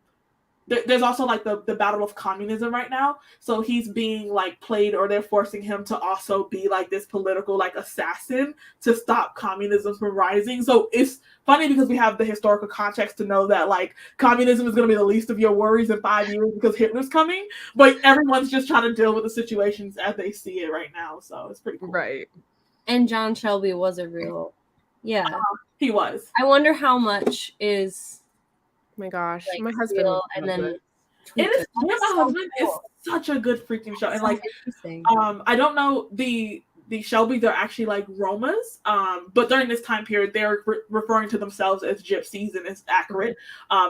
There's also like the battle of communism right now, so he's being like played, or they're forcing him to also be like this political like assassin to stop communism from rising. So it's funny because we have the historical context to know that like communism is going to be the least of your worries in 5 years because Hitler's coming, but everyone's just trying to deal with the situations as they see it right now. So it's pretty cool. Right. And John Shelby was a real, yeah. He was. I wonder how much is. Oh my gosh, Like, my husband. real, and then It is. My husband is such a good freaking show, and like, I don't know the Shelby. They're actually like Romas, but during this time period, they're referring to themselves as gypsies, and it's accurate.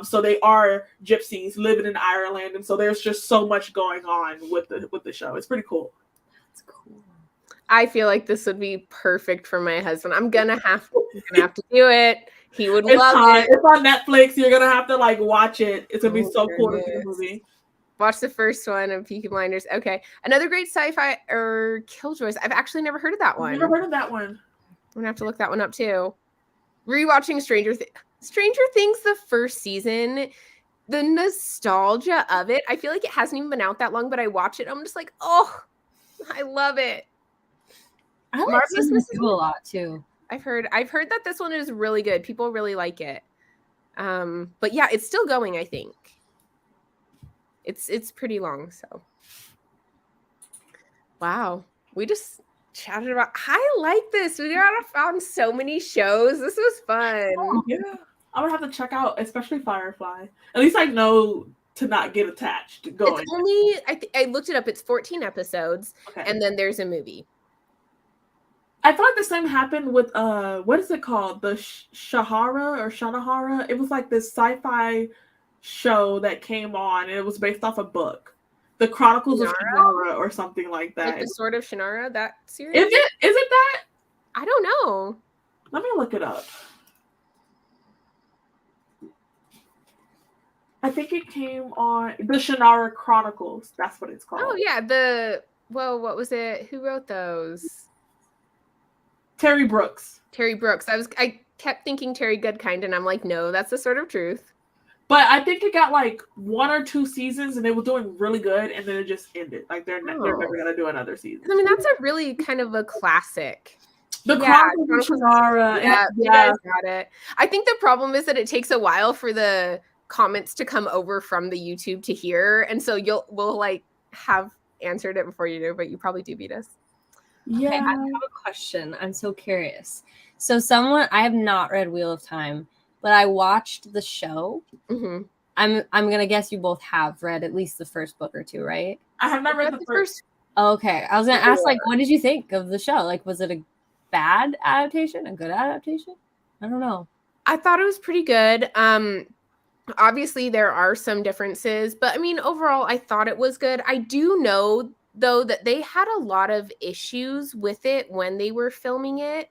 So they are gypsies living in Ireland, and so there's just so much going on with the show. It's pretty cool. That's cool. I feel like this would be perfect for my husband. I'm gonna have to do it. He would love it. It's on Netflix. You're gonna have to like watch it. It's gonna be so cool to see the movie. Watch the first one of Peaky Blinders. Okay, another great sci-fi or Killjoys. I've actually never heard of that one. Never heard of that one. I'm gonna have to look that one up too. Rewatching Stranger Things, the first season. The nostalgia of it. I feel like it hasn't even been out that long, but I watch it. I'm just like, oh, I love it. I like season 2 a lot too. I've heard that this one is really good. People really like it. But yeah, it's still going, I think. It's pretty long, so. Wow. We just chatted about I like this. We found so many shows. This was fun. Oh, yeah. I'm gonna have to check out, especially Firefly. At least I know to not get attached to going. It's only I looked it up, it's 14 episodes, and then there's a movie. I feel like the same happened with what is it called? The Shannahara? It was like this sci-fi show that came on, and it was based off a book. The Chronicles of Shannara or something like that. Like the Sword of Shannara, that series? Is it that? I don't know. Let me look it up. I think it came on the Shannara Chronicles. That's what it's called. Oh yeah, what was it? Who wrote those? Terry Brooks. I kept thinking Terry Goodkind, and I'm like, no, that's the Sword of Truth. But I think it got like 1 or 2 seasons, and they were doing really good, and then it just ended. Like they're never gonna do another season. I mean, that's a really kind of a classic. The Chronicles of Shannara. Yeah, you guys got it. I think the problem is that it takes a while for the comments to come over from the YouTube to here, and so we'll like have answered it before you do, but you probably do beat us. Yeah. Okay, I have a question. I'm so curious. So I have not read Wheel of Time, but I watched the show. Mm-hmm. I'm gonna guess you both have read at least the first book or two, right? I have not read the first. Okay, I was gonna ask, like, what did you think of the show? Like, was it a bad adaptation, a good adaptation? I don't know. I thought it was pretty good. Obviously there are some differences, but I mean, overall, I thought it was good. I do know though that they had a lot of issues with it when they were filming it.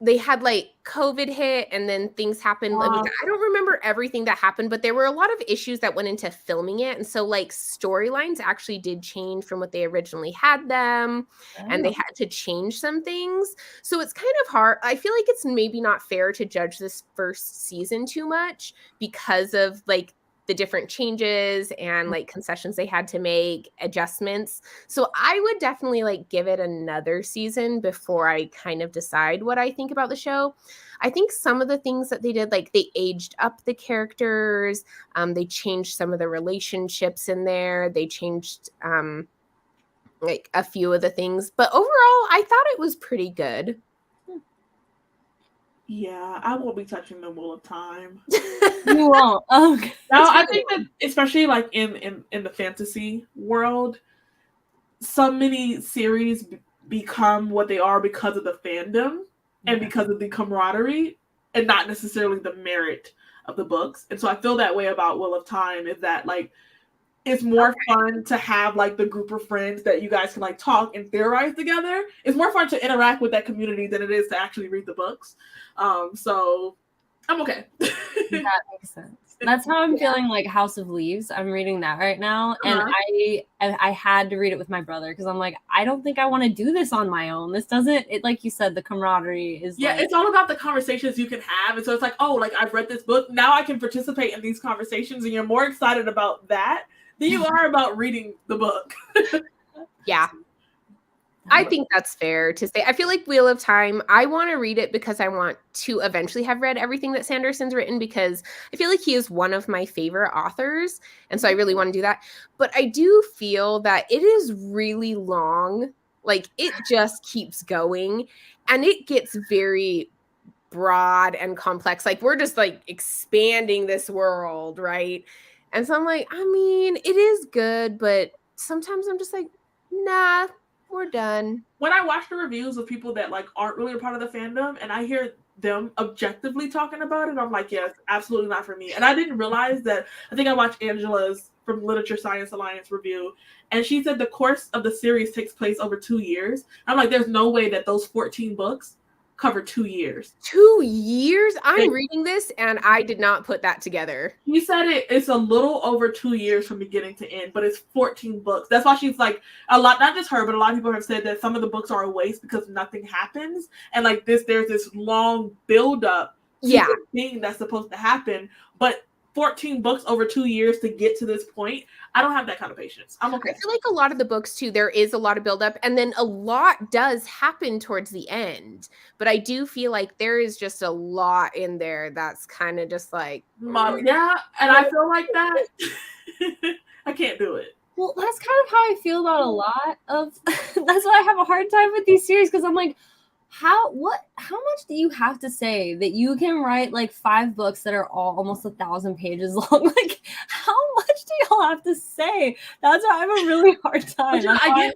They had like COVID hit, and then things happened. I don't remember everything that happened, but there were a lot of issues that went into filming it. And so like storylines actually did change from what they originally had them, and they had to change some things. So it's kind of hard. I feel like it's maybe not fair to judge this first season too much because of like the different changes and like concessions they had to make, adjustments. So I would definitely like give it another season before I kind of decide what I think about the show. I think some of the things that they did, like they aged up the characters, they changed some of the relationships in there, they changed like a few of the things, but overall I thought it was pretty good. Yeah, I won't be touching the Wheel of Time. You won't. Okay. No, I think that especially like in the fantasy world, so many series become what they are because of the fandom and because of the camaraderie and not necessarily the merit of the books. And so I feel that way about Wheel of Time, is that like it's more fun to have like the group of friends that you guys can like talk and theorize together. It's more fun to interact with that community than it is to actually read the books. So I'm okay. That makes sense. That's how I'm feeling like House of Leaves. I'm reading that right now, and I had to read it with my brother because I'm like, I don't think I want to do this on my own. This doesn't, it like you said, the camaraderie is like, it's all about the conversations you can have. And so it's like, oh, like I've read this book, now I can participate in these conversations, and you're more excited about that than you are about reading the book. Yeah. I think that's fair to say. I feel like Wheel of Time, I want to read it because I want to eventually have read everything that Sanderson's written, because I feel like he is one of my favorite authors. And so I really want to do that. But I do feel that it is really long. Like it just keeps going and it gets very broad and complex. Like we're just like expanding this world, right? And so I'm like, I mean, it is good, but sometimes I'm just like, nah, we're done. When I watch the reviews of people that like aren't really a part of the fandom and I hear them objectively talking about it, I'm like, yes, absolutely not for me. And I didn't realize that. I think I watched Angela's from Literature Science Alliance review, and she said the course of the series takes place over 2 years. I'm like, there's no way that those 14 books cover 2 years. 2 years? I'm reading this and I did not put that together. He said it's a little over 2 years from beginning to end, but it's 14 books. That's why she's like, a lot, not just her, but a lot of people have said that some of the books are a waste because nothing happens. And like there's this long build up to the thing that's supposed to happen. But 14 books over 2 years to get to this point, I don't have that kind of patience. I'm okay. I feel like a lot of the books too, there is a lot of buildup, and then a lot does happen towards the end. But I do feel like there is just a lot in there that's kind of just like, yeah, and I feel like that. I can't do it. Well, that's kind of how I feel about a lot of. That's why I have a hard time with these series, because I'm like, how much do you have to say that you can write like 5 books that are all almost 1,000 pages long? Like, how much do y'all have to say? That's why I have a really hard time.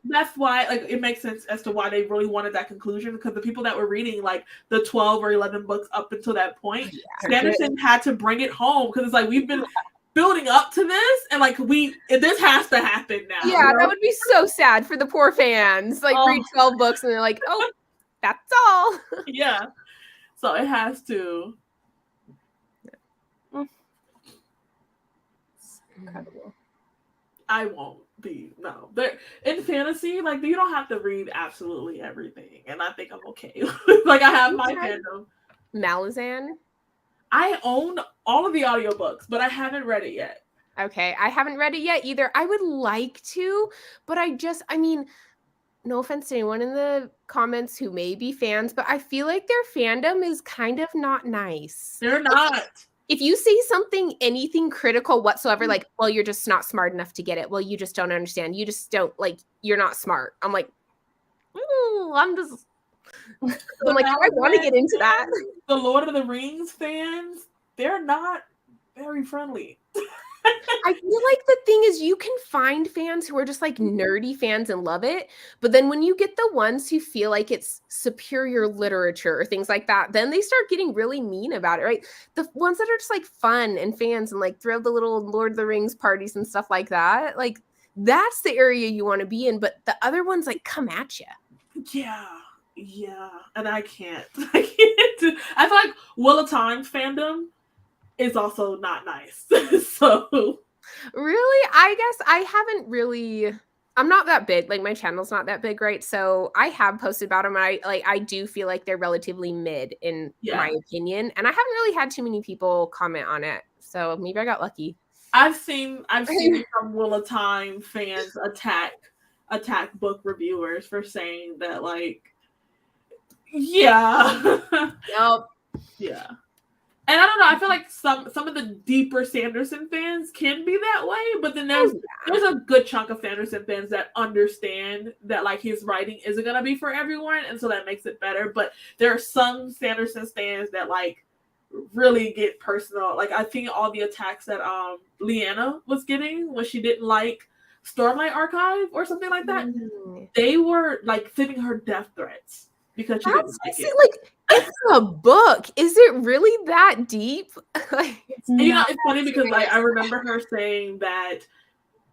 That's why like it makes sense as to why they really wanted that conclusion, because the people that were reading like the 12 or 11 books up until that point, Sanderson had to bring it home, because it's like we've been building up to this, and like this has to happen now. Yeah, you know? That would be so sad for the poor fans. Like read 12 books and they're like, oh, that's all. Yeah. So it has to. Incredible. I won't be. No. In fantasy, like you don't have to read absolutely everything. And I think I'm okay. Like I have my fandom. Malazan? I own all of the audiobooks, but I haven't read it yet. Okay. I haven't read it yet either. I would like to, but I mean, no offense to anyone in the comments who may be fans, but I feel like their fandom is kind of not nice. They're not. If you say something, anything critical whatsoever, like, well, you're just not smart enough to get it. Well, you just don't understand. You just don't, like, you're not smart. I'm like, I'm like, I want to get into that. The Lord of the Rings fans, they're not very friendly. I feel like the thing is you can find fans who are just like nerdy fans and love it. But then when you get the ones who feel like it's superior literature or things like that, then they start getting really mean about it, right? The ones that are just like fun and fans and like throw the little Lord of the Rings parties and stuff like that, like that's the area you want to be in. But the other ones like come at you. Yeah. And I can't. I feel like Wheel of Time fandom is also not nice. So really, I guess I haven't really, I'm not that big, like my channel's not that big, right? So I have posted about them. I do feel like they're relatively mid in my opinion, and I haven't really had too many people comment on it, so maybe I got lucky. I've seen some Wheel of Time fans attack book reviewers for saying that, like, yeah. Yep. Yeah. And I don't know, I feel like some of the deeper Sanderson fans can be that way, but then there's a good chunk of Sanderson fans that understand that, like, his writing isn't gonna be for everyone, and so that makes it better. But there are some Sanderson fans that, like, really get personal. Like, I think all the attacks that Leanna was getting when she didn't like Stormlight Archive or something like that, they were, like, sending her death threats because she didn't like it. Like, it's a book. Is it really that deep? Like, it's funny because, like, I remember her saying that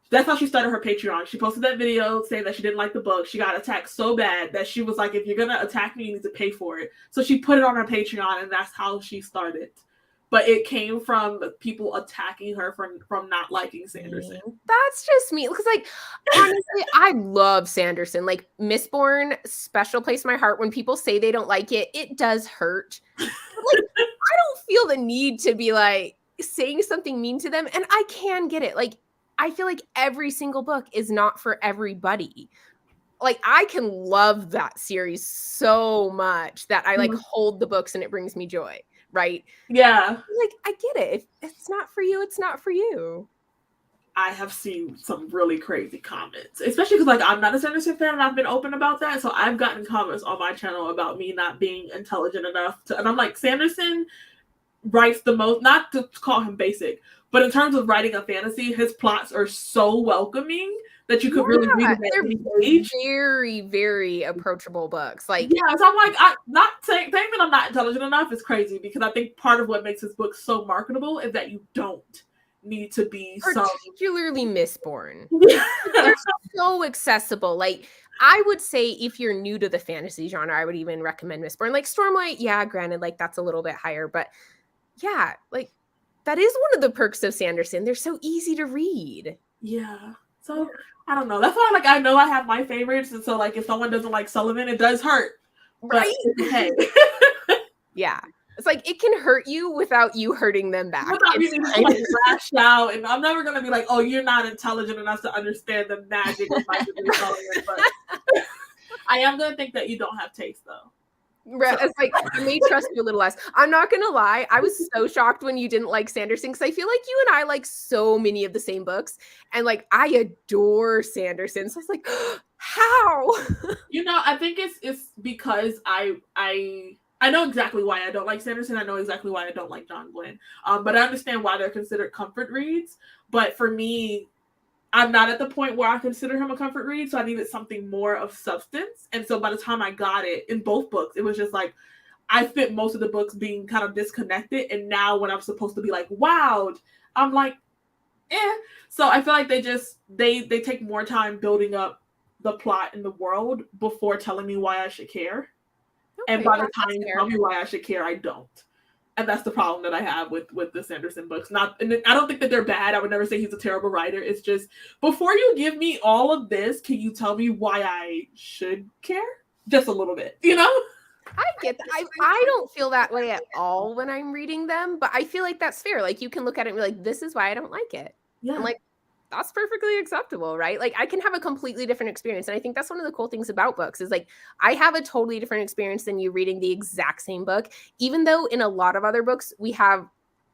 that's how she started her Patreon. She posted that video saying that she didn't like the book. She got attacked so bad that she was like, if you're going to attack me, you need to pay for it. So she put it on her Patreon, and that's how she started. But it came from people attacking her from not liking Sanderson. That's just me. Because, like, honestly, I love Sanderson. Like, Mistborn, special place in my heart. When people say they don't like it, it does hurt. But, like, I don't feel the need to be, like, saying something mean to them. And I can get it. Like, I feel like every single book is not for everybody. Like, I can love that series so much that I, like, hold the books and it brings me joy. Right? Yeah. Like, I get it. If it's not for you, it's not for you. I have seen some really crazy comments, especially because, like, I'm not a Sanderson fan and I've been open about that. So I've gotten comments on my channel about me not being intelligent enough to, and I'm like, Sanderson writes the most, not to call him basic, but in terms of writing a fantasy, his plots are so welcoming that you could really read it at any age. Very, very approachable books. Like, yeah, so I'm like, I'm not saying that I'm not intelligent enough is crazy, because I think part of what makes his book so marketable is that you don't need to be particularly Mistborn. They're so accessible. Like, I would say if you're new to the fantasy genre, I would even recommend Mistborn. Like, Stormlight, yeah, granted, like, that's a little bit higher, but yeah, like, that is one of the perks of Sanderson. They're so easy to read. Yeah. So I don't know. That's why, like, I know I have my favorites, and so, like, if someone doesn't like Sullivan, it does hurt. Right? But, hey. Yeah. It's like, it can hurt you without you hurting them back. Without you to, like, lash out, and I'm never gonna be like, oh, you're not intelligent enough to understand the magic of my Sullivan, but I am gonna think that you don't have taste, though. Right. It's like, I may trust you a little less. I'm not gonna lie, I was so shocked when you didn't like Sanderson, because I feel like you and I like so many of the same books, and, like, I adore Sanderson. So I was like, how? You know, I think it's because I know exactly why I don't like Sanderson. I know exactly why I don't like John Glenn. But I understand why they're considered comfort reads. But for me, I'm not at the point where I consider him a comfort read, so I needed something more of substance. And so by the time I got it in both books, it was just like, I spent most of the books being kind of disconnected. And now when I'm supposed to be like, wowed, I'm like, eh. So I feel like they take more time building up the plot in the world before telling me why I should care. Okay, and by the time you tell me why I should care, I don't. And that's the problem that I have with the Sanderson books. And I don't think that they're bad. I would never say he's a terrible writer. It's just, before you give me all of this, can you tell me why I should care? Just a little bit, you know? I get that. I don't feel that way at all when I'm reading them, but I feel like that's fair. Like, you can look at it and be like, this is why I don't like it. Yeah. I'm like, that's perfectly acceptable, right? Like, I can have a completely different experience. And I think that's one of the cool things about books is, like, I have a totally different experience than you reading the exact same book, even though in a lot of other books, we have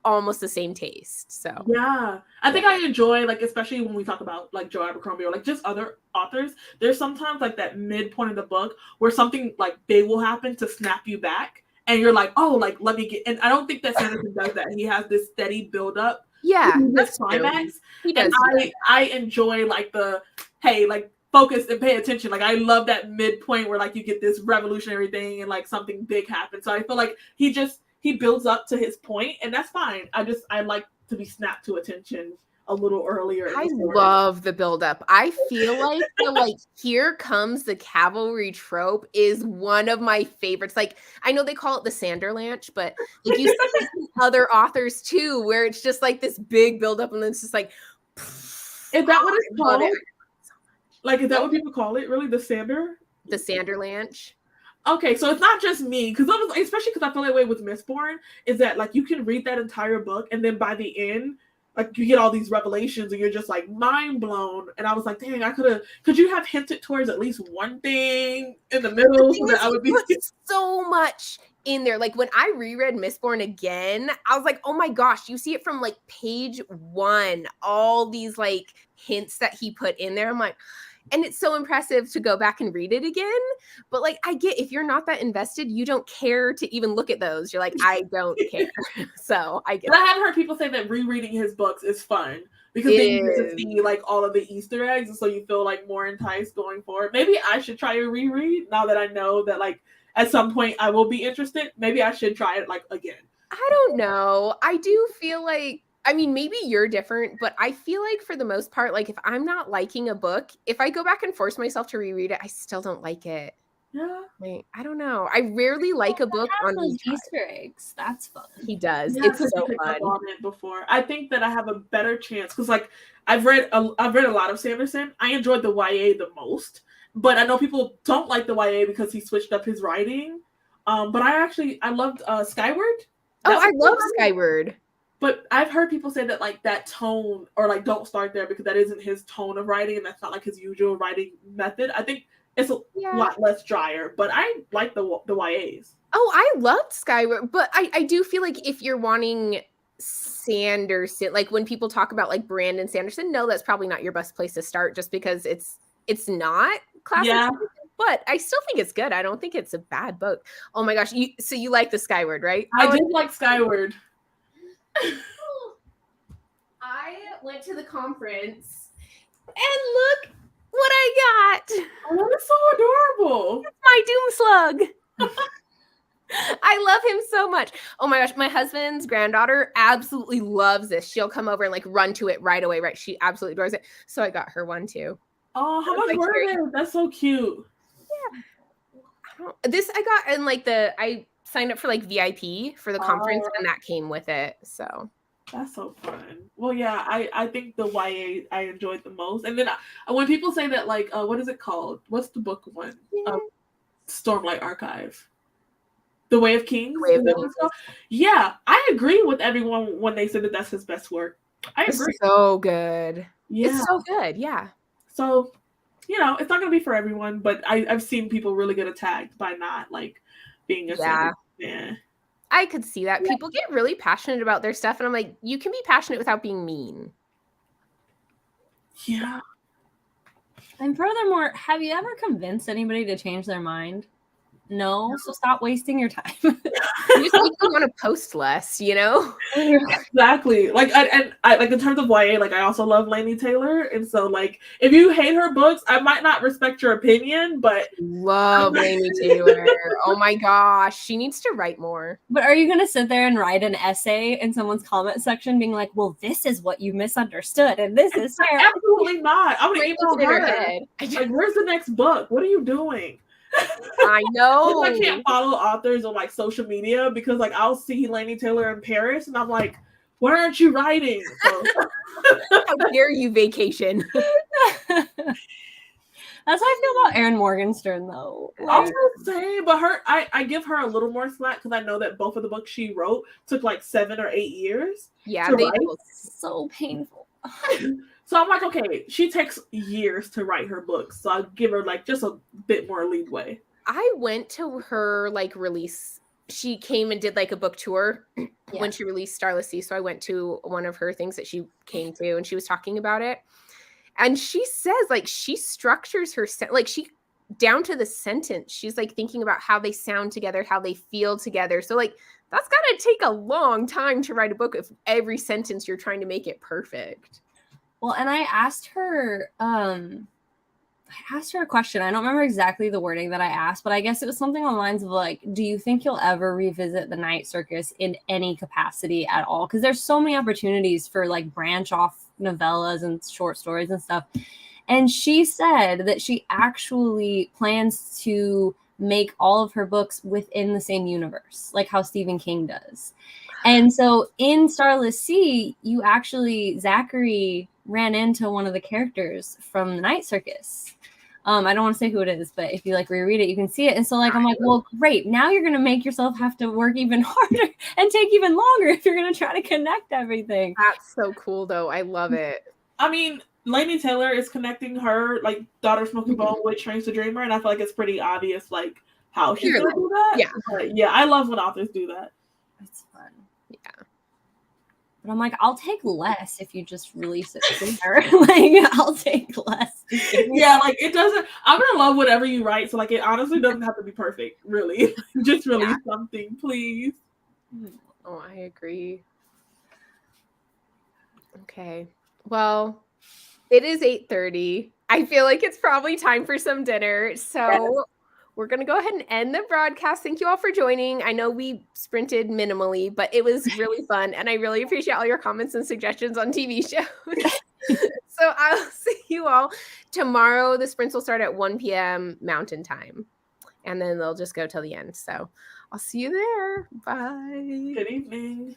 almost the same taste. So yeah, I think I enjoy, like, especially when we talk about, like, Joe Abercrombie or, like, just other authors, there's sometimes, like, that midpoint of the book where something, like, big will happen to snap you back. And you're like, oh, like, let me get, and I don't think that Sanderson does that. He has this steady buildup. Yeah, that's climax. He does. And I enjoy, like, the, hey, like, focus and pay attention. Like, I love that midpoint where, like, you get this revolutionary thing and, like, something big happens. So I feel like he builds up to his point, and that's fine. I like to be snapped to attention a little earlier. I love the buildup. I feel like the, like, here comes the cavalry trope is one of my favorites. Like, I know they call it the Sanderlanche, but, like, you see other authors too, where it's just like this big buildup, and then it's just like, is that what it's called? Like, is that what people call it? Really, the Sanderlanche? Okay, so it's not just me, because especially because I feel that way with Mistborn, is that, like, you can read that entire book, and then by the end, like you get all these revelations and you're just like mind blown. And I was like, dang, could you have hinted towards at least one thing in the middle so that I would be so much in there. Like when I reread Mistborn again, I was like, oh my gosh, you see it from like page 1, all these like hints that he put in there. I'm like, and it's so impressive to go back and read it again. But like, I get if you're not that invested, you don't care to even look at those. You're like, I don't care. So I get But I have heard people say that rereading his books is fun because then you get to see like all of the Easter eggs, and so you feel like more enticed going forward. Maybe I should try a reread now that I know that like at some point I will be interested. Maybe I should try it like again. I don't know. I do feel like, I mean, maybe you're different, but I feel like for the most part, like if I'm not liking a book, if I go back and force myself to reread it, I still don't like it. Yeah. Like, I don't know. I rarely like a book on those Easter eggs. That's fun. He does. Yeah, it's so fun. On it before. I think that I have a better chance because like I've read a lot of Sanderson. I enjoyed the YA the most, but I know people don't like the YA because he switched up his writing. But I loved Skyward. I love Skyward. But I've heard people say that like that tone or like don't start there because that isn't his tone of writing and that's not like his usual writing method. I think it's a lot less drier, but I like the YAs. Oh, I loved Skyward, but I do feel like if you're wanting Sanderson, like when people talk about like Brandon Sanderson, no, that's probably not your best place to start just because it's not classic. Yeah. But I still think it's good. I don't think it's a bad book. Oh my gosh. So you like the Skyward, right? I did like Skyward. I went to the conference and look what I got. Oh, that's so adorable. It's my Doom Slug. I love him so much. Oh my gosh, my husband's granddaughter absolutely loves this. She'll come over and like run to it right away, right? She absolutely adores it. So I got her one too. Oh, how much were they? That's so cute. Yeah. I got in like I signed up for like VIP for the conference and that came with it. So that's so fun. Well, yeah, I think the YA I enjoyed the most. And then when people say that like what is it called? What's the book one? Stormlight Archive. The Way of Kings? Yeah, I agree with everyone when they said that that's his best work. I agree. It's so good. Yeah. It's so good, yeah. So, it's not going to be for everyone, but I've seen people really get attacked by not, like, being a fan. Yeah. I could see that. People get really passionate about their stuff, and I'm like, you can be passionate without being mean. Yeah. And furthermore, have you ever convinced anybody to change their mind? No, so stop wasting your time. You just make me want to post less, Exactly. Like, I like in terms of YA, like I also love Laini Taylor, and so like if you hate her books, I might not respect your opinion, but love Laini Taylor. Oh my gosh, she needs to write more. But are you gonna sit there and write an essay in someone's comment section, being like, "Well, this is what you misunderstood, and this is terrible"? Absolutely not. I'm gonna email her. Like, where's the next book? What are you doing? I know. I can't follow authors on like social media because like I'll see Laini Taylor in Paris and I'm like, why aren't you writing? So. How dare you vacation? That's how I feel about Erin Morgenstern though. Also same, but I give her a little more slack because I know that both of the books she wrote took like 7 or 8 years. Yeah, they were so painful. So I'm like, okay, she takes years to write her books, so I'll give her like just a bit more leeway. I went to her like release. She came and did like a book tour when she released Starless Sea. So I went to one of her things that she came to, and she was talking about it. And she says like she structures her like she down to the sentence. She's like thinking about how they sound together, how they feel together. So like that's gotta take a long time to write a book if every sentence you're trying to make it perfect. Well, and I asked her a question. I don't remember exactly the wording that I asked, but I guess it was something on the lines of like, do you think you'll ever revisit the Night Circus in any capacity at all? Because there's so many opportunities for like branch off novellas and short stories and stuff. And she said that she actually plans to make all of her books within the same universe, like how Stephen King does. And so in Starless Sea, Zachary ran into one of the characters from the Night Circus. I don't want to say who it is, but if you like reread it, you can see it. And so like, I'm like, well, great. Now you're going to make yourself have to work even harder and take even longer if you're going to try to connect everything. That's so cool though. I love it. I mean, Laini Taylor is connecting her like Daughter Smoking Bone with Trains to Dreamer, and I feel like it's pretty obvious like how she's gonna do that. Yeah. But yeah, I love when authors do that. It's fun. Yeah. But I'm like, I'll take less if you just release it sooner. Like, I'll take less. Yeah, like it doesn't. I'm gonna love whatever you write. So like, it honestly doesn't have to be perfect. Really, just release something, please. Oh, I agree. Okay. Well, it is 8:30. I feel like it's probably time for some dinner. So we're going to go ahead and end the broadcast. Thank you all for joining. I know we sprinted minimally, but it was really fun. And I really appreciate all your comments and suggestions on TV shows. So I'll see you all tomorrow. The sprints will start at 1 p.m. Mountain Time. And then they'll just go till the end. So I'll see you there. Bye. Good evening.